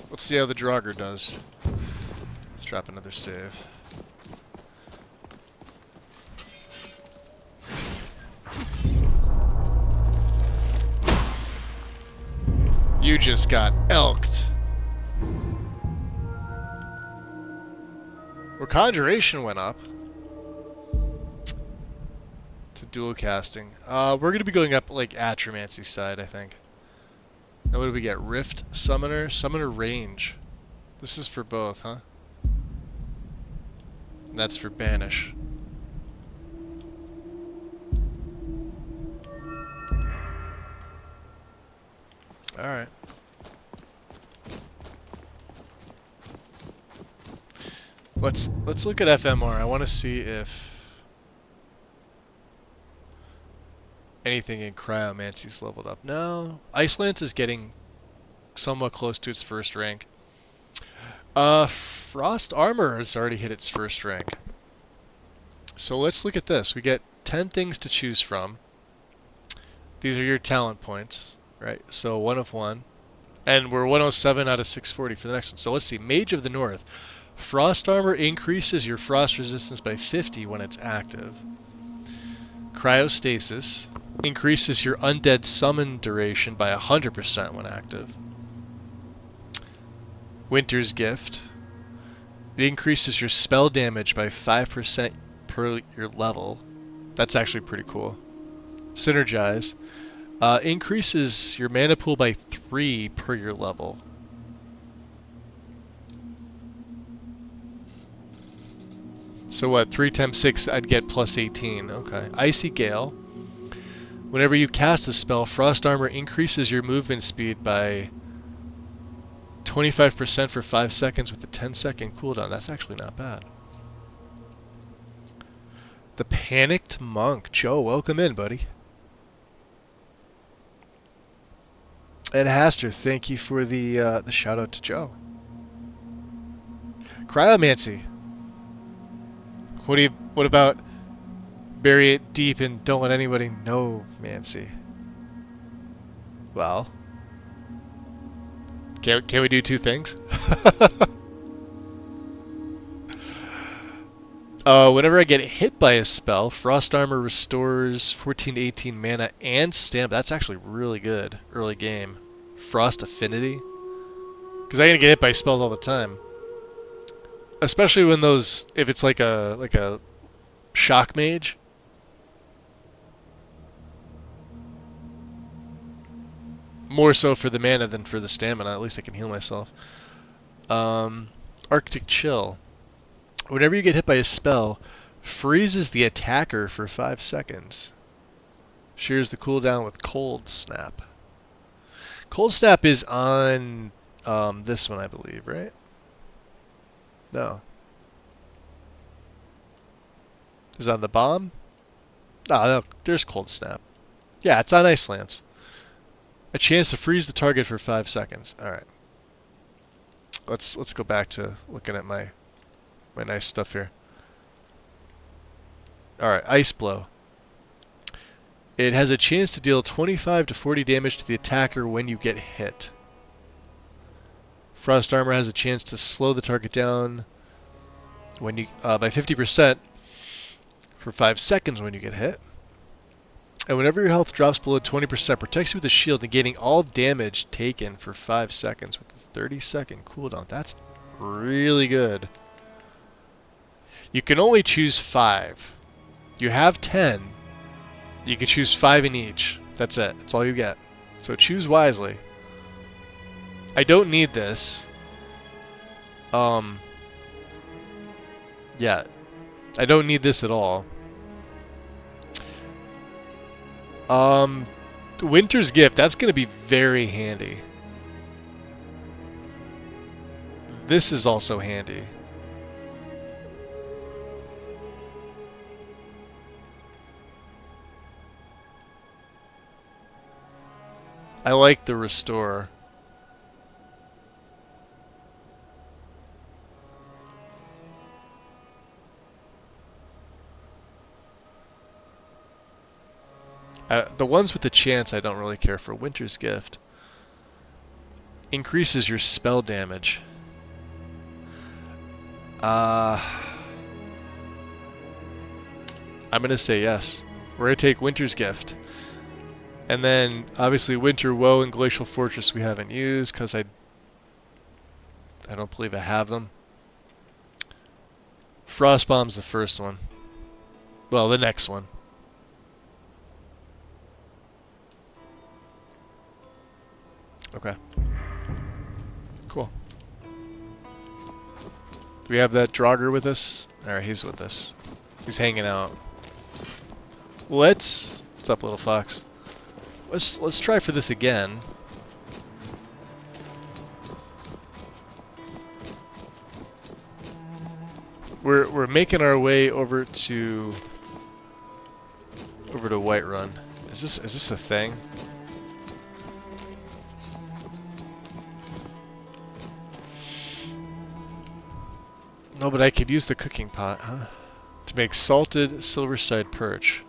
Let's see how the Draugr does. Let's drop another save. You just got elked. Well, Conjuration went up to dual casting. We're gonna be going up like Atromancy side, I think. Now what do we get? Rift, Summoner, Summoner Range. This is for both, huh? And that's for Banish. Alright. Let's look at FMR. I want to see if anything in Cryomancy's leveled up. No, Icelance is getting somewhat close to its first rank. Frost Armor has already hit its first rank. So let's look at this. We get 10 things to choose from. These are your talent points, right? So 1 of 1. And we're 107 out of 640 for the next one. So let's see. Mage of the North. Frost Armor increases your frost resistance by 50 when it's active. Cryostasis increases your undead summon duration by 100% when active. Winter's Gift. It increases your spell damage by 5% per your level. That's actually pretty cool. Synergize. Increases your mana pool by 3 per your level. So what, 3 times 6, I'd get plus 18. Okay. Icy Gale. Whenever you cast a spell, Frost Armor increases your movement speed by 25% for 5 seconds with a 10-second cooldown. That's actually not bad. The Panicked Monk. Joe, welcome in, buddy. Ed Haster, thank you for the shout out to Joe. Cryomancy. What about bury it deep and don't let anybody know, Mancy? Well, can we do 2 things? Whenever I get hit by a spell, Frost Armor restores 14 to 18 mana and stamina. That's actually really good early game. Frost Affinity, because I'm gonna get hit by spells all the time. Especially when those, if it's like a shock mage. More so for the mana than for the stamina. At least I can heal myself. Arctic Chill. Whenever you get hit by a spell, freezes the attacker for 5 seconds. Shares the cooldown with Cold Snap. Cold Snap is on this one, I believe, right? No. Is it on the bomb? No, there's Cold Snap. Yeah, it's on Ice Lance. A chance to freeze the target for 5 seconds. Alright. Let's go back to looking at my nice stuff here. Alright, Ice Blow. It has a chance to deal 25 to 40 damage to the attacker when you get hit. Frost Armor has a chance to slow the target down when you by 50% for 5 seconds when you get hit. And whenever your health drops below 20%, protects you with a shield, negating all damage taken for 5 seconds with a 30-second cooldown. That's really good. You can only choose 5. You have 10. You can choose 5 in each. That's it. That's all you get. So choose wisely. I don't need this. Yeah. I don't need this at all. Winter's Gift, that's going to be very handy. This is also handy. I like the Restore. The ones with the chance I don't really care for. Winter's Gift increases your spell damage. I'm gonna say yes. We're gonna take Winter's Gift. And then, obviously, Winter Woe and Glacial Fortress we haven't used, because I don't believe I have them. Frostbomb's the first one. Well, the next one. Okay. Cool. Do we have that Draugr with us? Alright, he's with us. He's hanging out. What's up, little fox? Let's try for this again. We're making our way over to Whiterun. Is this a thing? No, but I could use the cooking pot, huh? To make salted silverside perch.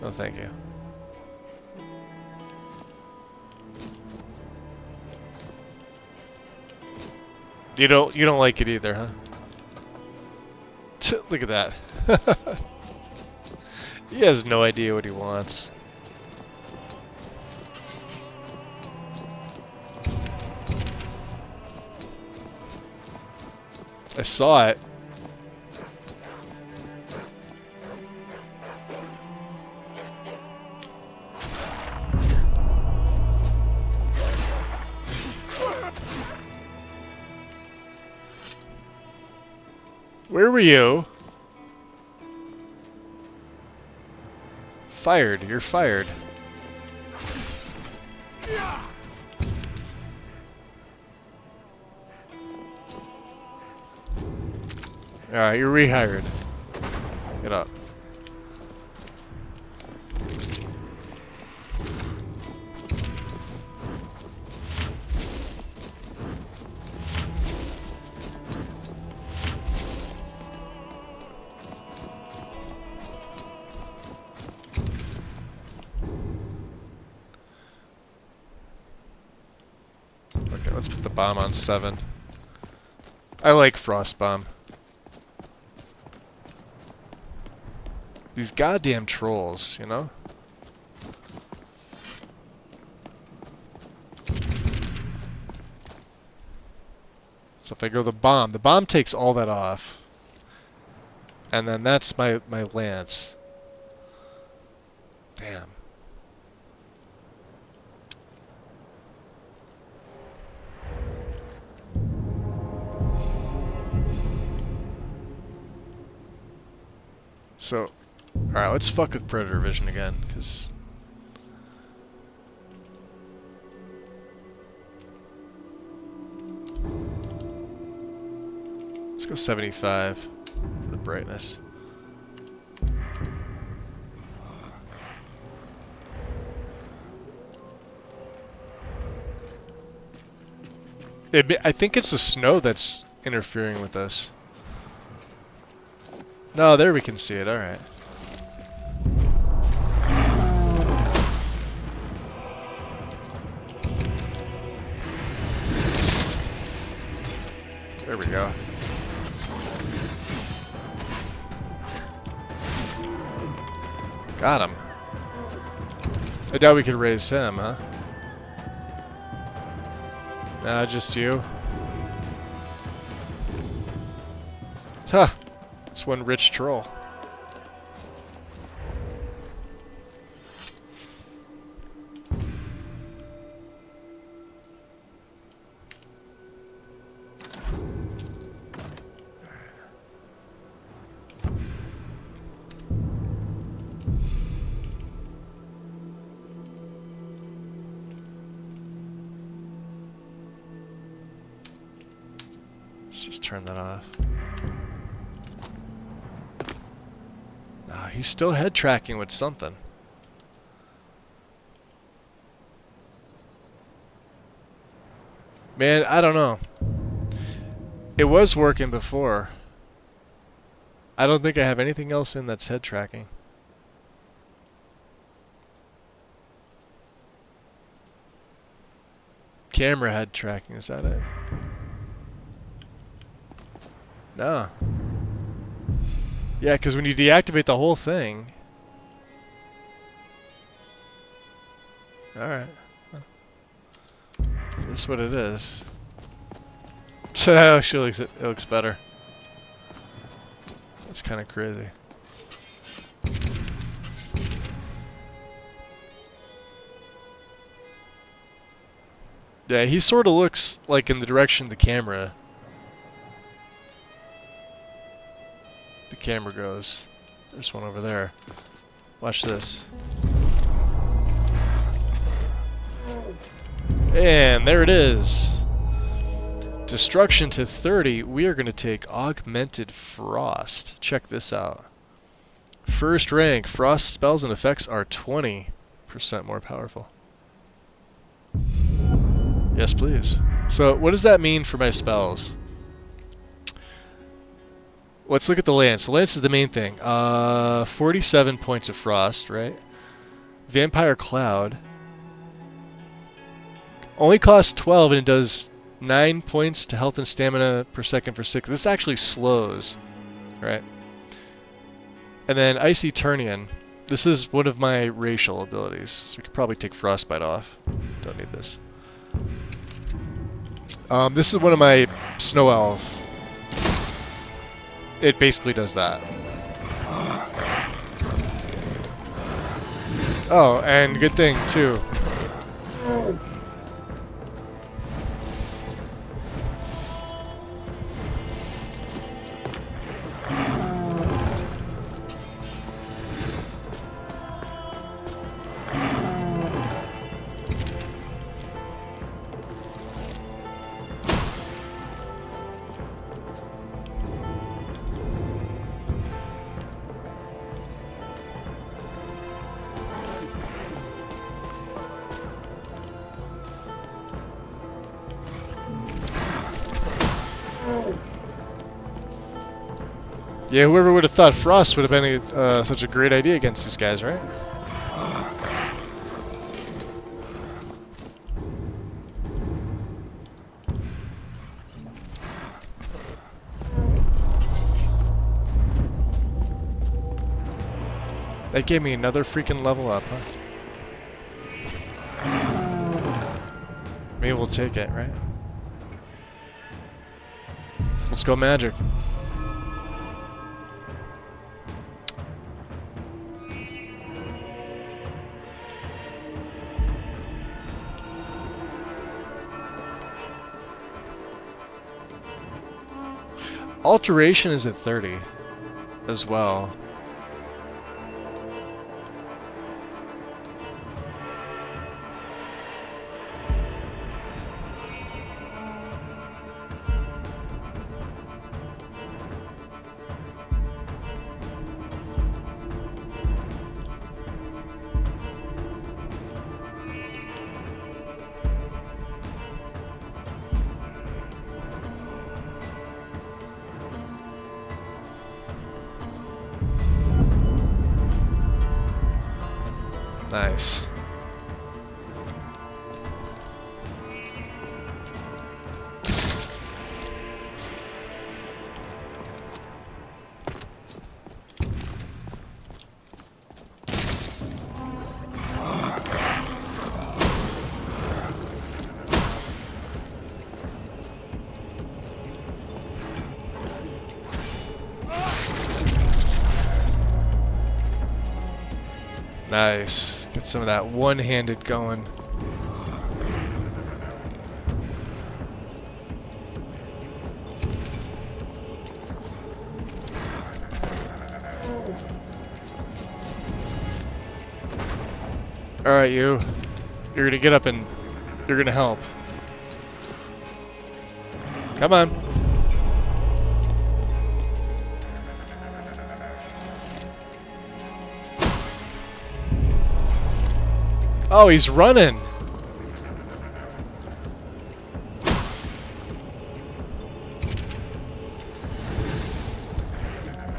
Oh, thank you. You don't like it either, huh? Look at that. He has no idea what he wants. I saw it. Where were you? Fired. You're fired. Alright, you're rehired. Get up. Okay, let's put the bomb on 7. I like Frost Bomb. These goddamn trolls, you know? So if I go the bomb takes all that off. And then that's my lance. Damn. So Alright, let's fuck with predator vision again, because... Let's go 75 for the brightness. I think it's the snow that's interfering with us. No, there we can see it, alright. There we go. Got him. I doubt we could raise him, huh? Nah, just you. Huh. It's one rich troll. Let's just turn that off. He's still head tracking with something. Man, I don't know. It was working before. I don't think I have anything else in that's head tracking. Camera head tracking, is that it? No. Yeah, because when you deactivate the whole thing... Alright. This is what it is. Actually, it looks better. That's kind of crazy. Yeah, he sort of looks like in the direction the camera goes. There's one over there. Watch this. And there it is. Destruction to 30. We are going to take Augmented Frost. Check this out. First rank. Frost spells and effects are 20% more powerful. Yes, please. So, what does that mean for my spells? Let's look at the lance. The lance is the main thing. 47 points of frost, right? Vampire Cloud. Only costs 12 and it does 9 points to health and stamina per second for 6. This actually slows, right? And then Icy Turnian. This is one of my racial abilities. So we could probably take Frostbite off. Don't need this. This is one of my Snow Elves. It basically does that. Oh, and good thing too. Yeah, whoever would have thought Frost would have been such a great idea against these guys, right? That gave me another freaking level up, huh? Maybe we'll take it, right? Let's go magic. Alteration is at 30 as well. Nice. Nice. Get some of that one-handed going. Alright, you. You're gonna get up and you're gonna help. Come on. Oh, he's running.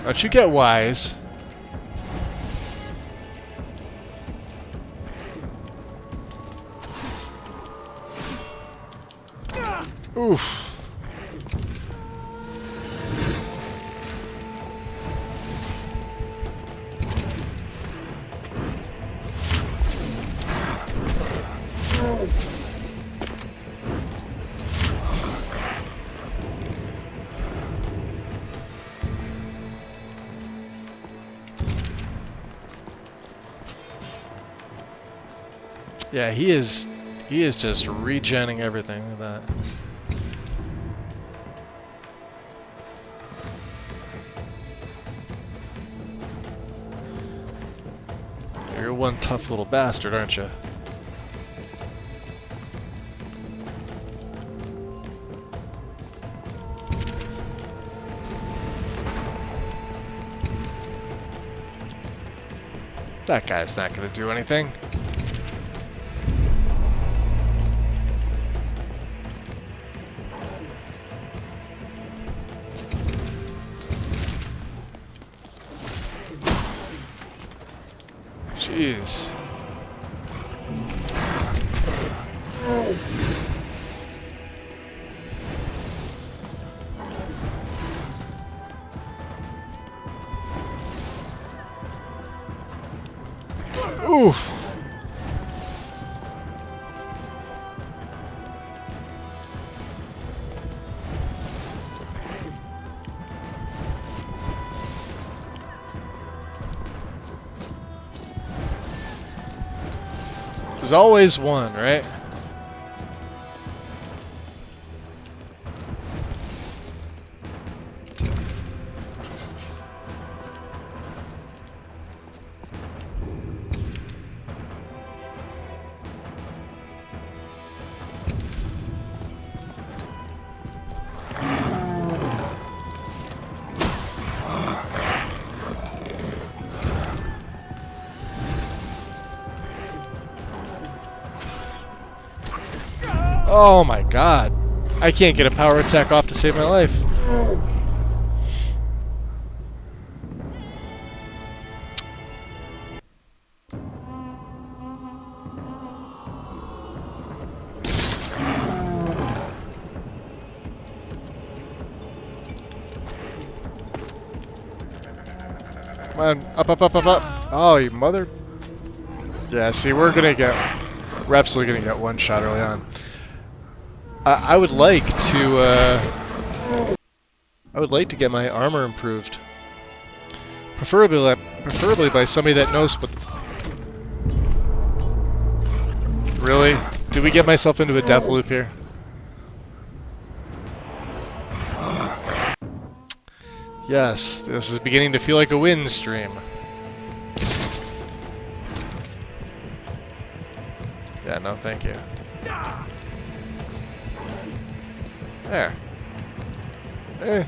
Don't you get wise? Oof. Yeah, he is just regenning everything with that. You're one tough little bastard, aren't you? That guy's not gonna do anything. Jeez. Oof. There's always one, right? Oh my god. I can't get a power attack off to save my life. Come on, up, up, up, up, up. Oh, you mother. Yeah, see, we're absolutely gonna get one shot early on. I would like to get my armor improved. Preferably by somebody that knows what Really? Did we get myself into a death loop here? Yes, this is beginning to feel like a wind stream. Yeah, no, thank you. There. Hey.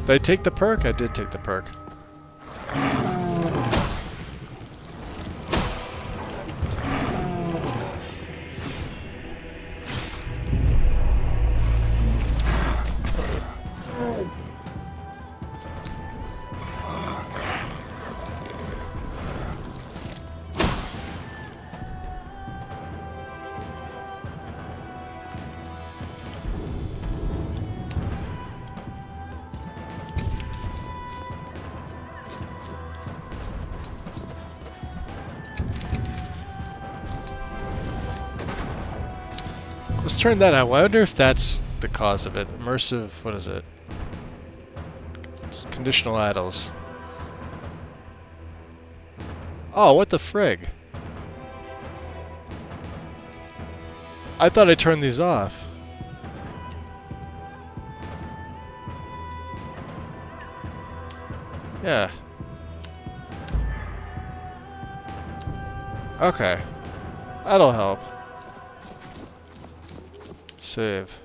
Did I take the perk? I did take the perk. Let's turn that out. I wonder if that's the cause of it. Immersive, what is it? It's conditional idols. Oh, what the frig? I thought I turned these off. Yeah. Okay. That'll help. Save.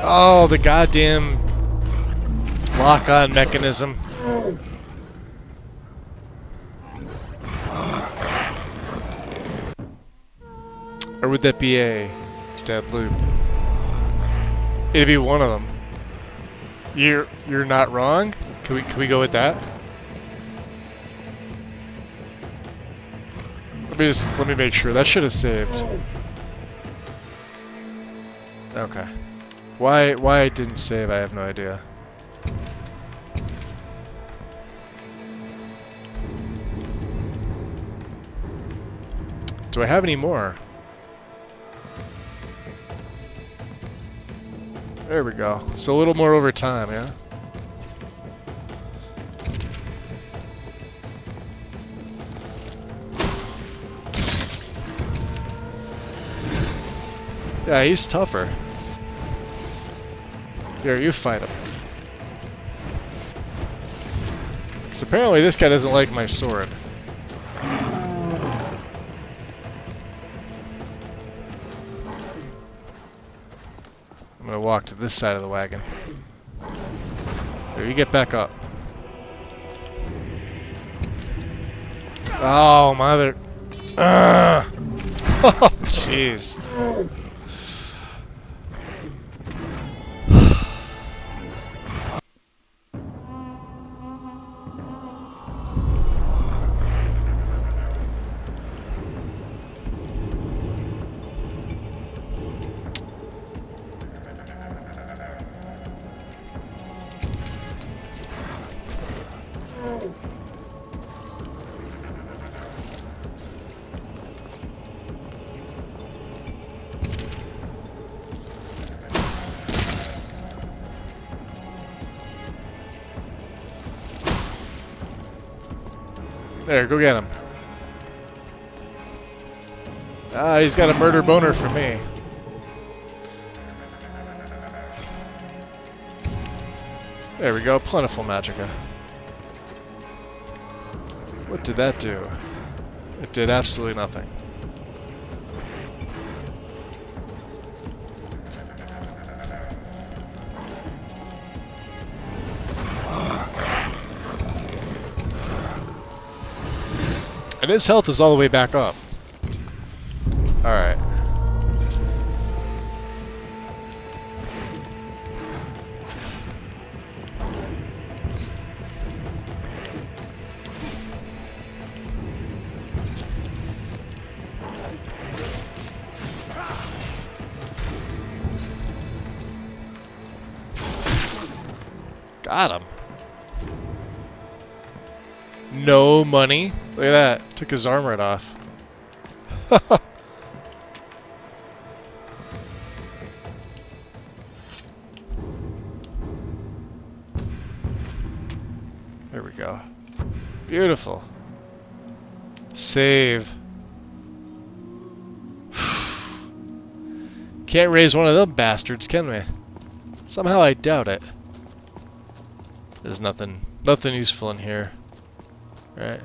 Oh, the goddamn lock-on mechanism. Or would that be a dead loop? It'd be one of them. You're not wrong. Can we go with that? Let me make sure. That should have saved. Okay. Why it didn't save, I have no idea. Do I have any more? There we go. So a little more over time, yeah? Yeah, he's tougher. Here, you fight him. Because apparently this guy doesn't like my sword. I'm gonna walk to this side of the wagon. Here, you get back up. Oh, mother. Oh, jeez. There, go get him. Ah, he's got a murder boner for me. There we go, plentiful magicka. What did that do? It did absolutely nothing. And his health is all the way back up. Alright. Got him. No money. Look at that. Took his armor right off. There we go. Beautiful. Save. Can't raise one of them bastards, can we? Somehow I doubt it. There's nothing useful in here. Right?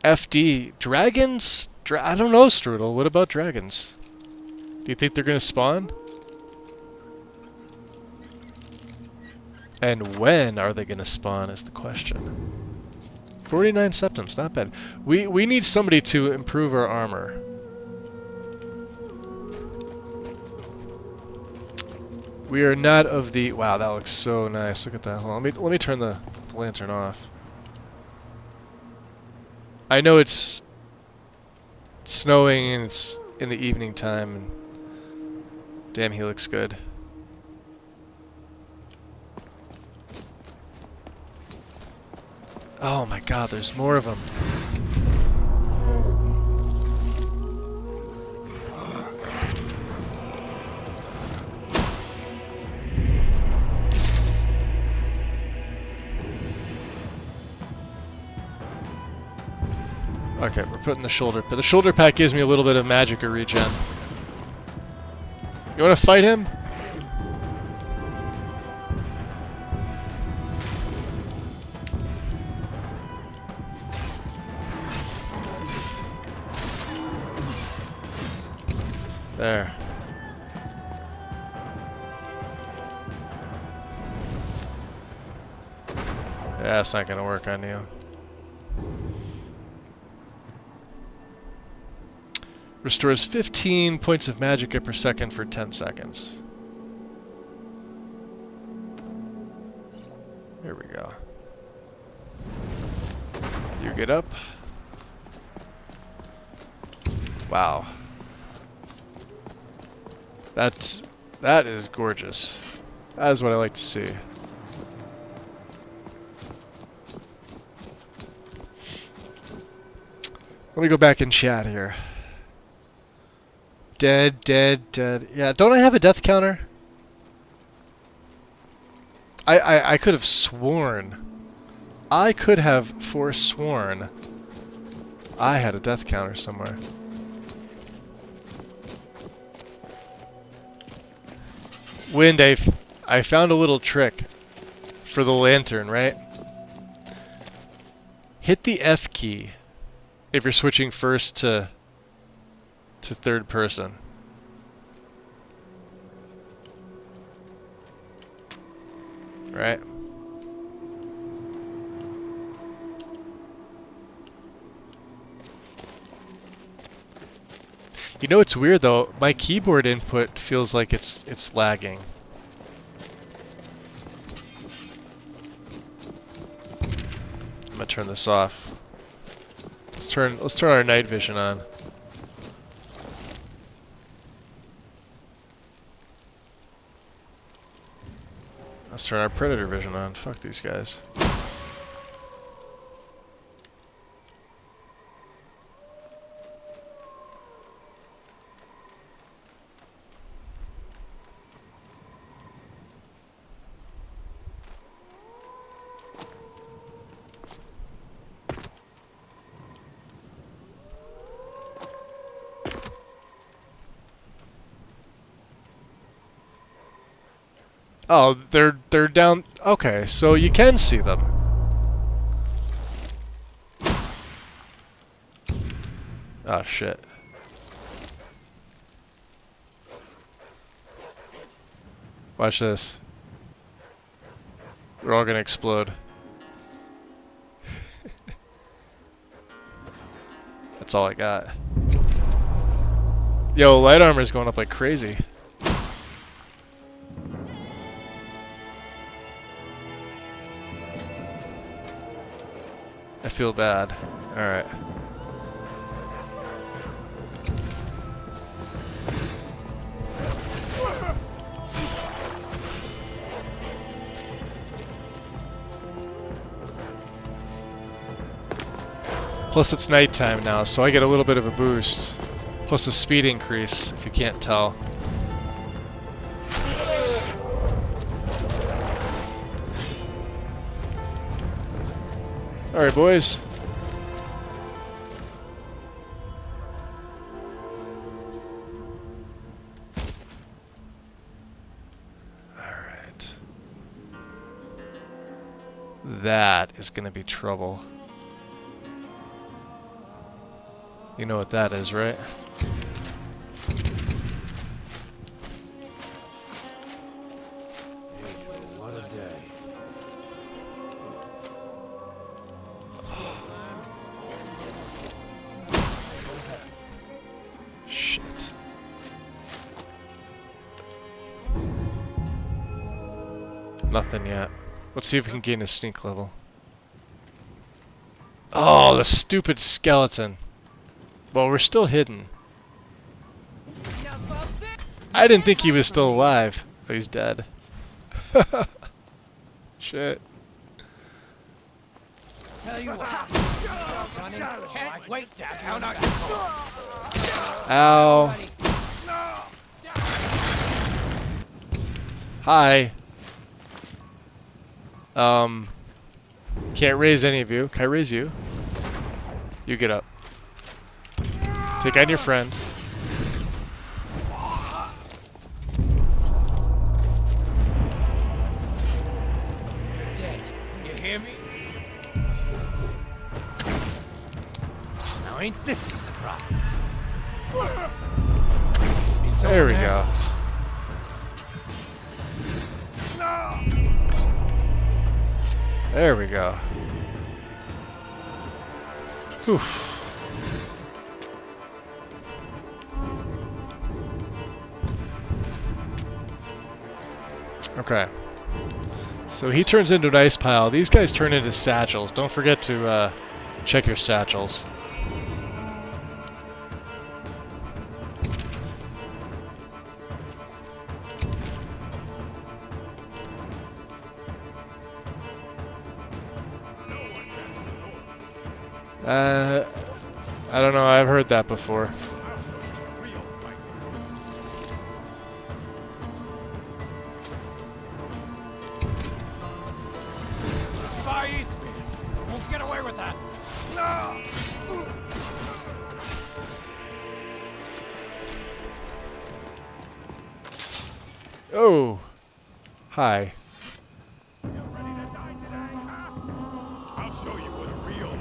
FD. Dragons? I don't know, Strudel. What about dragons? Do you think they're gonna spawn? And when are they gonna spawn is the question. 49 septums, not bad. We need somebody to improve our armor. We are not of the... Wow, that looks so nice. Look at that. Hold on, let me turn the lantern off. I know it's snowing and it's in the evening time. And damn, he looks good. Oh my god, there's more of them. Okay, we're putting the shoulder pack. The shoulder pack gives me a little bit of magic or regen. You want to fight him? There. Yeah, it's not gonna work on you. Restores 15 points of magicka per second for 10 seconds. Here we go. You get up. Wow. That is gorgeous. That is what I like to see. Let me go back and chat here. Dead, dead, dead. Yeah, don't I have a death counter? I could have sworn. I could have forsworn I had a death counter somewhere. Wind, I found a little trick for the lantern, right? Hit the F key if you're switching first to third person. Right? You know what's weird though? My keyboard input feels like it's lagging. I'm gonna turn this off. Let's turn our night vision on. Let's turn our predator vision on. Fuck these guys. Oh, they're down. Okay, so you can see them. Oh shit. Watch this. We're all gonna explode. That's all I got. Yo, light armor's going up like crazy. I feel bad. Alright. Plus it's nighttime now, so I get a little bit of a boost. Plus a speed increase, if you can't tell. Alright, boys. Alright. That is gonna be trouble. You know what that is, right? What a day. Shit. Nothing yet. Let's see if we can gain a sneak level. Oh, the stupid skeleton. Well, we're still hidden. I didn't think he was still alive. Oh, he's dead. Shit. Ow. Hi. Can't raise any of you. Can I raise you? You get up. Take on your friend. You're dead. You hear me? Now ain't this a surprise? There we go. There we go. Whew. Okay. So he turns into an ice pile. These guys turn into satchels. Don't forget to check your satchels. I don't know, I've heard that before. Won't get away with that. Oh! Hi. I'll show you what a real...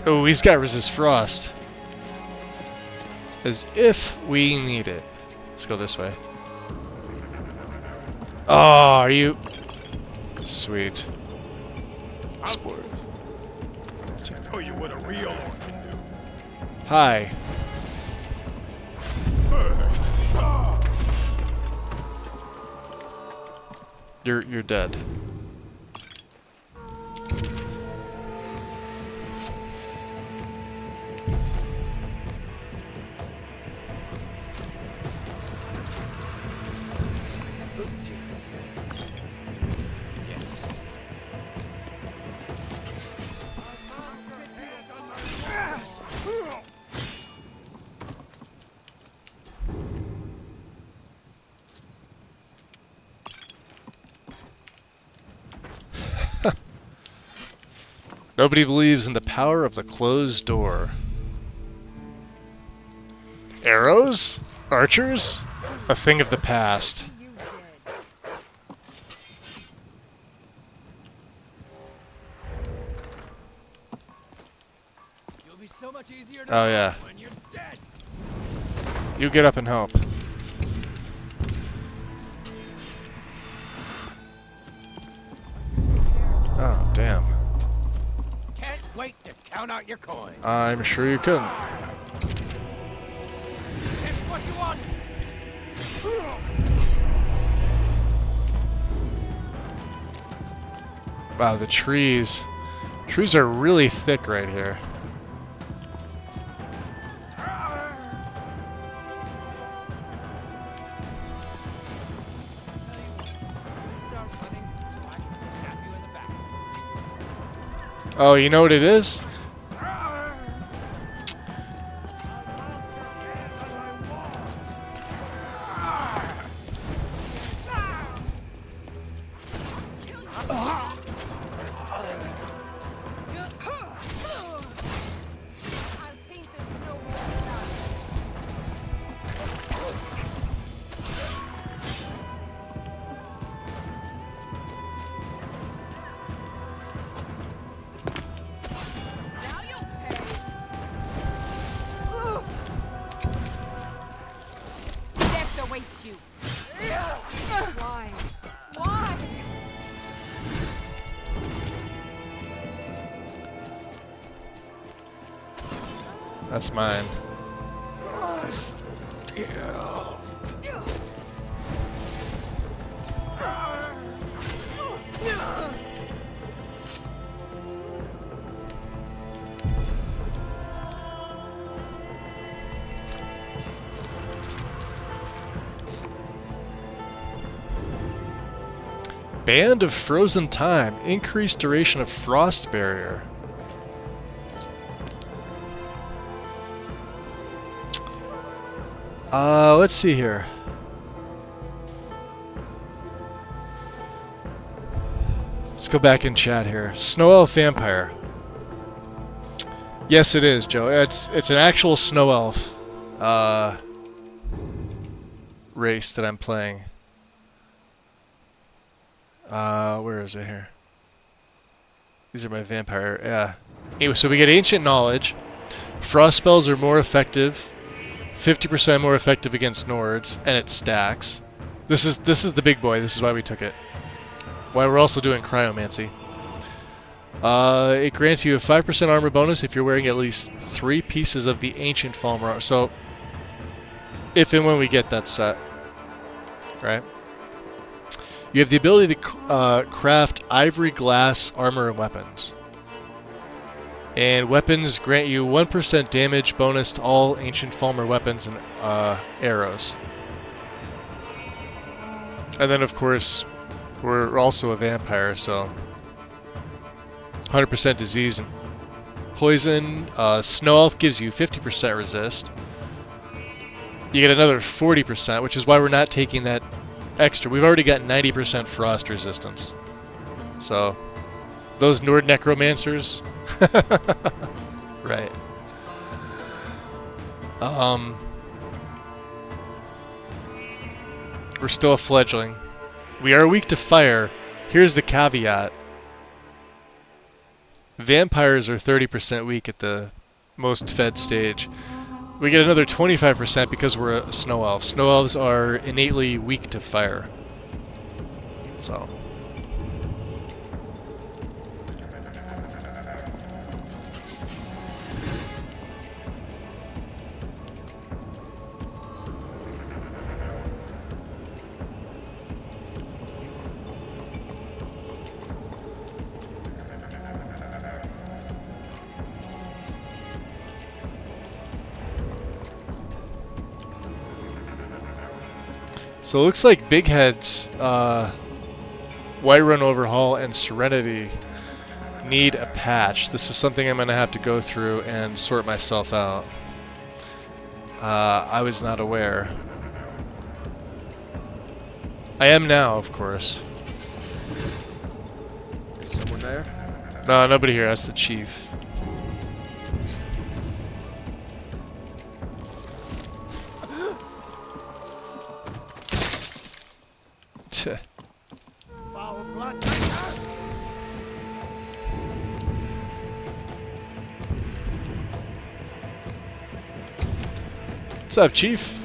Oh, he's got resist frost. As if we need it. Let's go this way. Oh, are you... Sweet. Sport. Show you what a real orc can do. Hi. You're dead. Nobody believes in the power of the closed door. Arrows? Archers? A thing of the past. You'll be so much easier to Oh yeah. when you're dead. You get up and help. Oh, damn. Can't wait to count out your coin. I'm sure you couldn't. It's what you want. Wow, the trees. Trees are really thick right here. Oh, you know what it is? That's mine. Band of Frozen Time. Increased duration of Frost Barrier. Let's see here. Let's go back in chat here. Snow Elf Vampire. Yes, it is, Joe. It's an actual Snow Elf race that I'm playing. Where is it here? These are my vampire. Yeah. Anyway, so we get Ancient Knowledge. Frost spells are more effective. 50% more effective against Nords, and it stacks. This is the big boy. This is why we took it. Why we're also doing Cryomancy. It grants you a 5% armor bonus if you're wearing at least 3 pieces of the Ancient Foam armor. So, if and when we get that set, right? You have the ability to craft ivory glass armor and weapons. And weapons grant you 1% damage bonus to all Ancient Falmer weapons and arrows. And then, of course, we're also a vampire, so 100% disease and poison. Snow Elf gives you 50% resist. You get another 40%, which is why we're not taking that extra. We've already got 90% frost resistance. So, those Nord Necromancers... right. We're still a fledgling. We are weak to fire. Here's the caveat. Vampires are 30% weak at the most fed stage. We get another 25% because we're a Snow Elf. Snow Elves are innately weak to fire. So... So it looks like Big Head's Whiterun Overhaul and Serenity need a patch. This is something I'm going to have to go through and sort myself out. I was not aware. I am now, of course. Is someone there? No, nobody here. That's the chief. Foul blood. What's up, chief?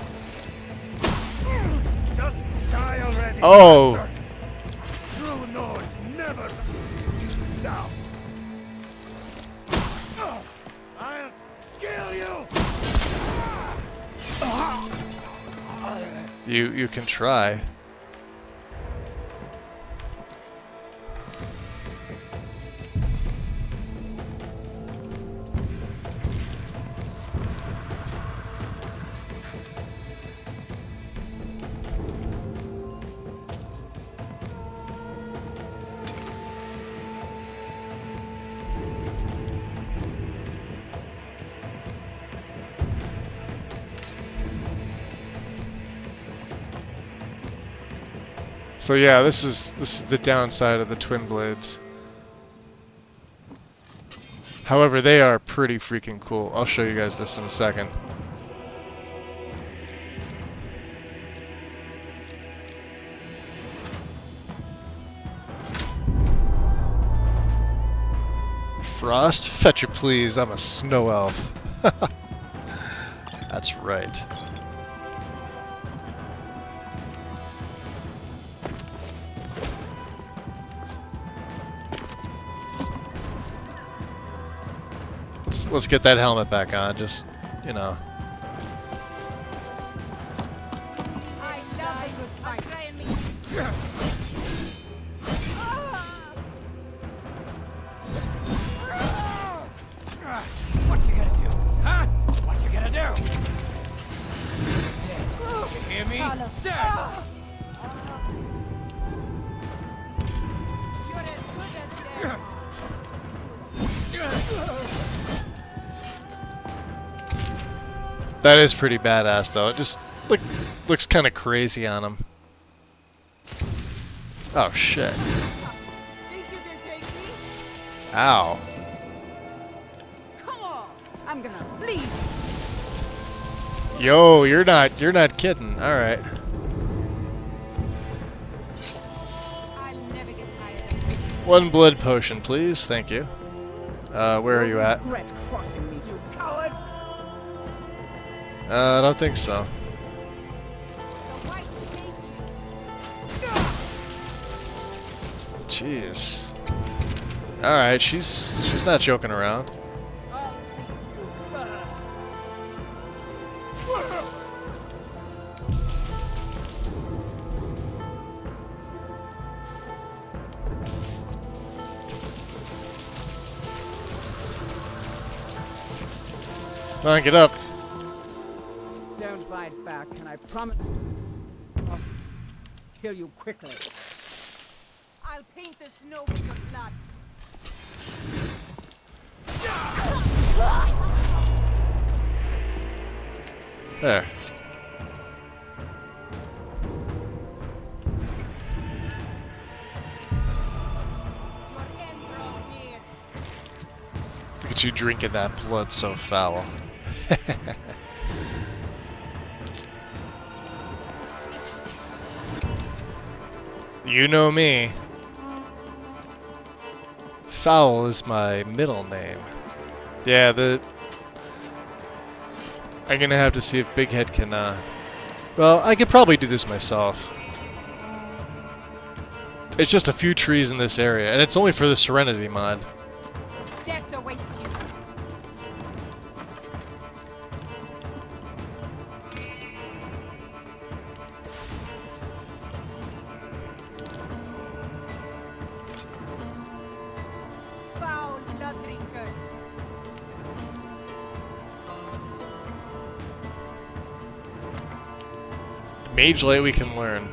Just die already. Oh. Bastard. True Nords never. Now. I'll kill you. You can try. So yeah, this is the downside of the twin blades. However, they are pretty freaking cool. I'll show you guys this in a second. Frost? Fetch it please, I'm a Snow Elf. That's right. Let's get that helmet back on, just, you know. I love a good fight. Try and make What you gonna do? Huh? What you gonna do? Dead. You hear me? Dead. You're as good as dead. That is pretty badass though. It just looks kind of crazy on him. Oh shit. Think you can take me? Ow. Come on. I'm gonna bleed. Yo, you're not kidding. All right. I'll never get tired. One blood potion, please. Thank you. Where are you at? Regret crossing me, you coward! I don't think so. The white snake. Jeez. All right, she's not joking around. I'll see you burn! Come on, get up. Don't fight back, and I promise I'll kill you quickly. I'll paint the snow with your blood. There. Your end draws near. Look at you drinking that blood so foul. You know me. Foul is my middle name. Yeah, I'm gonna have to see if Big Head can, well, I could probably do this myself. It's just a few trees in this area, and it's only for the Serenity mod. Death awaits you. Foul blood drinker. Mage Light we can learn.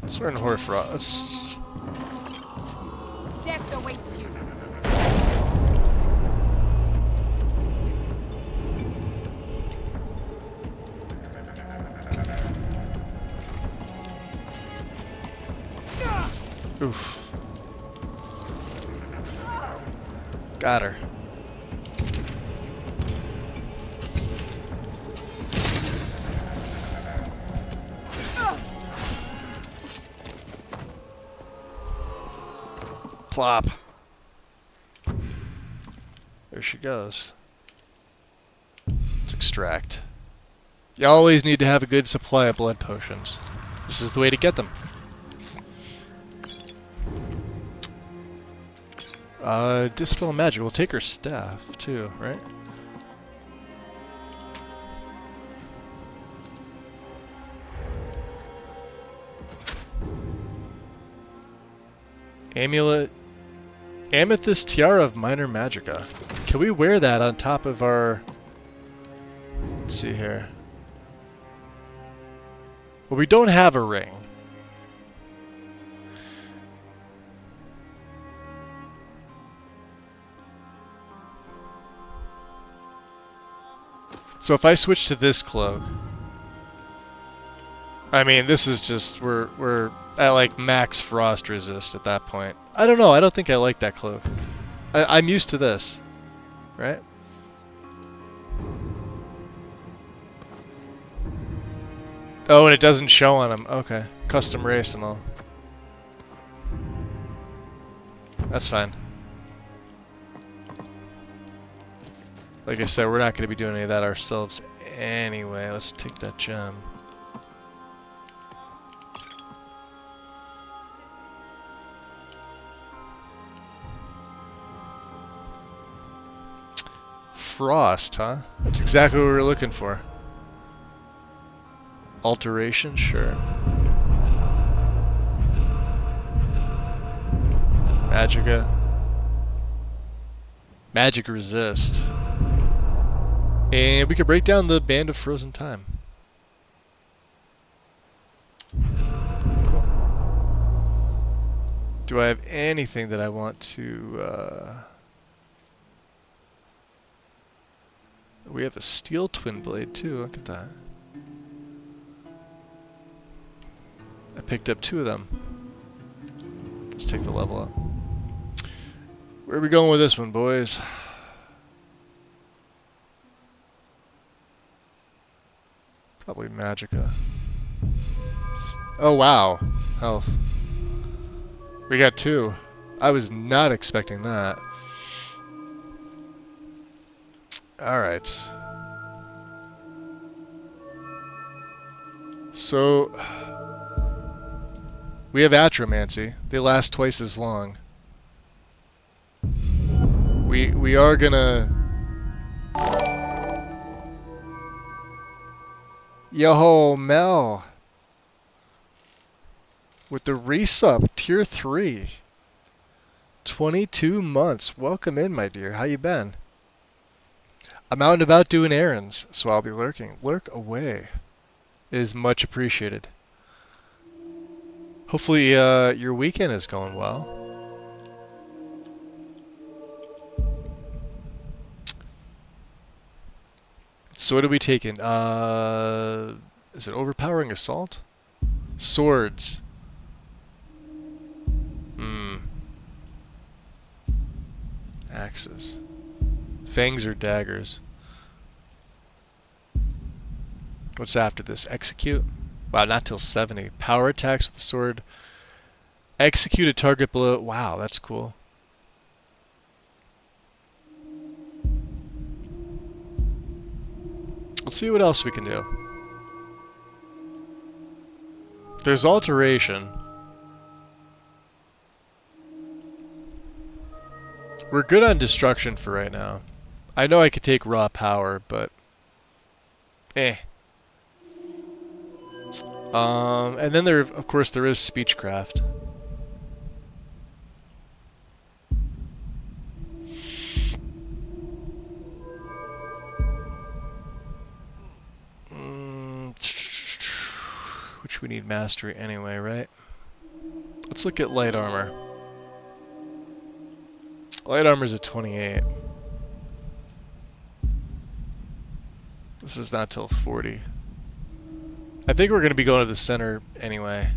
Let's learn Hoarfrost. Death awaits you. Oof. Got her. Plop. There she goes. Let's extract. You always need to have a good supply of blood potions. This is the way to get them. Dispel magic. We'll take her staff too, right? Amulet. Amethyst Tiara of Minor Magica. Can we wear that on top of our... Let's see here. Well, we don't have a ring. So if I switch to this cloak, I mean, this is just we're at like max frost resist at that point. I don't know. I don't think I like that cloak. I'm used to this, right? Oh, and it doesn't show on him. Okay, custom race and all. That's fine. Like I said, we're not going to be doing any of that ourselves anyway. Let's take that gem. Frost, huh? That's exactly what we were looking for. Alteration, sure. Magica. Magic resist. And we could break down the Band of Frozen Time. Cool. Do I have anything that I want to... We have a steel twin blade too, look at that. I picked up 2 of them. Let's take the level up. Where are we going with this one, boys? Probably Magica. Oh wow, health. We got 2. I was not expecting that. Alright. So we have Atromancy. They last twice as long. We are gonna... Yo, Mel! With the resub, tier 3. 22 months. Welcome in, my dear. How you been? I'm out and about doing errands, so I'll be lurking. Lurk away. It is much appreciated. Hopefully your weekend is going well. So what are we taking? Is it overpowering assault? Swords. Axes. Fangs or daggers? What's after this? Execute? Wow, not till 70. Power attacks with the sword. Execute a target below. Wow, that's cool. Let's see what else we can do. There's alteration. We're good on destruction for right now. I know I could take raw power, but eh. And then there, of course, there is speechcraft. Which we need mastery anyway, right? Let's look at light armor. Light armor's a 28. This is not till 40. I think we're going to be going to the center anyway.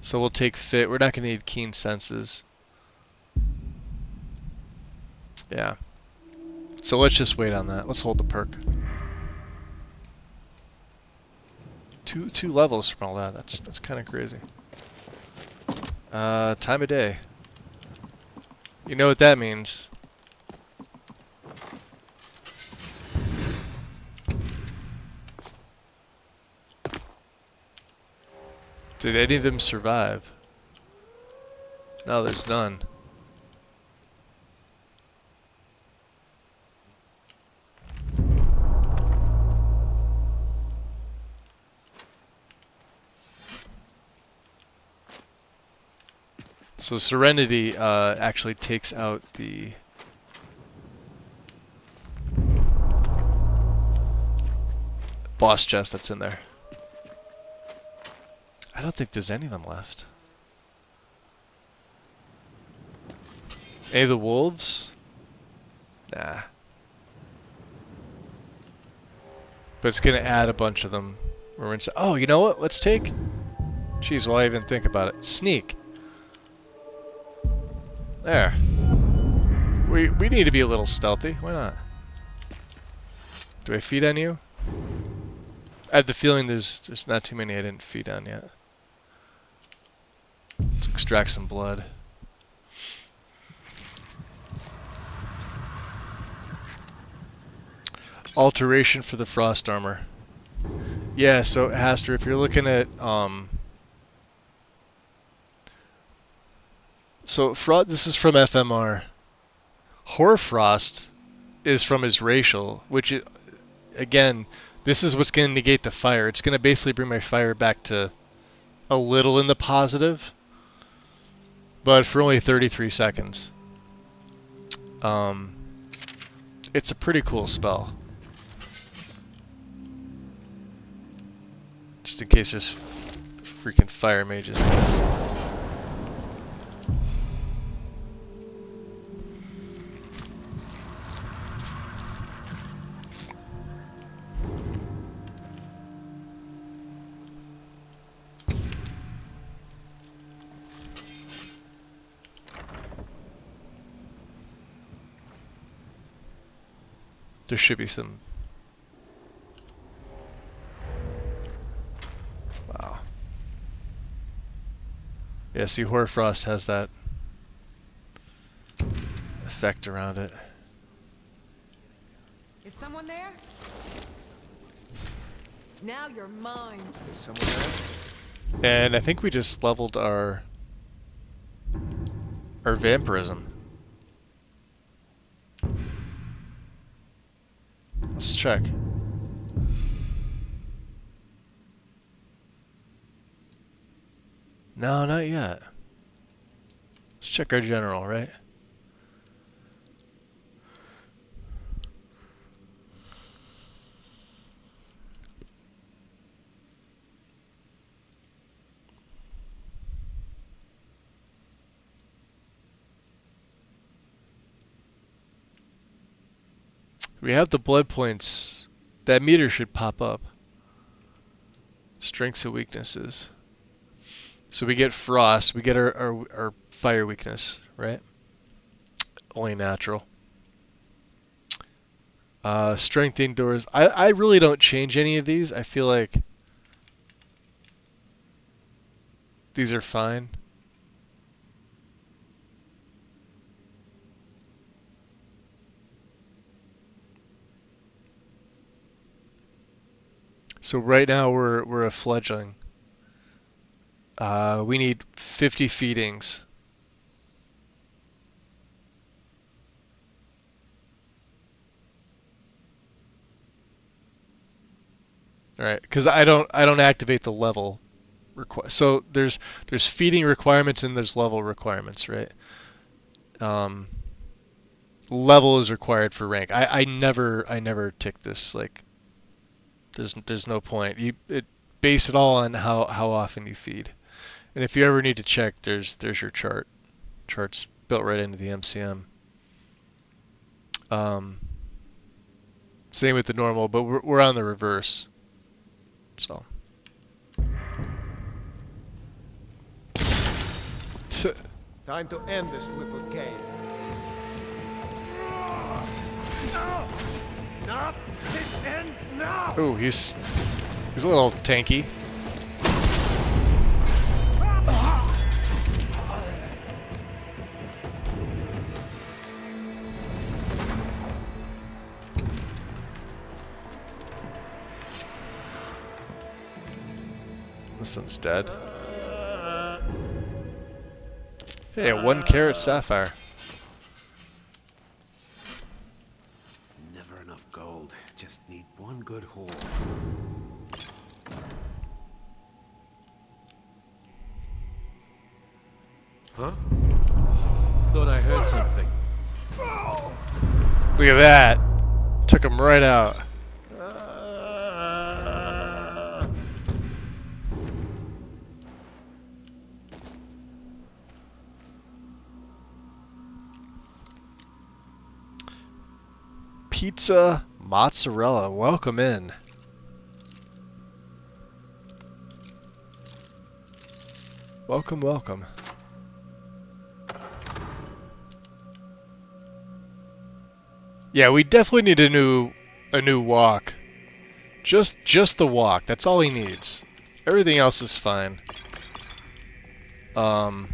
So we'll take fit. We're not going to need keen senses. Yeah. So let's just wait on that. Let's hold the perk. Two levels from all that. That's kind of crazy. Time of day. You know what that means. Did any of them survive? No, there's none. So Serenity actually takes out the boss chest that's in there. I don't think there's any of them left. Any of the wolves? Nah. But it's going to add a bunch of them. Oh, you know what? Let's take... Jeez, why even think about it? Sneak. There. We need to be a little stealthy. Why not? Do I feed on you? I have the feeling there's not too many I didn't feed on yet. Let's extract some blood. Alteration for the frost armor. Yeah, so Haster, if you're looking at this is from FMR. Hoarfrost is from his racial, which again, this is what's going to negate the fire. It's going to basically bring my fire back to a little in the positive, but for only 33 seconds. It's a pretty cool spell. Just in case there's freaking fire mages. There should be some... Wow. Yeah, see, Hoarfrost has that effect around it. Is someone there? Now you're mine. Is someone there? And I think we just leveled our vampirism. Let's check. No, not yet. Let's check our general, right? We have the blood points. That meter should pop up. Strengths and weaknesses. So we get frost, we get our fire weakness, right? Only natural. Strength indoors. I really don't change any of these. I feel like these are fine. So right now we're a fledgling. We need 50 feedings. All right, because I don't activate the level so there's feeding requirements and there's level requirements, right? Level is required for rank. I never tick this, like. There's no point. It base it all on how often you feed, and if you ever need to check, there's your chart. Chart's built right into the MCM. Same with the normal, but we're on the reverse. So. Time to end this little game. No! Enough! This ends now! Ooh, he's a little tanky. This one's dead. Hey, a 1 carat sapphire. Never enough gold. Just need one good haul. Huh? Thought I heard something. Look at that. Took him right out. Pizza mozzarella, welcome in. Welcome, welcome. Yeah, we definitely need a new walk. Just the walk. That's all he needs. Everything else is fine. God,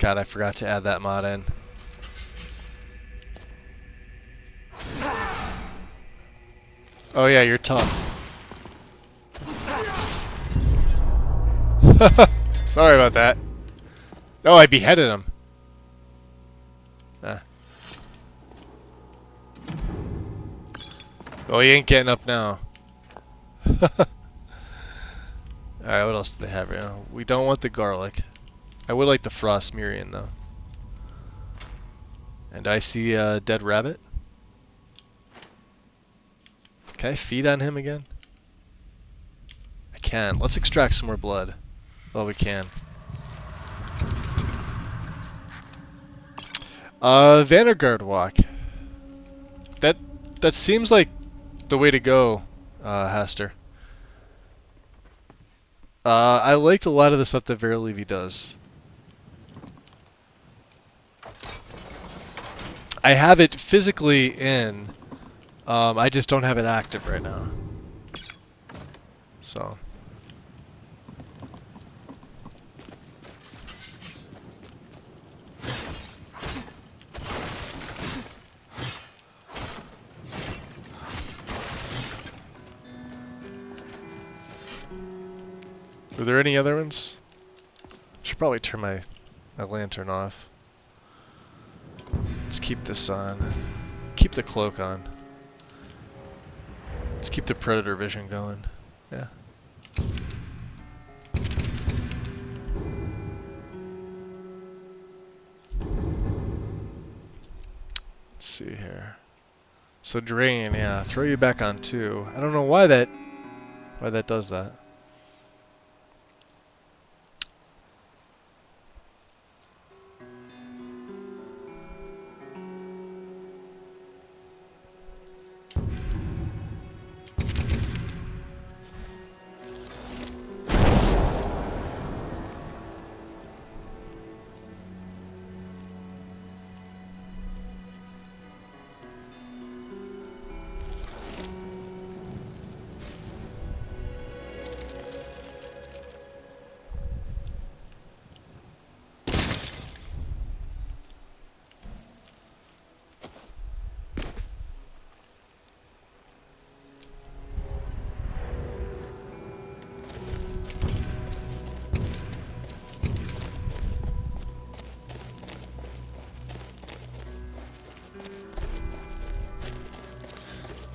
I forgot to add that mod in. Oh yeah, you're tough. Sorry about that. Oh, I beheaded him. Ah. Oh, he ain't getting up now. Alright, what else do they have right now? We don't want the garlic. I would like the frost murian though. And I see a dead rabbit. Can I feed on him again? I can. Let's extract some more blood. Well, we can. Vanguard walk. That seems like the way to go, Haster. I liked a lot of the stuff that Vera Levy does. I have it physically in. I just don't have it active right now. So. Were there any other ones? Should probably turn my lantern off. Let's keep this on. Keep the cloak on. Let's keep the predator vision going. Yeah. Let's see here. So drain, yeah. Throw you back on too. I don't know why that does that.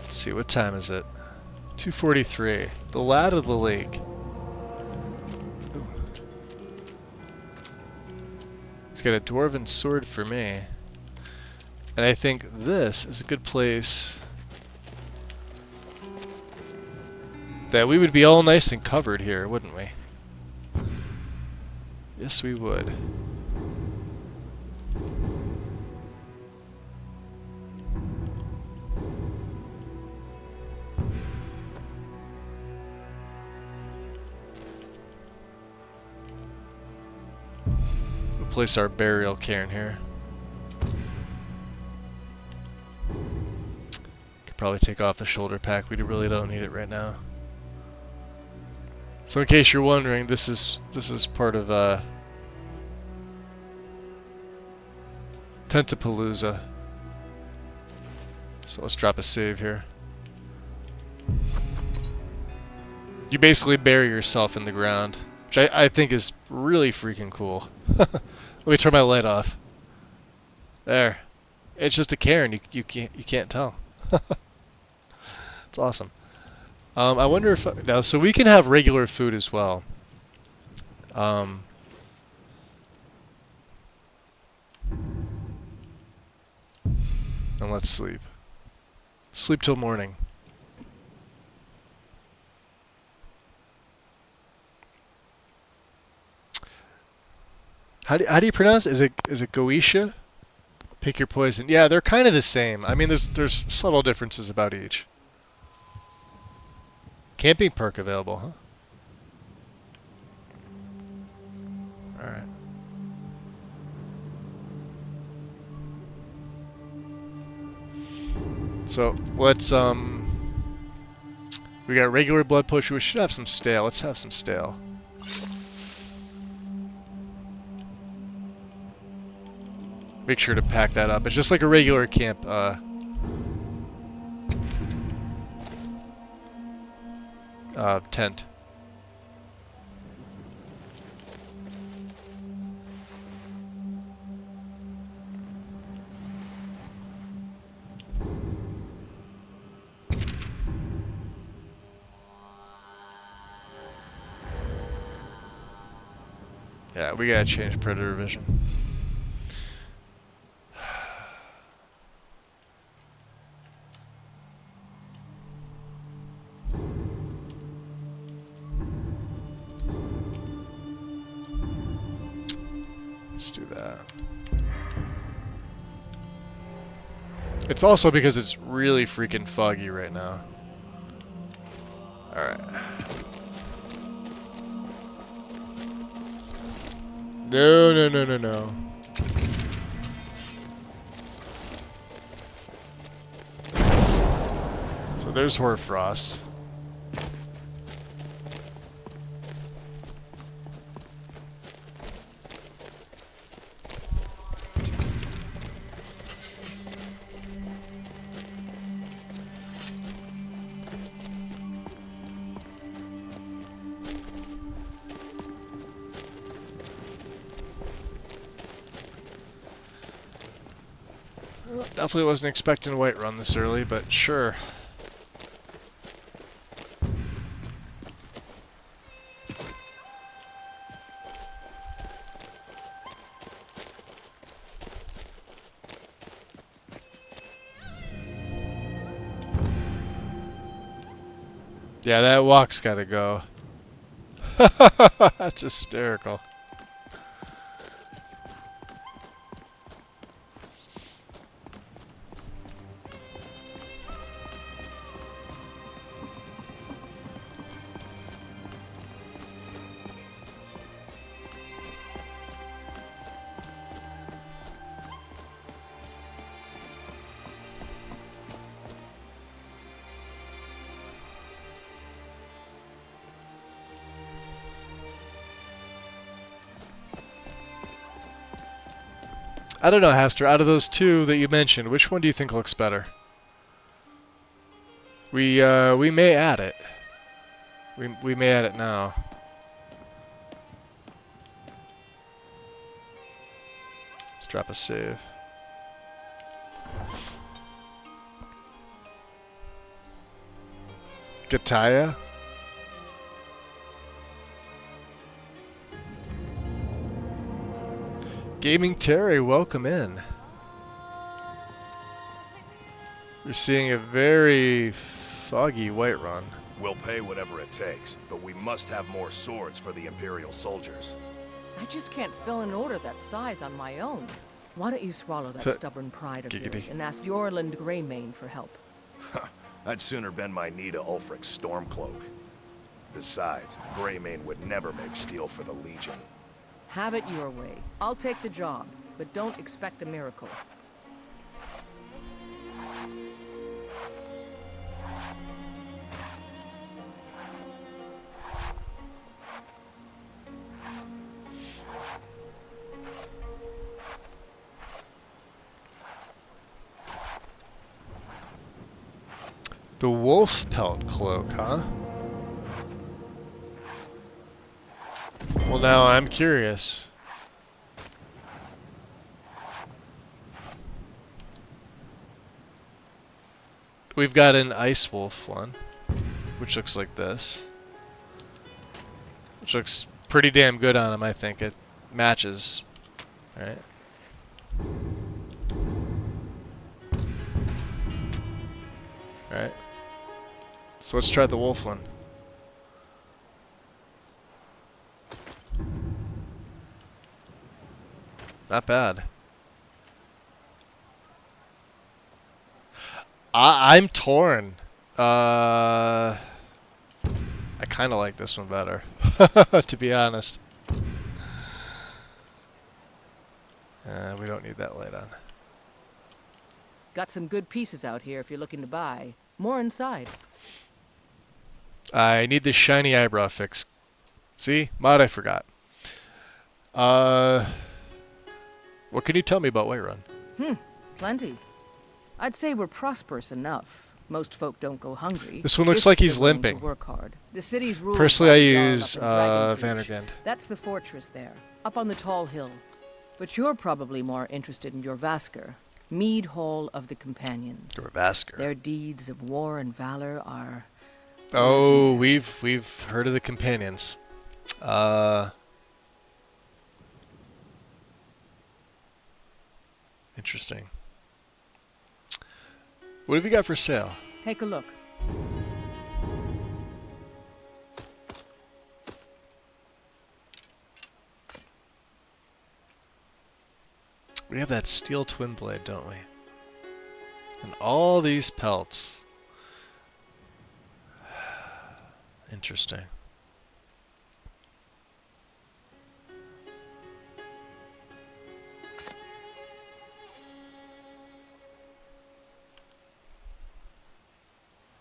Let's see, what time is it? 2:43. The Lad of the Lake. Ooh. He's got a dwarven sword for me. And I think this is a good place that we would be all nice and covered here, wouldn't we? Yes, we would. Place our burial cairn here. Could probably take off the shoulder pack. We really don't need it right now. So in case you're wondering, this is part of Tentapalooza. So let's drop a save here. You basically bury yourself in the ground, which I think is really freaking cool. Let me turn my light off. There. It's just a cairn. You can't tell. It's awesome. I wonder if now, so we can have regular food as well. And let's sleep. Sleep till morning. How do you pronounce it? Is it Goetia? Pick your poison. Yeah, they're kind of the same. I mean, there's subtle differences about each. Camping perk available, huh? Alright. So, let's, we got regular blood potion. We should have some stale. Let's have some stale. Make sure to pack that up. It's just like a regular camp, tent. Yeah, we gotta change predator vision. Let's do that. It's also because it's really freaking foggy right now. Alright. No, no, no, no, no. So there's Hoarfrost. Definitely wasn't expecting Whiterun this early, but sure. Yeah, that walk's gotta go. That's hysterical. I don't know, Haster. Out of those two that you mentioned, which one do you think looks better? We may add it. We may add it now. Let's drop a save. Gataya? Gaming Terry, welcome in. We're seeing a very foggy Whiterun. We'll pay whatever it takes, but we must have more swords for the Imperial soldiers. I just can't fill an order that size on my own. Why don't you swallow that stubborn pride of yours and ask Yorland Greymane for help? I'd sooner bend my knee to Ulfric's Stormcloak. Besides, Greymane would never make steel for the Legion. Have it your way. I'll take the job, but don't expect a miracle. The wolf pelt cloak, huh? Well, now I'm curious. We've got an ice wolf one, which looks like this. Which looks pretty damn good on him, I think. It matches. Alright. Alright. So let's try the wolf one. Not bad. I'm torn. I kind of like this one better, to be honest. We don't need that light on. Got some good pieces out here if you're looking to buy. More inside. I need this shiny eyebrow fix. See? Mod I forgot. What can you tell me about Whiterun? Plenty. I'd say we're prosperous enough. Most folk don't go hungry. This one looks if like he's they're willing to limping. Work hard. The city's ruled Personally, by I the Jarl use up in Dragon's Reach. Vandergand. That's the fortress there, up on the tall hill. But you're probably more interested in your Vasker, Mead Hall of the Companions. Your Vasker. Their deeds of war and valor are... Oh, we've heard of the Companions. Interesting. What have you got for sale? Take a look. We have that steel twin blade, don't we? And all these pelts. Interesting.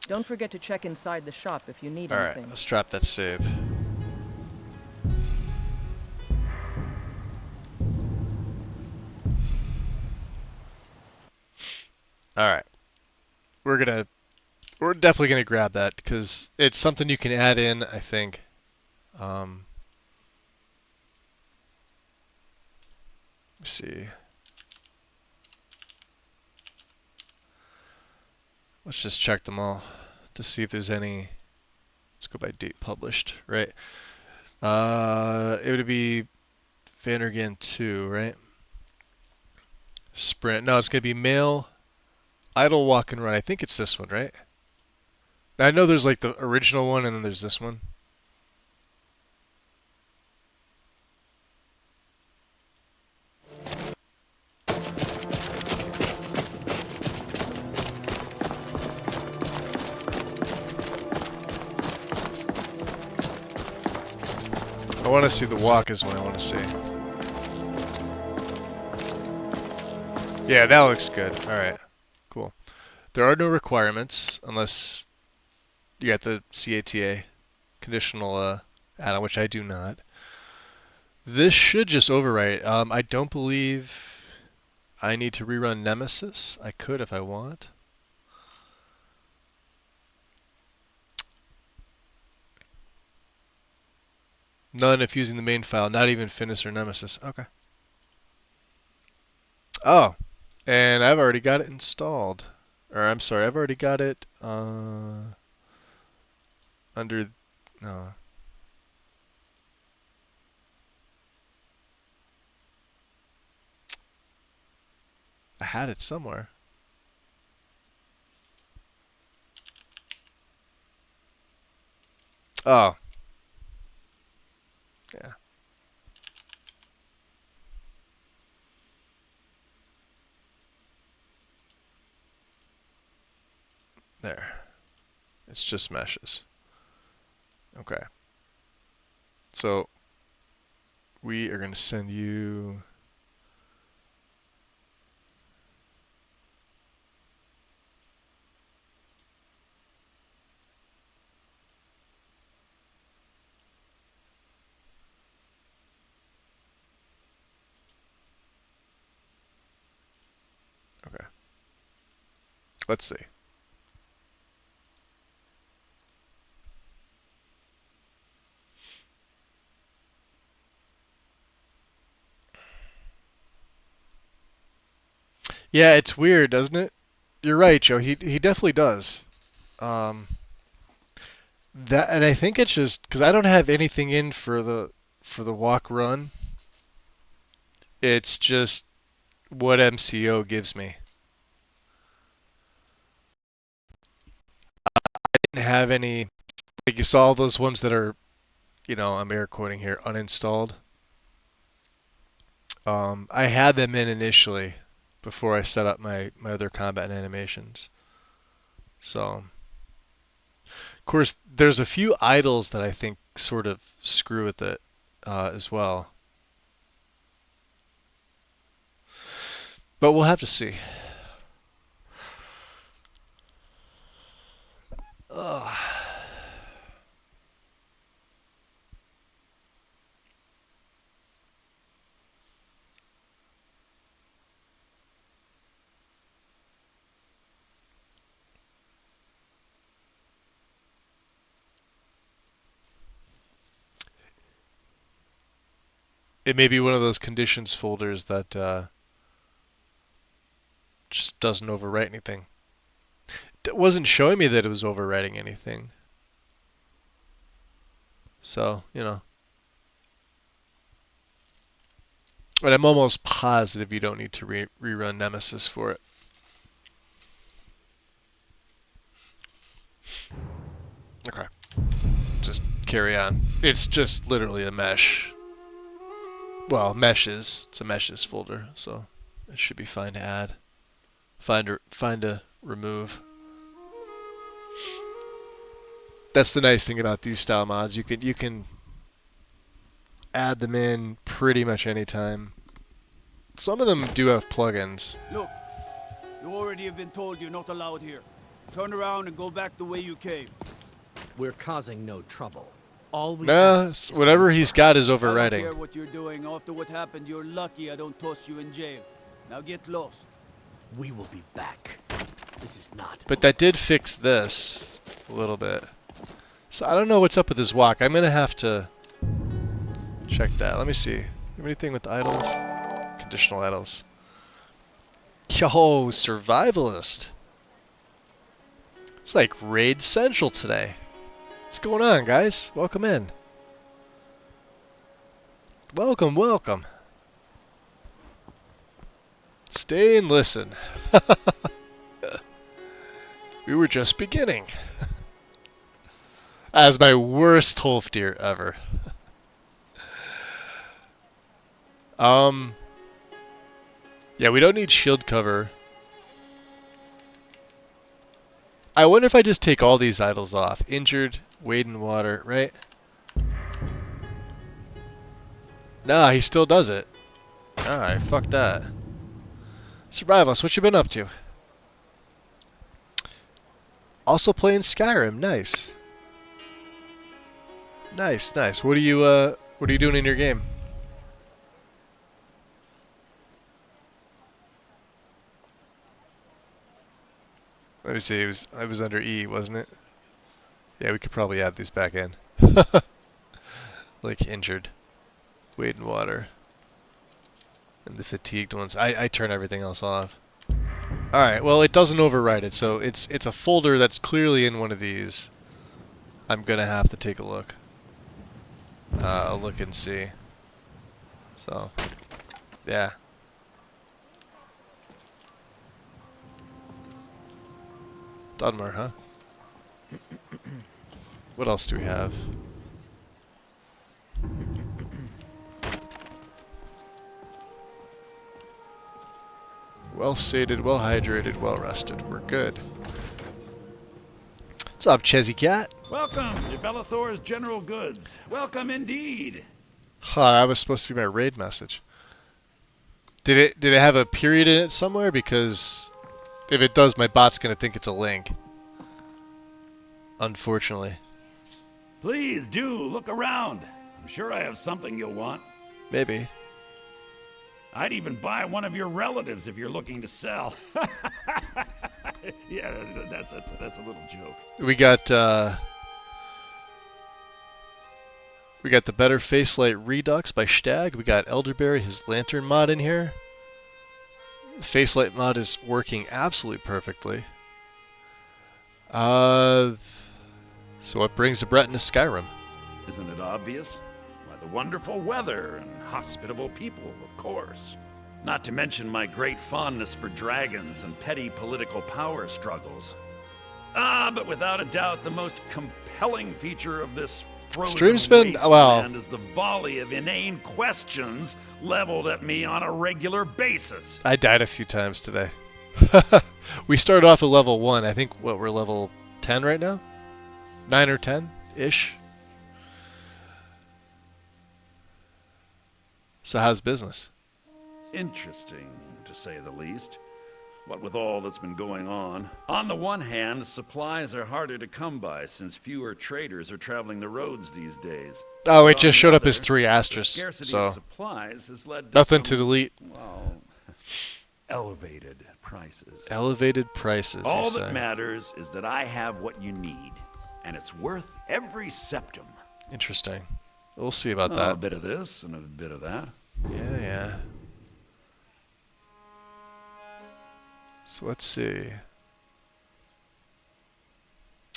Don't forget to check inside the shop if you need Alright, anything. let's drop that save. Alright. We're definitely gonna grab that because it's something you can add in, I think. Let's see. Let's just check them all to see if there's any. Let's go by date published, right? It would be Vandergand 2, right? Sprint. No, it's gonna be Mail, Idle, Walk, and Run. I think it's this one, right? I know there's like the original one and then there's this one. I want to see the walk is what I want to see. Yeah, that looks good. Alright, cool. There are no requirements unless you got the CATA conditional add-on, which I do not. This should just overwrite. I don't believe I need to rerun Nemesis. I could if I want. None if using the main file, not even Finis or Nemesis. Okay. Oh, and I've already got it installed. Or I'm sorry, I've already got it under... No. I had it somewhere. Oh. Yeah. There. It's just meshes. Okay. So we are going to send you okay. Let's see. Yeah, it's weird, doesn't it? You're right, Joe. He definitely does. That, and I think it's just because I don't have anything in for the walk run. It's just what MCO gives me. I didn't have any. Like you saw all those ones that are, you know, I'm air quoting here, uninstalled. I had them in initially before I set up my other combat and animations. So, of course, there's a few idols that I think sort of screw with it as well. But we'll have to see. Ugh. It may be one of those conditions folders that just doesn't overwrite anything. It wasn't showing me that it was overwriting anything. So, you know. But I'm almost positive you don't need to rerun Nemesis for it. Okay. Just carry on. It's just literally a mesh. Well, meshes. It's a meshes folder, so it should be fine to add. Find a remove. That's the nice thing about these style mods. You can add them in pretty much any time. Some of them do have plugins. Look, you already have been told you're not allowed here. Turn around and go back the way you came. We're causing no trouble. All we whatever he's got is overwriting. I don't care what you're doing. After what happened, you're lucky I don't toss you in jail. Now get lost. We will be back. This is not. But that did fix this a little bit. So I don't know what's up with this walk. I'm gonna have to check that. Let me see. You have anything with idols? Conditional idols. Yo, survivalist. It's like raid central today. What's going on, guys? Welcome in. Welcome, welcome. Stay and listen. We were just beginning. As my worst Holfdir ever. Yeah, we don't need shield cover. I wonder if I just take all these idols off. Injured, wade in water, right? Nah, he still does it. Alright, fuck that. Survivalist, what you been up to? Also playing Skyrim, nice. Nice, nice. What are you doing in your game? Let me see, I was under E, wasn't it? Yeah, we could probably add these back in. Like injured. Wade in water. And the fatigued ones. I turn everything else off. Alright, well it doesn't overwrite it, so it's a folder that's clearly in one of these. I'm gonna have to take a look. I'll look and see. So, yeah. Dunmer, huh? What else do we have? Well sated, well hydrated, well rested. We're good. What's up, Chezzy Cat? Welcome to Bellathor's General Goods. Welcome indeed. Huh, that was supposed to be my raid message. Did it have a period in it somewhere? Because if it does, my bot's gonna think it's a link. Unfortunately. Please do look around. I'm sure I have something you'll want. Maybe. I'd even buy one of your relatives if you're looking to sell. Yeah, that's a little joke. We got the Better Facelight Redux by Stag. We got Elderberry, his Lantern mod in here. Facelight mod is working absolutely perfectly. So what brings a Breton to Skyrim? Isn't it obvious? Why, the wonderful weather and hospitable people, of course. Not to mention my great fondness for dragons and petty political power struggles. But without a doubt, the most compelling feature of this frozen wasteland is the volley of inane questions leveled at me on a regular basis. I died a few times today. We started off at level 1. I think, we're level 10 right now? 9 or 10-ish? So how's business? interesting, to say the least. What with all that's been going on. On the one hand, supplies are harder to come by since fewer traders are traveling the roads these days. Oh, it But on just the showed up other, as 3 the asterisks, scarcity so of supplies has led to nothing to some, delete. well, elevated prices. Elevated prices, All you that say. matters is that I have what you need, and it's worth every septum. Interesting. We'll see about Oh, that. a bit of this and a bit of that. Yeah. So let's see.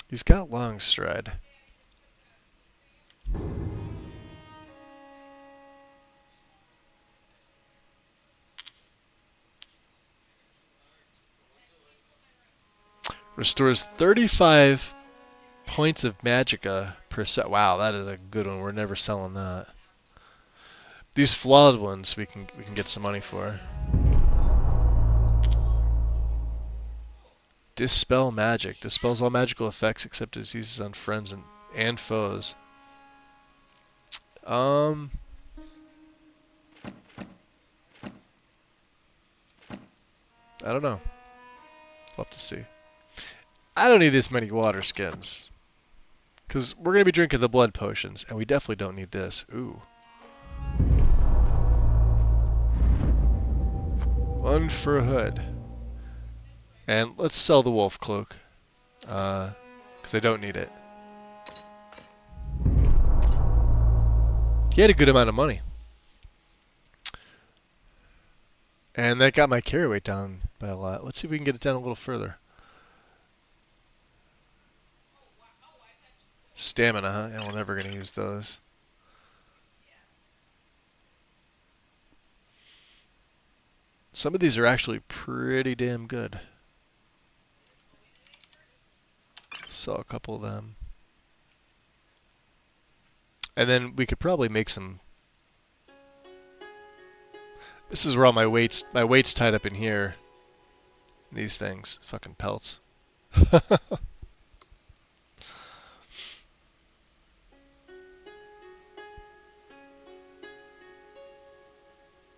He's got long stride. Restores 35 points of magicka per set. Wow, that is a good one. We're never selling that. These flawed ones we can get some money for. Dispel magic. Dispels all magical effects except diseases on friends and foes. I don't know. We'll have to see. I don't need this many water skins. Because we're going to be drinking the blood potions, and we definitely don't need this. Ooh. One for a hood. And let's sell the wolf cloak. Because I don't need it. He had a good amount of money. And that got my carry weight down by a lot. Let's see if we can get it down a little further. Stamina, huh? Yeah, we're never going to use those. Some of these are actually pretty damn good. Sell a couple of them. And then we could probably make some... This is where all my weight's tied up in here. These things. Fucking pelts.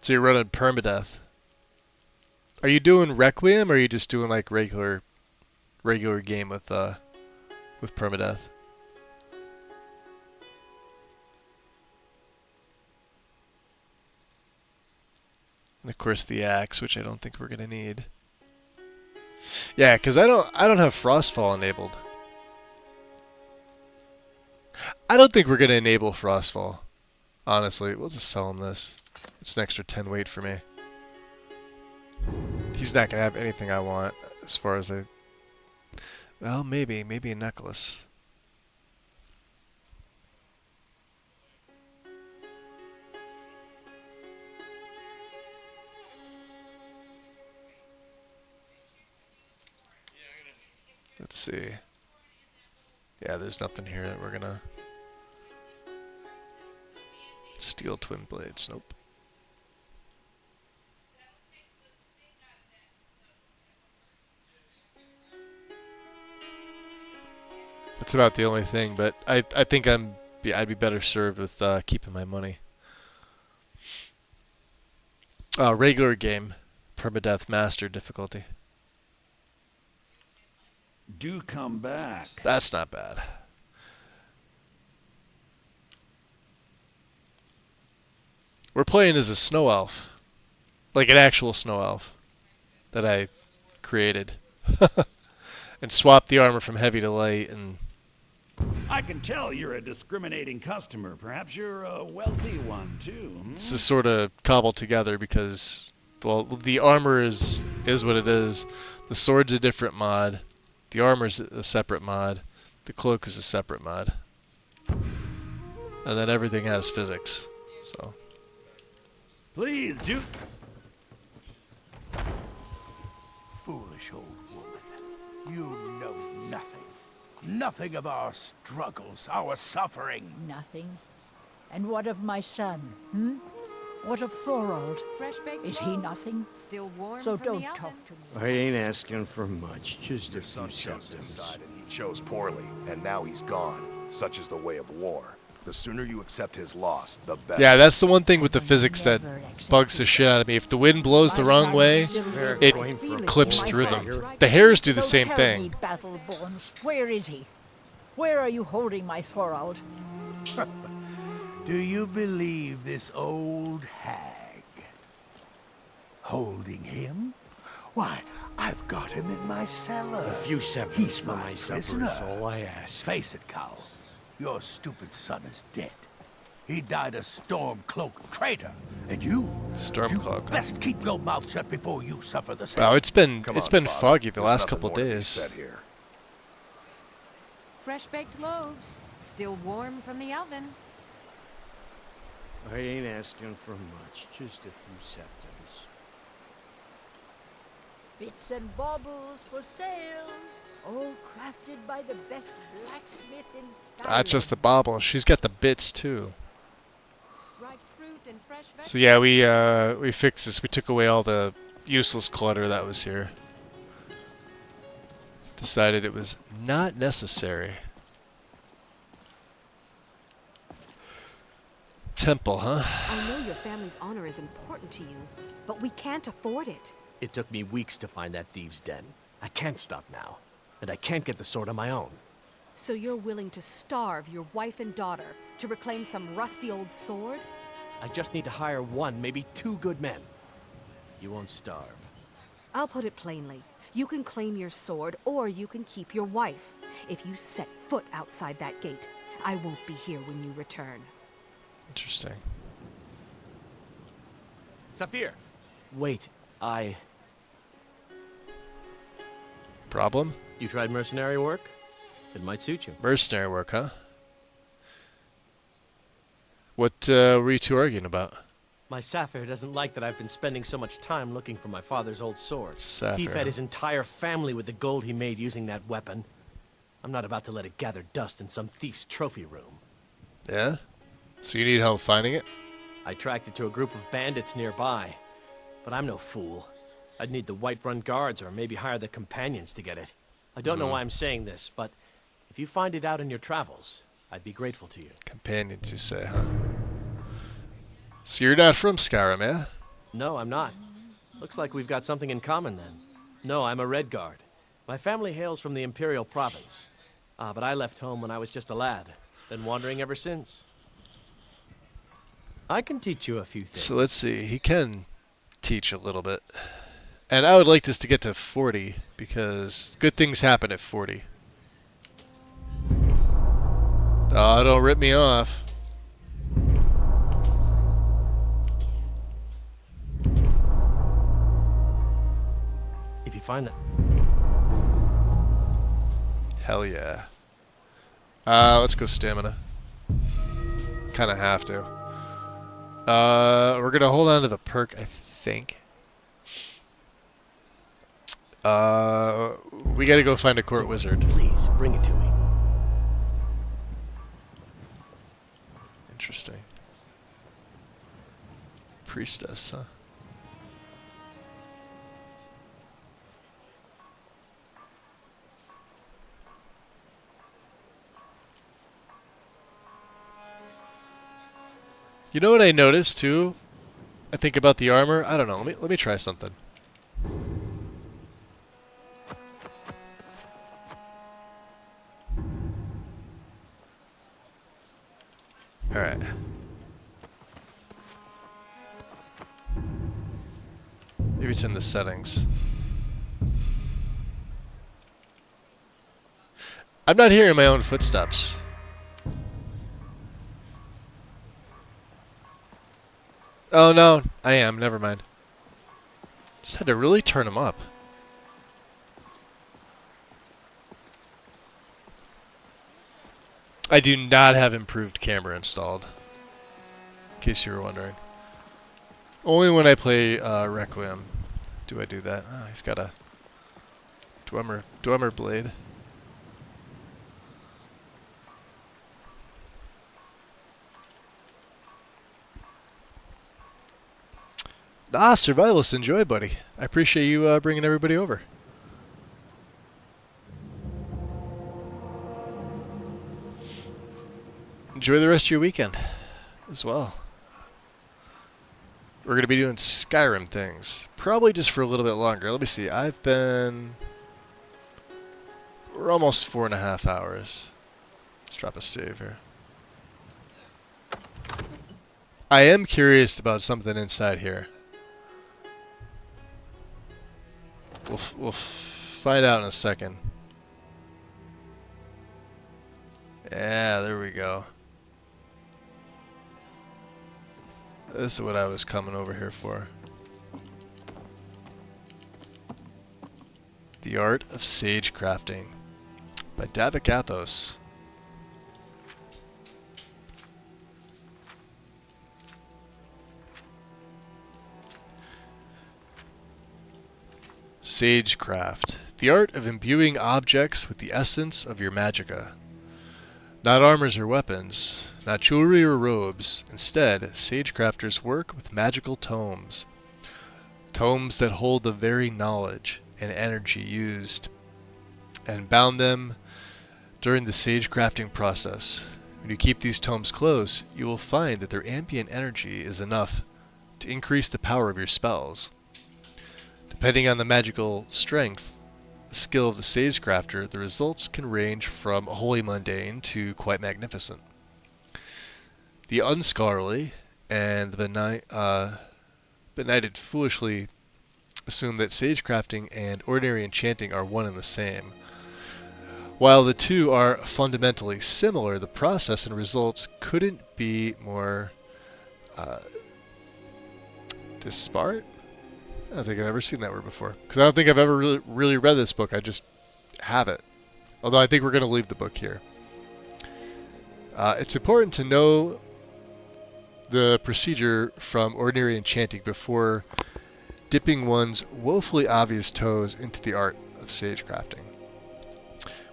So you're running permadeath. Are you doing Requiem or are you just doing like regular game with permadeath? And of course the axe, which I don't think we're gonna need. Yeah, because I don't have Frostfall enabled. I don't think we're gonna enable Frostfall. Honestly, we'll just sell him this. It's an extra 10 weight for me. He's not gonna have anything I want as far as well, maybe a necklace. Let's see. Yeah, there's nothing here that we're gonna... Steel twin blades, nope. That's about the only thing, but I think I'd be better served with keeping my money. Regular game, permadeath master difficulty. Do come back. That's not bad. We're playing as a snow elf. Like an actual snow elf that I created. And swapped the armor from heavy to light and... I can tell you're a discriminating customer. Perhaps you're a wealthy one, too. This is sort of cobbled together because, well, the armor is what it is. The sword's a different mod. The armor's a separate mod. The cloak is a separate mod. And then everything has physics. So... Please do. Foolish old woman. You know nothing. Nothing of our struggles, our suffering. Nothing? And what of my son, hmm? What of Thorold? Fresh baked Is he loaves. nothing? Still warm So from don't the oven. talk to me. I ain't asking for much, just Your son chose this side and he chose poorly, and now he's gone. Such is the way of war. The sooner you accept his loss, the better. Yeah, that's the one thing with the physics that bugs the shit out of me. If the wind blows the wrong way, it clips through them. The hares do the same Tell thing. me, Battleborns, where is he? Where are you holding my Thorald? Do you believe this old hag? Holding him? Why, I've got him in my cellar. A few seconds He's for my my supper prisoner. is all I ask. Face it, Cowl. Your stupid son is dead. He died a Stormcloak traitor. And you? Stormcloak. Best keep your mouth shut before you suffer the same. Wow, it's been Come it's on, been Father. foggy the There's last nothing couple more to be days. said here. Fresh baked loaves, still warm from the oven. I ain't asking for much, just a few seconds. Bits and baubles for sale. All crafted by the best blacksmith in Skyrim. Not just the bauble, she's got the bits too. Ripe fruit and fresh So yeah, we fixed this. We took away all the useless clutter that was here. Decided it was not necessary. Temple, huh? I know your family's honor is important to you, but we can't afford it. It took me weeks to find that thieves' den. I can't stop now, and I can't get the sword on my own. So you're willing to starve your wife and daughter to reclaim some rusty old sword? I just need to hire one, maybe two good men. You won't starve. I'll put it plainly. You can claim your sword, or you can keep your wife. If you set foot outside that gate, I won't be here when you return. Interesting. Saphir! Wait, Problem? You tried mercenary work? It might suit you. Mercenary work, huh? What were you two arguing about? My Saphir doesn't like that I've been spending so much time looking for my father's old sword. Saphir. He fed his entire family with the gold he made using that weapon. I'm not about to let it gather dust in some thief's trophy room. Yeah? So you need help finding it? I tracked it to a group of bandits nearby. But I'm no fool. I'd need the Whiterun guards or maybe hire the companions to get it. I don't know why I'm saying this, but if you find it out in your travels, I'd be grateful to you. Companions, you say, huh? So you're not from Skyrim, eh? No, I'm not. Looks like we've got something in common then. No, I'm a Red Guard. My family hails from the Imperial Province. But I left home when I was just a lad. Been wandering ever since. I can teach you a few things. So let's see. He can teach a little bit. And I would like this to get to 40, because good things happen at 40. Oh, don't rip me off. If you find that... Hell yeah. Let's go stamina. Kind of have to. We're gonna hold on to the perk, I think. We gotta go find a court wizard. Please, bring it to me. Interesting. Priestess, huh? You know what I noticed too? I think about the armor. I don't know. Let me try something. All right. Maybe it's in the settings. I'm not hearing my own footsteps. Oh no, I am. Never mind. Just had to really turn them up. I do not have improved camera installed. In case you were wondering. Only when I play Requiem do I do that. Oh, he's got a Dwemer blade. Ah, Survivalist, enjoy, buddy. I appreciate you bringing everybody over. enjoy the rest of your weekend as well. We're going to be doing Skyrim things. Probably just for a little bit longer. Let me see. We're almost 4.5 hours. Let's drop a save here. I am curious about something inside here. We'll find out in a second. Yeah, there we go. This is what I was coming over here for. The Art of Sage Crafting by Davik Athos. Sagecraft, the art of imbuing objects with the essence of your magicka. Not armors or weapons, not jewelry or robes. Instead, sagecrafters work with magical tomes. Tomes that hold the very knowledge and energy used and bound them during the sagecrafting process. When you keep these tomes close, you will find that their ambient energy is enough to increase the power of your spells. Depending on the magical strength, the skill of the sagecrafter, the results can range from wholly mundane to quite magnificent. The unscholarly and the benighted foolishly assume that sagecrafting and ordinary enchanting are one and the same. While the two are fundamentally similar, the process and results couldn't be more disparate? I don't think I've ever seen that word before. Because I don't think I've ever really read this book. I just have it. Although I think we're going to leave the book here. It's important to know the procedure from ordinary enchanting before dipping one's woefully obvious toes into the art of sagecrafting.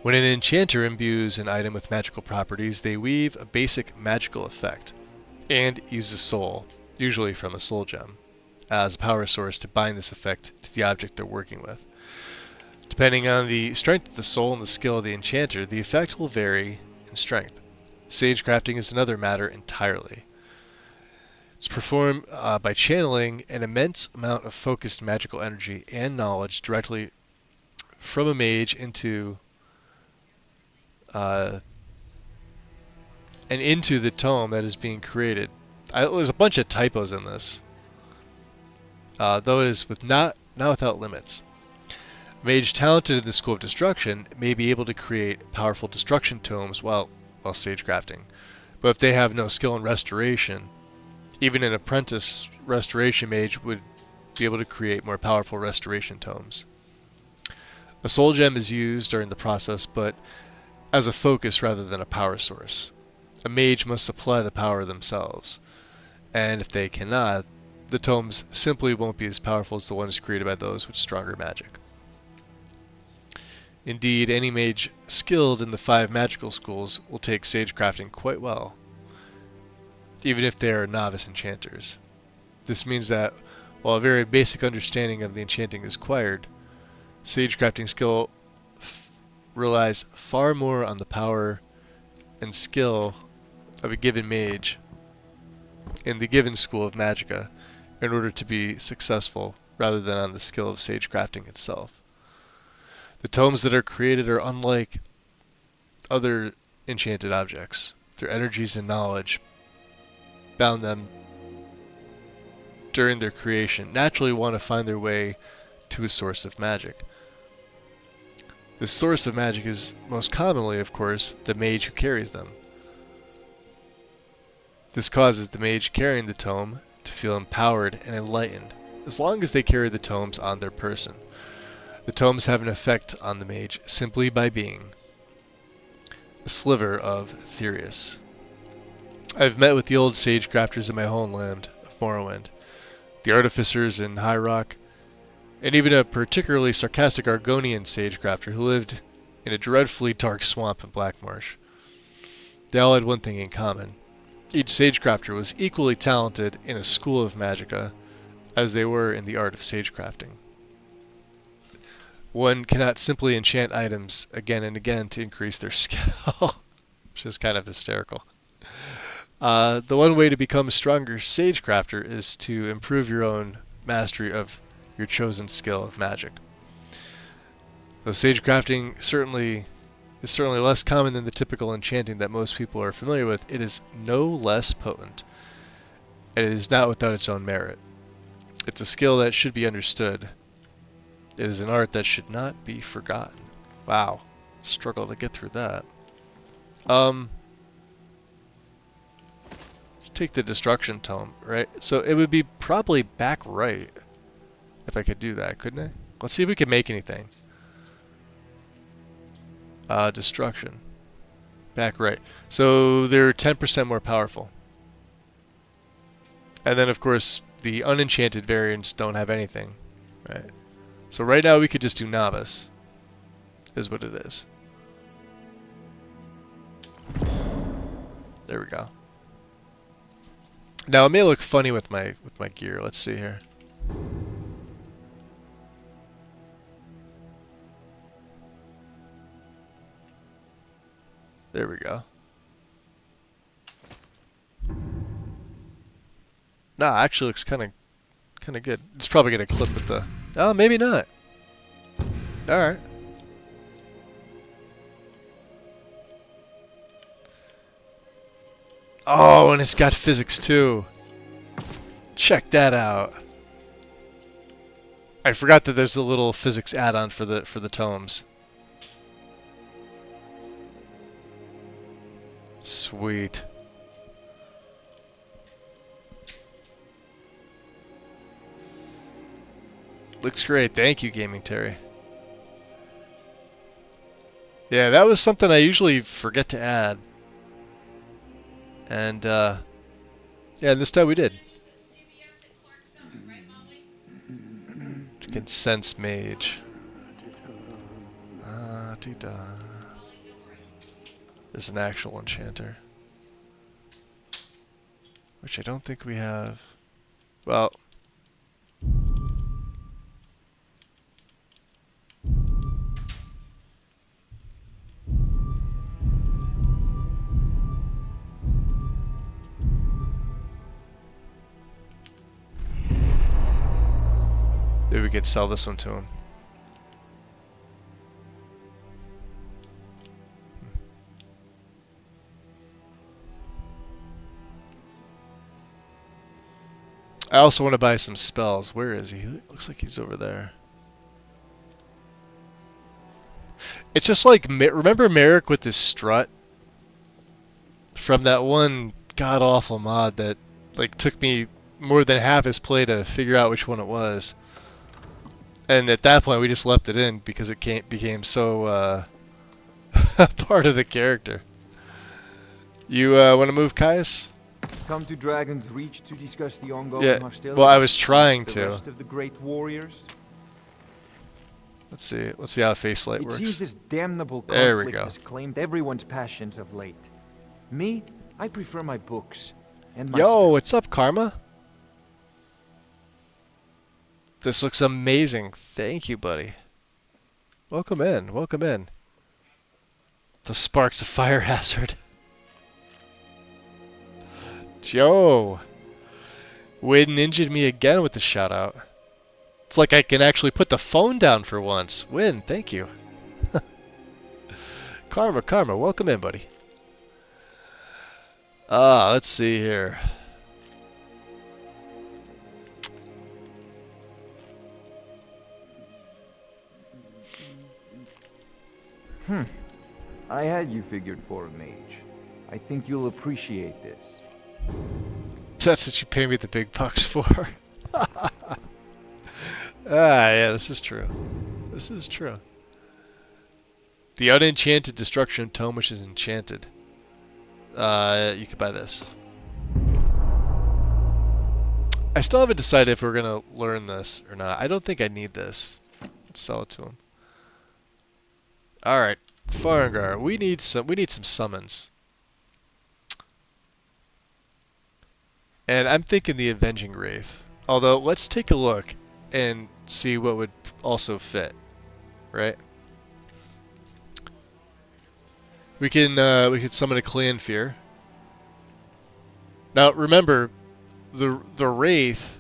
When an enchanter imbues an item with magical properties, they weave a basic magical effect and use a soul, usually from a soul gem, as a power source to bind this effect to the object they're working with. Depending on the strength of the soul and the skill of the enchanter, the effect will vary in strength. Sagecrafting is another matter entirely. It's performed by channeling an immense amount of focused magical energy and knowledge directly from a mage into and into the tome that is being created. There's a bunch of typos in this. Though it is not without limits. A mage talented in the School of Destruction may be able to create powerful destruction tomes while sagecrafting. But if they have no skill in restoration, even an apprentice restoration mage would be able to create more powerful restoration tomes. A soul gem is used during the process, but as a focus rather than a power source. A mage must supply the power themselves, and if they cannot, the tomes simply won't be as powerful as the ones created by those with stronger magic. Indeed, any mage skilled in the 5 magical schools will take sagecrafting quite well, even if they are novice enchanters. This means that, while a very basic understanding of the enchanting is acquired, sagecrafting skill relies far more on the power and skill of a given mage in the given school of magicka in order to be successful, rather than on the skill of sagecrafting itself. The tomes that are created are unlike other enchanted objects. Their energies and knowledge bound them during their creation naturally want to find their way to a source of magic. The source of magic is most commonly, of course, the mage who carries them. This causes the mage carrying the tome to feel empowered and enlightened, as long as they carry the tomes on their person. The tomes have an effect on the mage simply by being a sliver of Therius. I've met with the old sagecrafters in my homeland of Morrowind, the artificers in High Rock, and even a particularly sarcastic Argonian sagecrafter who lived in a dreadfully dark swamp in Blackmarsh. They all had one thing in common. Each sagecrafter was equally talented in a school of magicka as they were in the art of sagecrafting. One cannot simply enchant items again and again to increase their skill, which is kind of hysterical. The one way to become a stronger sagecrafter is to improve your own mastery of your chosen skill of magic. Though sagecrafting is certainly less common than the typical enchanting that most people are familiar with, it is no less potent, and it is not without its own merit. It's a skill that should be understood. It is an art that should not be forgotten. Wow, struggle to get through that. Let's take the destruction tome, right? So it would be probably back right if I could do that, couldn't I? Let's see if we can make anything. Destruction. Back right. So they're 10% more powerful. And then of course the unenchanted variants don't have anything, right? So right now we could just do novice, is what it is. There we go. Now it may look funny with my gear. Let's see here. There we go. Nah, actually looks kind of good. It's probably gonna clip with the. Oh, maybe not. All right. Oh, and it's got physics too. Check that out. I forgot that there's a little physics add-on for the tomes. Sweet. Looks great. Thank you, Gaming Terry. Yeah, that was something I usually forget to add. And, yeah, this time we did. Can sense mage. There's an actual enchanter. Which I don't think we have. Well. Maybe we could sell this one to him. I also want to buy some spells. Where is he? Looks like he's over there. It's just like, remember Merrick with his strut? From that one god-awful mod that like took me more than half his play to figure out which one it was. And at that point we just left it in because it became so part of the character. You want to move, Caius? Come to Dragon's Reach to discuss the ongoing hostilities. Well, I was trying to. The rest of the great warriors. Let's see how face light works. It seems this damnable there we conflict go. has claimed everyone's passions of late. Me, I prefer my books and my Yo, spells. what's up, Karma? This looks amazing. Thank you, buddy. Welcome in. Welcome in. The sparks of fire hazard. Yo! Wade ninja'd me again with the shout out. It's like I can actually put the phone down for once. Win, thank you. Karma, welcome in, buddy. Let's see here. I had you figured for a mage. I think you'll appreciate this. That's what you pay me the big bucks for. Yeah, this is true. This is true. The unenchanted destruction tome, which is enchanted. You could buy this. I still haven't decided if we're gonna learn this or not. I don't think I need this. Let's sell it to him. All right, Farengar. We need some summons. And I'm thinking the Avenging Wraith. Although, let's take a look and see what would also fit, right? We could summon a Clan Fear. Now remember, the Wraith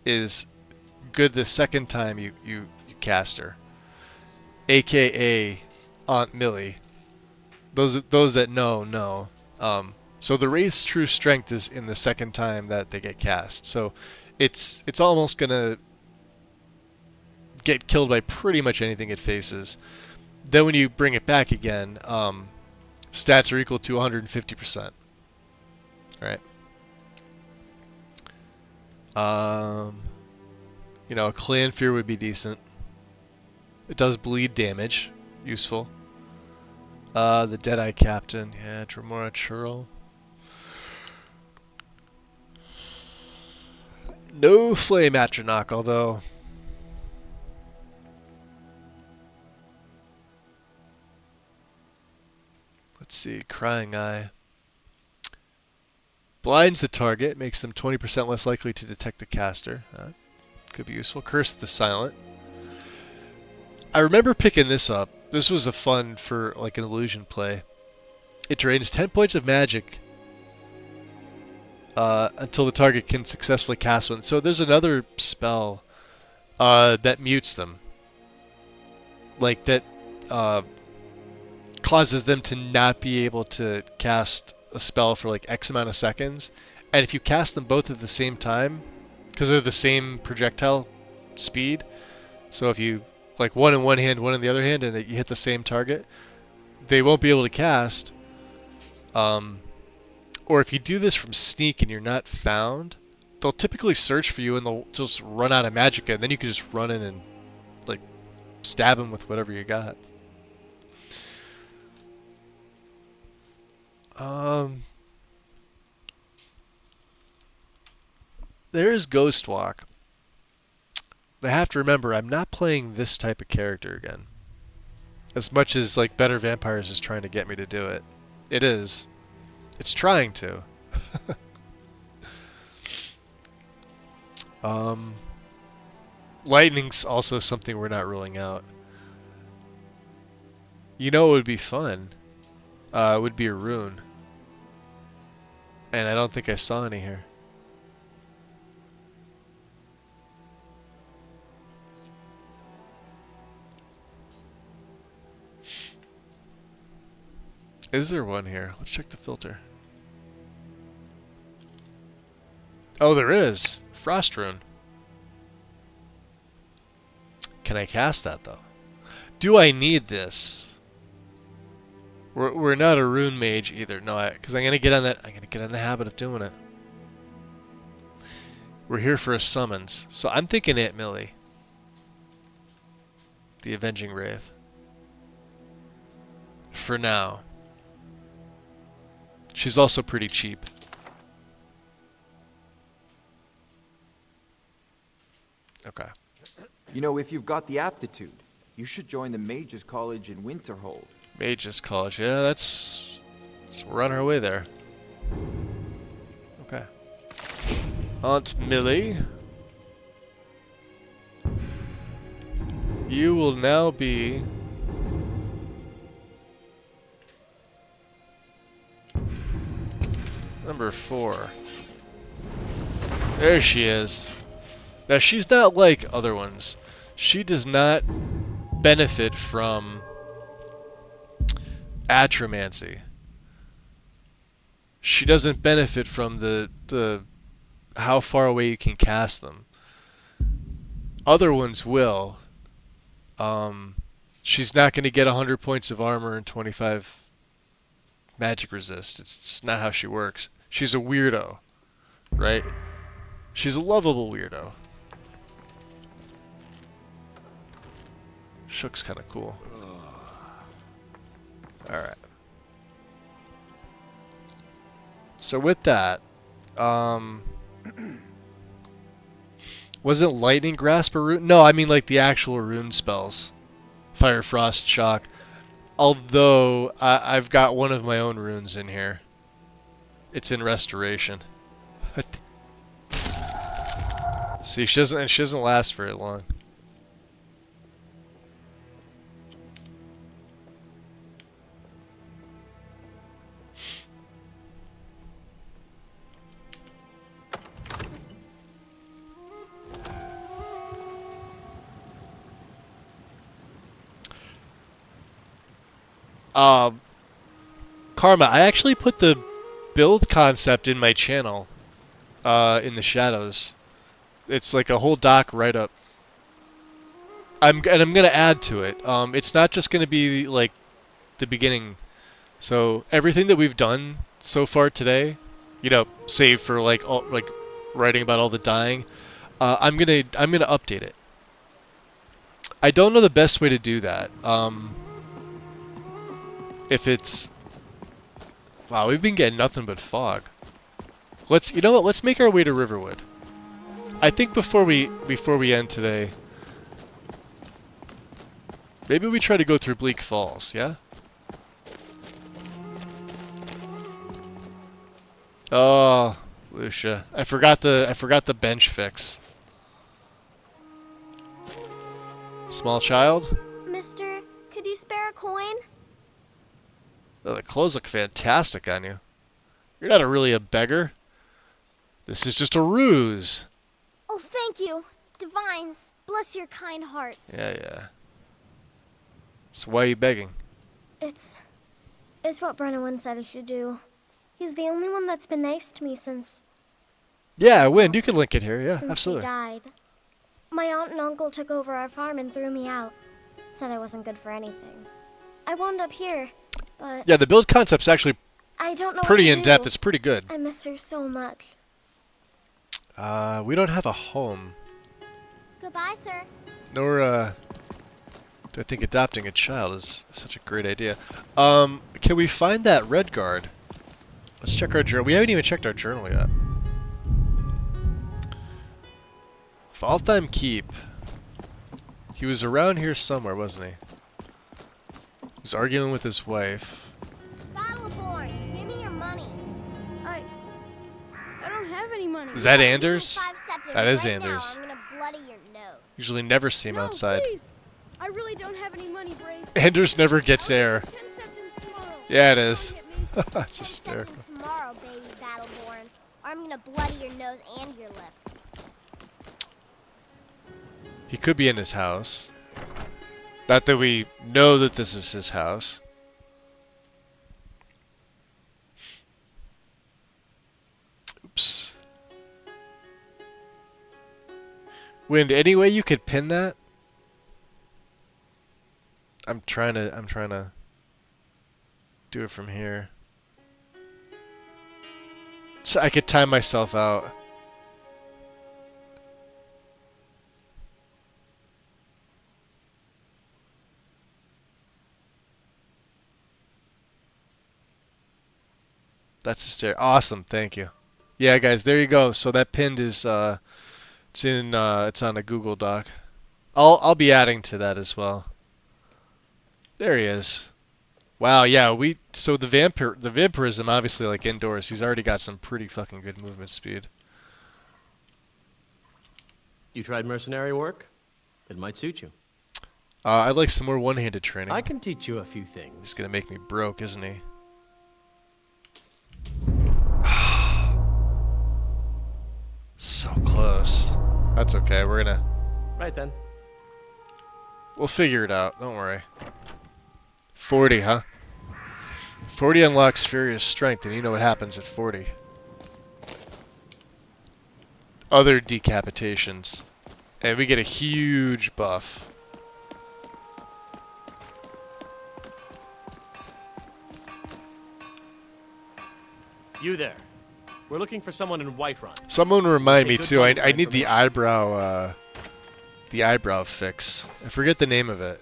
is good the second time you cast her, aka Aunt Millie. Those that know. So the Wraith's true strength is in the second time that they get cast. So it's almost gonna get killed by pretty much anything it faces. Then when you bring it back again, stats are equal to 150%. Right. You know, a clan fear would be decent. It does bleed damage, useful. The Deadeye Captain, yeah, Dremora Churl. No Flame Atronach, although let's see, Crying Eye. Blinds the target, makes them 20% less likely to detect the caster. Could be useful. Curse the Silent. I remember picking this up. This was a fun for like an illusion play. It drains 10 points of magic until the target can successfully cast one. So there's another spell that mutes them. Like that causes them to not be able to cast a spell for like X amount of seconds. And if you cast them both at the same time, because they're the same projectile speed, so if you like one in one hand, one in the other hand, and you hit the same target, they won't be able to cast. Or if you do this from sneak and you're not found, they'll typically search for you and they'll just run out of magicka, and then you can just run in and like stab them with whatever you got. There's Ghostwalk. I have to remember, I'm not playing this type of character again. As much as like Better Vampires is trying to get me to do it. It is. It's trying to. Lightning's also something we're not ruling out. You know what would be fun? It would be a rune. And I don't think I saw any here. Is there one here? Let's check the filter. Oh, there is. Frost rune. Can I cast that though? Do I need this? We're not a rune mage either. No, because I'm gonna get on that. I'm gonna get in the habit of doing it. We're here for a summons, so I'm thinking Aunt Millie, the Avenging Wraith. For now. She's also pretty cheap. Okay. You know, if you've got the aptitude, you should join the Mages College in Winterhold. Mages College, yeah, that's we're on our way there. Okay. Aunt Millie, you will now be number 4. There she is. Now she's not like other ones. She does not benefit from atromancy. She doesn't benefit from the how far away you can cast them. Other ones will. She's not going to get 100 points of armor and 25 magic resist. It's not how she works. She's a weirdo, right? She's a lovable weirdo. Shook's kind of cool. Alright. So with that, wasn't Lightning Grasp a rune? No, I mean like the actual rune spells. Fire, Frost, Shock. Although, I've got one of my own runes in here. It's in Restoration. See, she doesn't last very long. Karma, I actually put the build concept in my channel, in the shadows. It's like a whole doc write-up. I'm gonna add to it. It's not just gonna be like the beginning. So everything that we've done so far today, you know, save for like writing about all the dying, I'm gonna update it. I don't know the best way to do that. If it's... Wow, we've been getting nothing but fog. You know what? Let's make our way to Riverwood. I think before we end today, maybe we try to go through Bleak Falls. Yeah. Oh, Lucia, I forgot the bench fix. Small child? Mister, could you spare a coin? Oh, the clothes look fantastic on you. You're not really a beggar. This is just a ruse. Oh, thank you. Divines, bless your kind heart. Yeah. So why are you begging? It's what Brennan said I should do. He's the only one that's been nice to me since... Yeah, Wind, you can link it here. Yeah, since absolutely. He died. My aunt and uncle took over our farm and threw me out. Said I wasn't good for anything. I wound up here, but... Yeah, the build concept's actually I don't know pretty what to in-depth. do. It's pretty good. I miss her so much. We don't have a home. Goodbye, sir. Nor, do I think adopting a child is such a great idea. Can we find that red guard? Let's check our journal. We haven't even checked our journal yet. Valtheim Keep. He was around here somewhere, wasn't he? He was arguing with his wife. Battleborn, give me your money. I don't have any money. Is that Anders? 5 seconds That is right Anders. Now. I'm gonna bloody your nose. Usually never see him outside. Please. I really don't have any money, Brave. Anders never gets air. Yeah, it is. That's 10 hysterical. seconds tomorrow, baby Battleborn. Or I'm gonna bloody your nose and your lip. He could be in his house. Not that we know that this is his house. Oops. Wind, any way you could pin that? I'm trying to do it from here. So I could time myself out. That's hysterical. Awesome, thank you. Yeah, guys, there you go. So that pinned is it's on a Google Doc. I'll be adding to that as well. There he is. Wow, yeah, so the vampirism obviously like indoors. He's already got some pretty fucking good movement speed. You tried mercenary work? It might suit you. I'd like some more one-handed training. I can teach you a few things. He's gonna make me broke, isn't he? So close. That's okay. We're gonna. Right then. We'll figure it out. Don't worry. 40, huh? 40 unlocks Furious Strength, and you know what happens at 40. Other decapitations. And we get a huge buff. You there. We're looking for someone in Whiterun. Someone remind me Good too. I body need the eyebrow fix. I forget the name of it.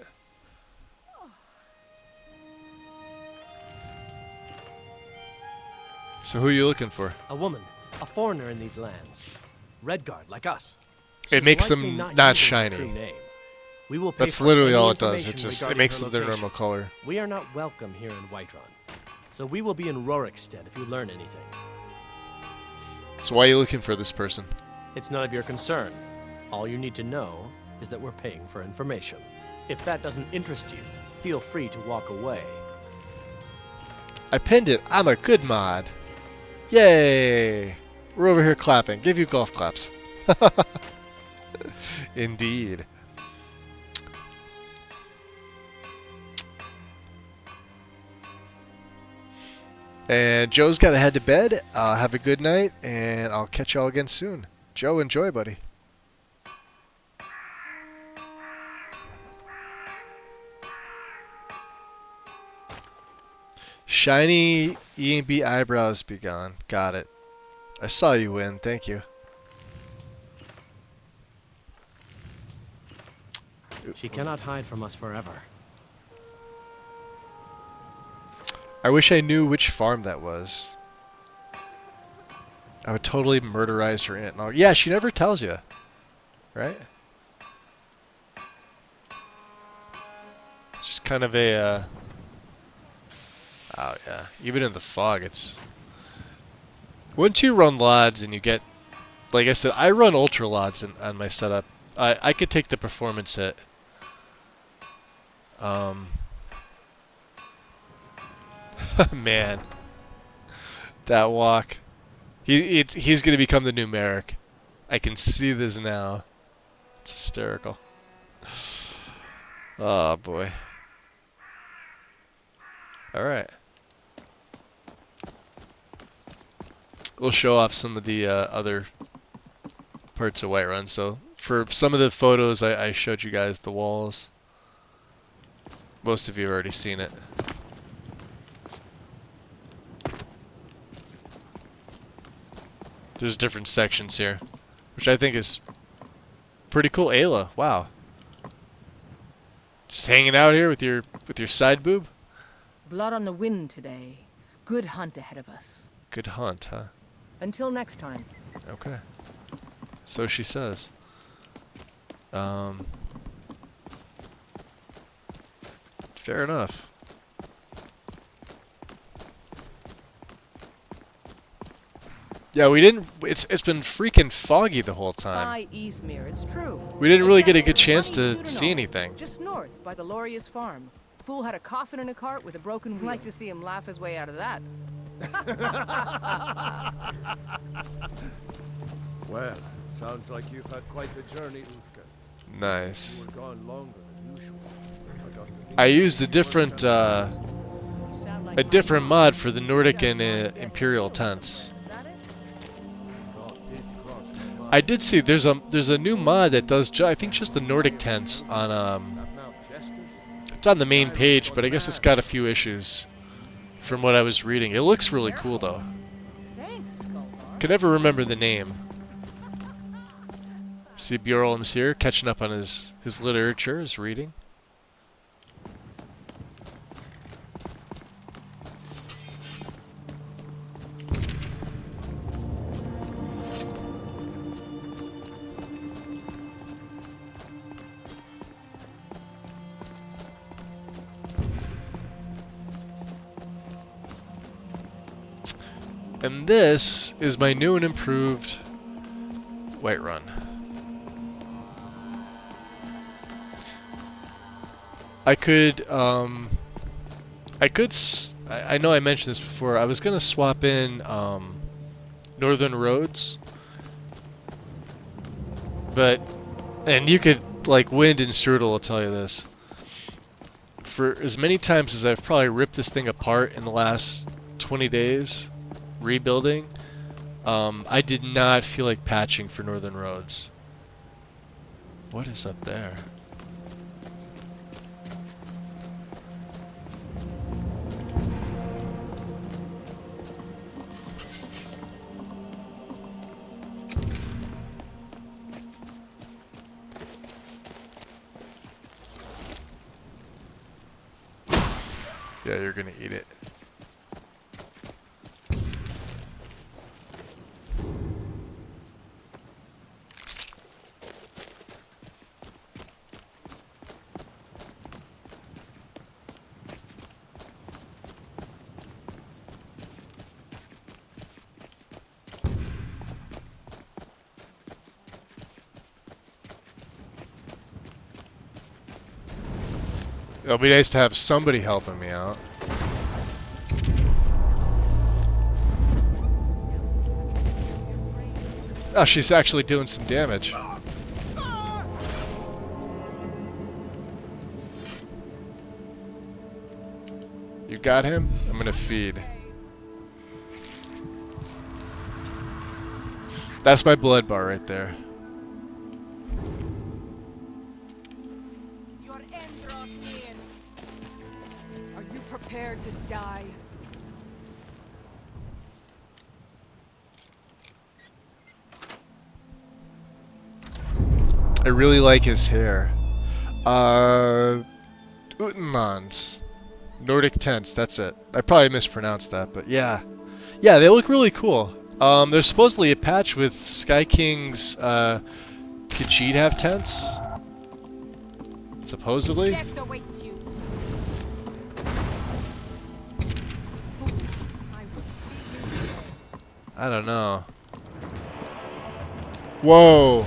So who are you looking for? A woman, a foreigner in these lands. Redguard, like us. It She's makes likely them not not using her shiny. true name. We will pay That's for literally any all it does. It information just regarding makes her them their location. normal color. We are not welcome here in Whiterun, so we will be in Rorikstead if you learn anything. So why are you looking for this person? It's none of your concern. All you need to know is that we're paying for information. If that doesn't interest you, feel free to walk away. I pinned it. I'm a good mod. Yay! We're over here clapping. Give you golf claps. Indeed. And Joe's got to head to bed. Have a good night, and I'll catch y'all again soon. Joe, enjoy, buddy. Shiny E&B eyebrows be gone. Got it. I saw you win. Thank you. She cannot hide from us forever. I wish I knew which farm that was. I would totally murderize her aunt. No, yeah, she never tells you. Right? She's kind of a... Oh yeah, even in the fog, it's... Once you run Lods and you get... Like I said, I run Ultra Lods on my setup. I could take the performance hit. Man. That walk. He's going to become the new Merrick. I can see this now. It's hysterical. Oh boy. Alright. We'll show off some of the other parts of Whiterun. So for some of the photos I showed you guys the walls. Most of you have already seen it. There's different sections here, which I think is pretty cool. Ayla, wow. Just hanging out here with your side boob? Blood on the wind today. Good hunt ahead of us. Good hunt, huh? Until next time. Okay. So she says. Fair enough. Yeah, we didn't. It's been freaking foggy the whole time. By Ysgramor, it's true. We didn't really get a good chance to see anything. Just north, by the Lorius farm. Fool had a coffin in a cart with a broken wheel. Like to see him laugh his way out of that. Well, sounds like you've had quite the journey, Uthgar. Nice. You were gone longer than usual. I used a different mod for the Nordic and Imperial tents. I did see there's a new mod that does I think just the Nordic tents on it's on the main page, but I guess it's got a few issues from what I was reading. It looks really cool though. Can never remember the name. See Bjorn's here catching up on his literature, his reading. And this is my new and improved Whiterun. I know I mentioned this before. I was gonna swap in Northern Roads, and you could like Wind and Strudel will tell you this. For as many times as I've probably ripped this thing apart in the last 20 days, rebuilding, I did not feel like patching for Northern Roads. What is up there? Yeah, you're gonna eat it. It'll be nice to have somebody helping me out. Oh, she's actually doing some damage. You got him? I'm gonna feed. That's my blood bar right there. Your end draws near. Are you prepared to die? I really like his hair. Utenlands. Nordic tents, that's it. I probably mispronounced that, but yeah. Yeah, they look really cool. There's supposedly a patch with Sky King's, Khajiit have tents. Supposedly. Death awaits you. I don't know. Whoa!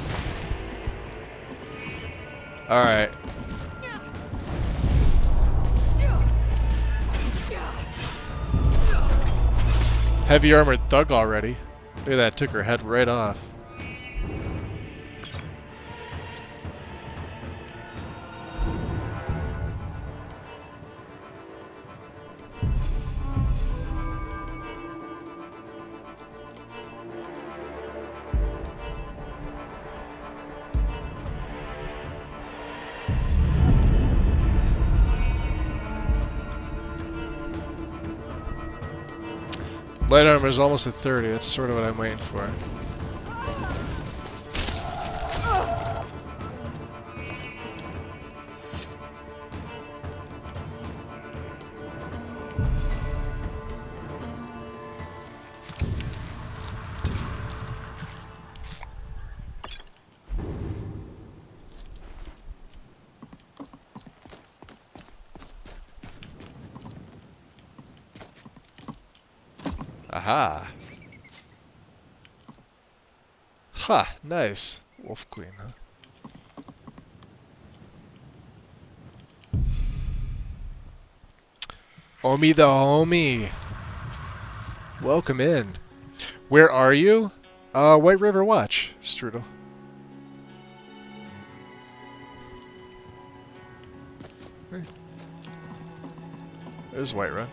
Alright. Heavy armored thug already. Look at that, took her head right off. Light armor is almost at 30, that's sort of what I'm waiting for. Aha! Ha! Nice. Wolf Queen, huh? Omi the homie! Welcome in. Where are you? White River Watch, Strudel. Hey. There's Whiterun.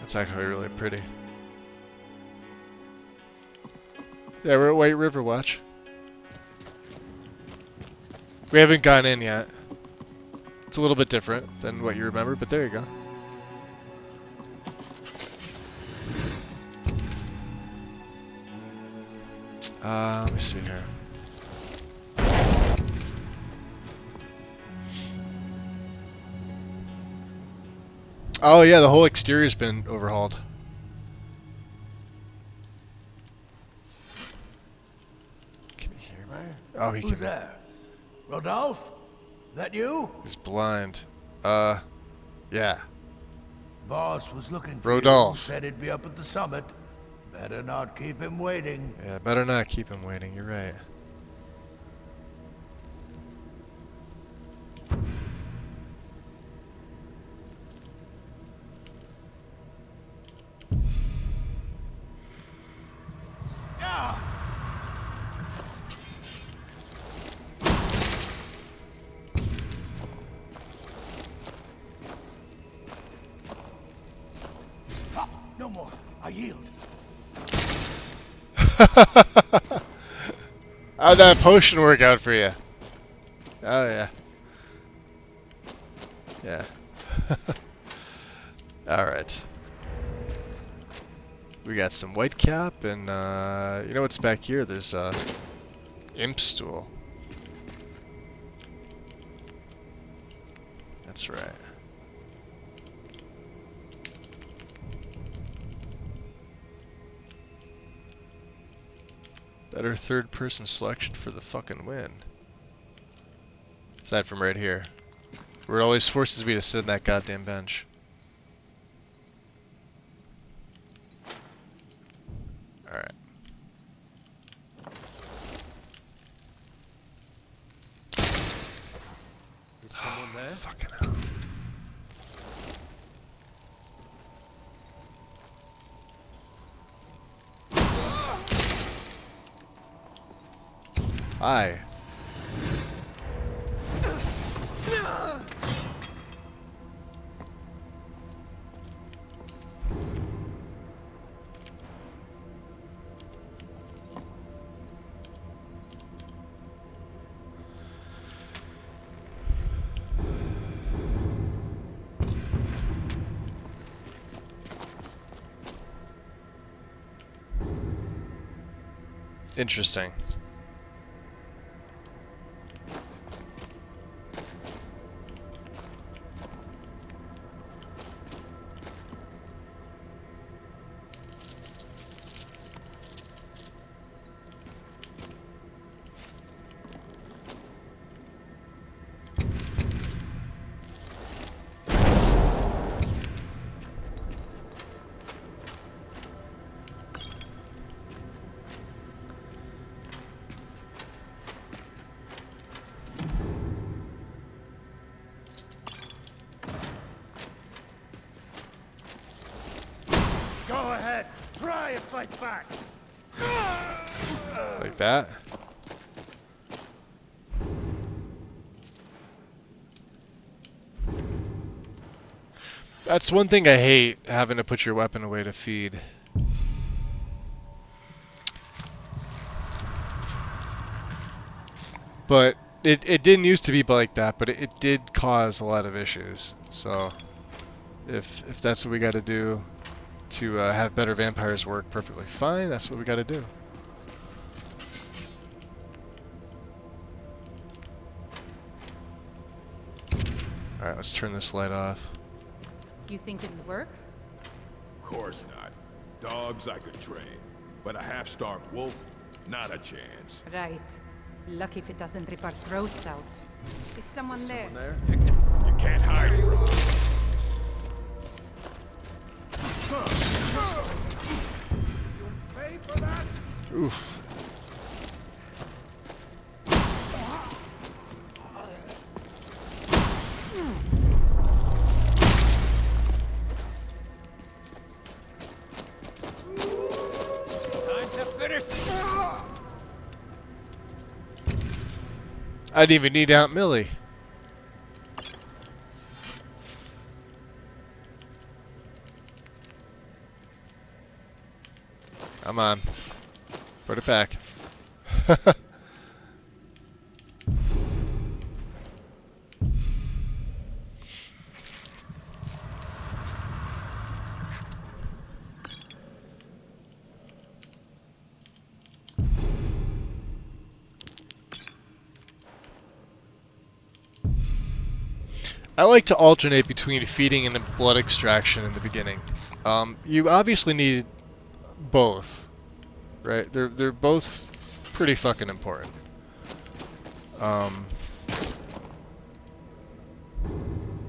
It's actually really pretty. Yeah, we're at White River Watch. We haven't gone in yet. It's a little bit different than what you remember, but there you go. Let me see here. Oh yeah, the whole exterior's been overhauled. Can he hear me? Oh, he Who's can. there? Rodolphe? That you? He's blind. Yeah. Boss was looking for Rodolphe. you. Said he'd be up at the summit. Better not keep him waiting. Yeah, better not keep him waiting. You're right. No more. I yield. How'd that potion work out for you? Oh yeah. Yeah. Alright. We got some white cap and you know what's back here? There's a imp stool. That's right. Better third person selection for the fucking win. Aside from right here. Where it always forces me to sit on that goddamn bench. Alright. Is someone there? Fucking hell. Hi. Interesting. Go ahead, try and fight back. Like that. That's one thing I hate, having to put your weapon away to feed. But it didn't used to be like that, but it did cause a lot of issues. So if that's what we got to do to have better vampires work perfectly fine, that's what we got to do. Alright, let's turn this light off. You think it'll work? Of course not. Dogs I could train, but a half-starved wolf, not a chance. Right. Lucky if it doesn't rip our throats out. Is someone there? You can't hide from me. Pay for that? Oof. I didn't even need Aunt Millie. Come on. Put it back. I like to alternate between feeding and blood extraction in the beginning. You obviously need both, right? They're both pretty fucking important.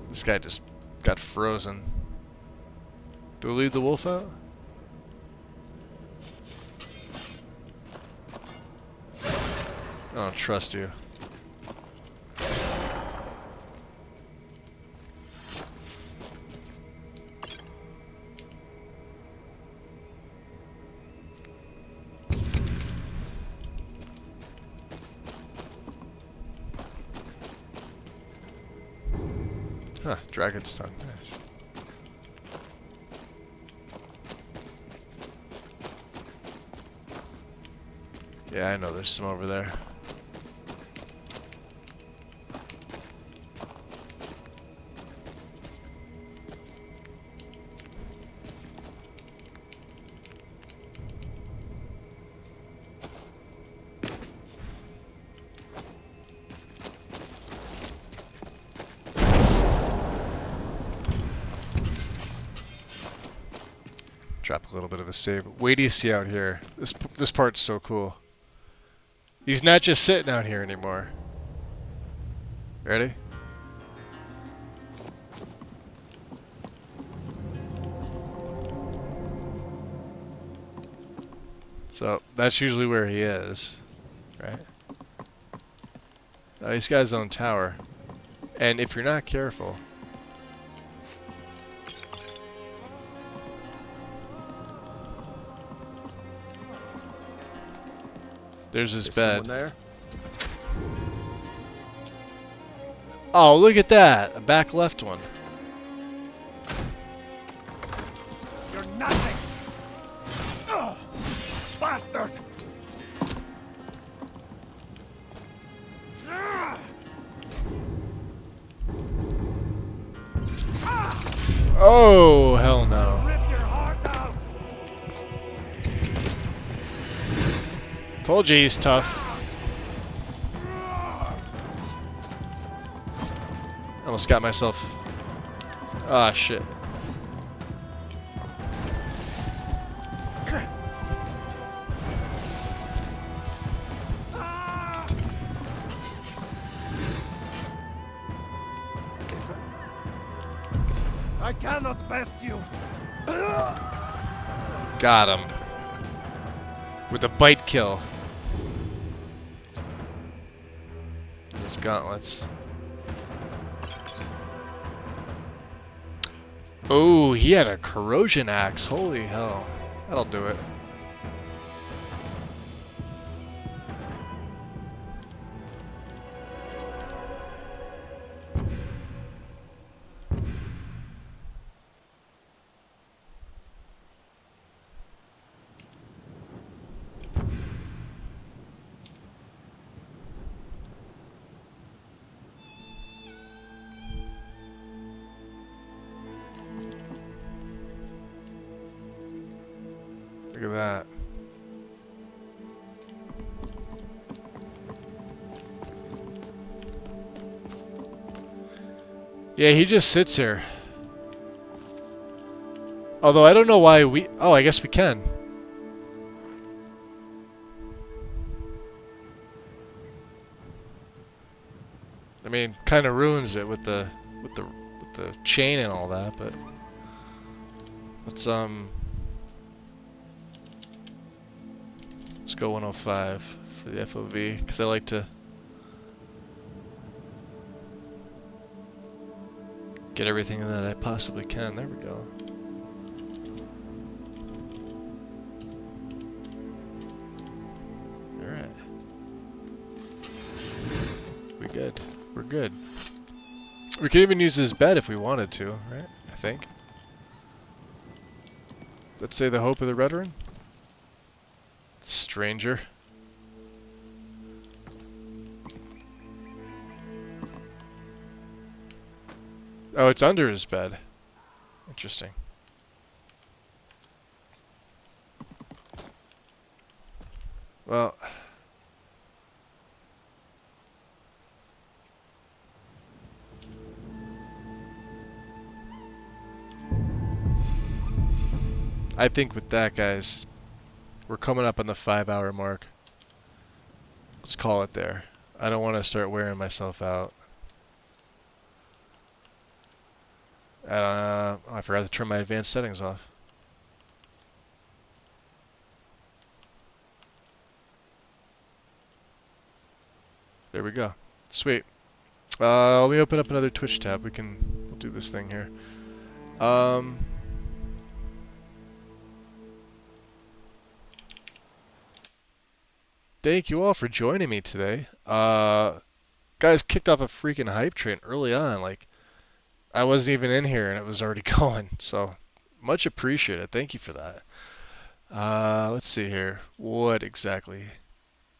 This guy just got frozen. Do we leave the wolf out? I don't trust you. Huh, dragon's tongue, nice. Yeah, I know there's some over there. Drop a little bit of a save. Wait till you see out here. This part's so cool. He's not just sitting out here anymore. Ready? So that's usually where he is, right? Oh, he's got his own tower. And if you're not careful, there's his bed. There? Oh, look at that! A back left one. You're nothing! Ugh, bastard! Oh, hell no. Rip your heart out! Told you he's tough. Almost got myself. Ah, shit. I cannot best you. Got him. With a bite kill. Just gauntlets. Oh, he had a corrosion axe. Holy hell. That'll do it. Look at that. Yeah, he just sits here. Although I don't know why we... Oh, I guess we can. I mean, kind of ruins it with the chain and all that, but let's go 105 for the FOV because I like to get everything that I possibly can. There we go. All right, we good. We're good. We could even use this bed if we wanted to, right? I think. Let's say the hope of the veteran. Stranger. Oh, it's under his bed. Interesting. Well... I think with that, guys, we're coming up on the 5-hour mark. Let's call it there. I don't want to start wearing myself out. I forgot to turn my advanced settings off. There we go. Sweet. Let me open up another Twitch tab. We'll do this thing here. Thank you all for joining me today. Guys kicked off a freaking hype train early on. Like, I wasn't even in here and it was already going. So, much appreciated. Thank you for that. Let's see here. What exactly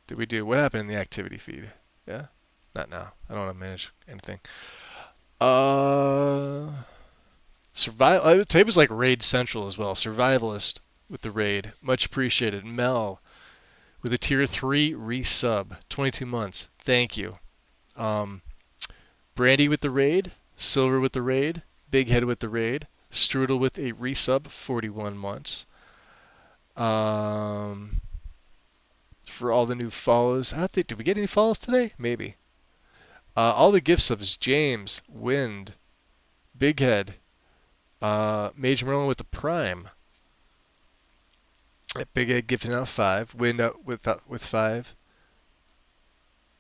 did we do? What happened in the activity feed? Yeah? Not now. I don't want to manage anything. Survival. Tape was like Raid Central as well. Survivalist with the raid. Much appreciated. Mel with a tier 3 resub. 22 months. Thank you. Brandy with the raid. Silver with the raid. Big Head with the raid. Strudel with a resub. 41 months. For all the new follows. Did we get any follows today? Maybe. All the gift subs. James. Wind. Big Head. Mage Merlin with the Prime. Big Ed gifting out 5. Wind up with 5.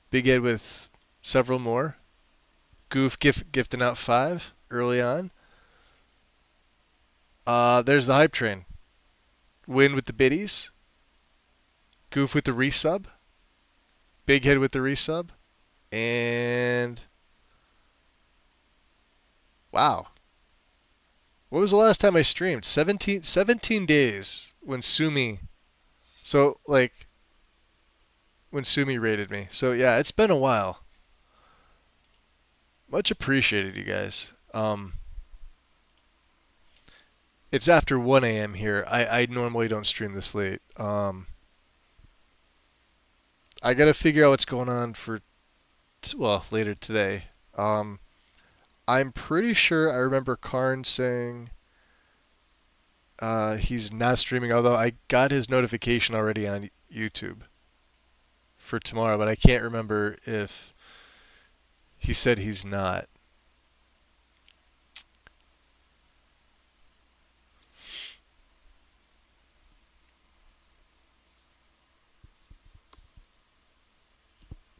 Big Ed with several more. Goof gifting out 5 early on. There's the hype train. Wind with the biddies. Goof with the resub. Big Head with the resub. And... wow. What was the last time I streamed? 17 days when Sumi... So, like... when Sumi raided me. So, yeah, it's been a while. Much appreciated, you guys. It's after 1 a.m. here. I normally don't stream this late. I gotta figure out what's going on for, later today. I'm pretty sure I remember Karn saying he's not streaming, although I got his notification already on YouTube for tomorrow, but I can't remember if he said he's not.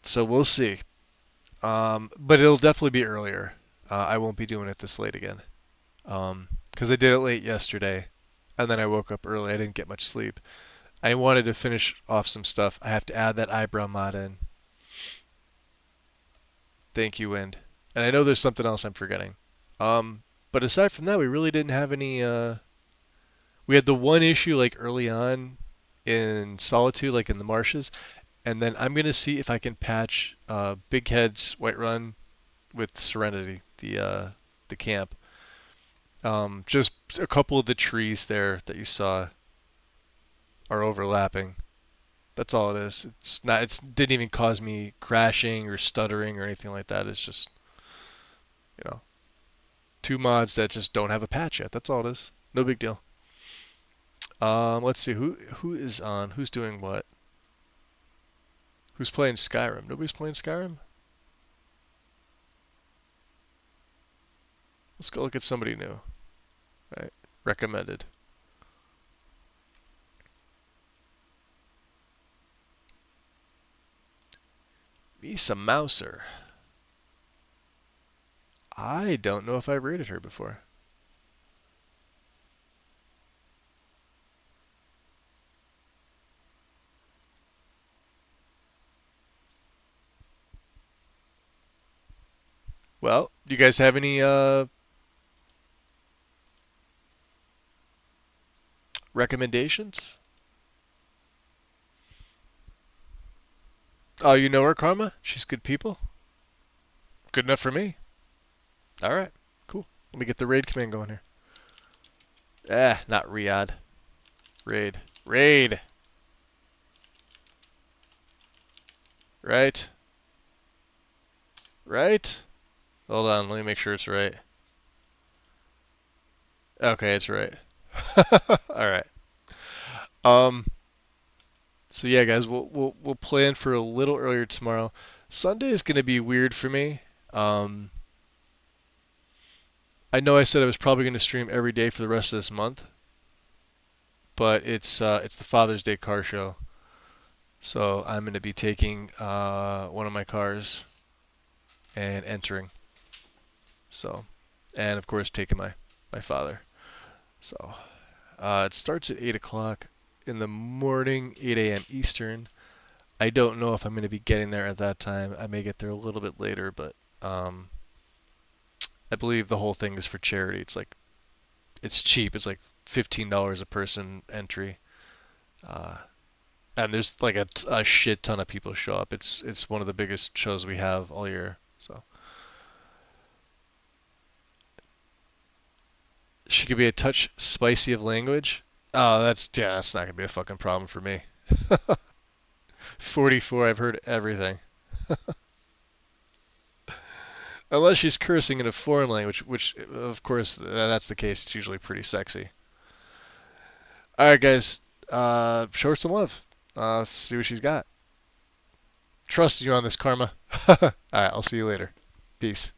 So we'll see. But it'll definitely be earlier. I won't be doing it this late again. Because I did it late yesterday, and then I woke up early. I didn't get much sleep. I wanted to finish off some stuff. I have to add that eyebrow mod in. Thank you, Wind. And I know there's something else I'm forgetting. But aside from that, we really didn't have any... We had the one issue like early on in Solitude, like in the marshes. And then I'm going to see if I can patch Big Head's Whiterun with Serenity, the camp. Just a couple of the trees there that you saw are overlapping. That's all it is. It didn't even cause me crashing or stuttering or anything like that. It's just, two mods that just don't have a patch yet. That's all it is. No big deal. Let's see who is on. Who's doing what? Who's playing Skyrim? Nobody's playing Skyrim? Let's go look at somebody new. Right. Recommended. Misa Mouser. I don't know if I've rated her before. Well, you guys have any recommendations? Oh, you know her, Karma? She's good people? Good enough for me. Alright, cool. Let me get the raid command going here. Not Riyadh. Raid. Raid! Right? Right? Hold on, let me make sure it's right. Okay, it's right. Alright. So yeah, guys, we'll plan for a little earlier tomorrow. Sunday is gonna be weird for me. I know I said I was probably gonna stream every day for the rest of this month, but it's the Father's Day car show, so I'm gonna be taking one of my cars and entering. So, and of course taking my father. So, it starts at 8 o'clock in the morning, 8 a.m. Eastern. I don't know if I'm going to be getting there at that time. I may get there a little bit later, but I believe the whole thing is for charity. It's cheap. It's like $15 a person entry. And there's like a shit ton of people show up. It's one of the biggest shows we have all year. So she could be a touch spicy of language. Oh, that's not gonna be a fucking problem for me. 44, I've heard everything. Unless she's cursing in a foreign language, which of course that's the case. It's usually pretty sexy. All right, guys, show her some love. See what she's got. Trust you on this, Karma. All right, I'll see you later. Peace.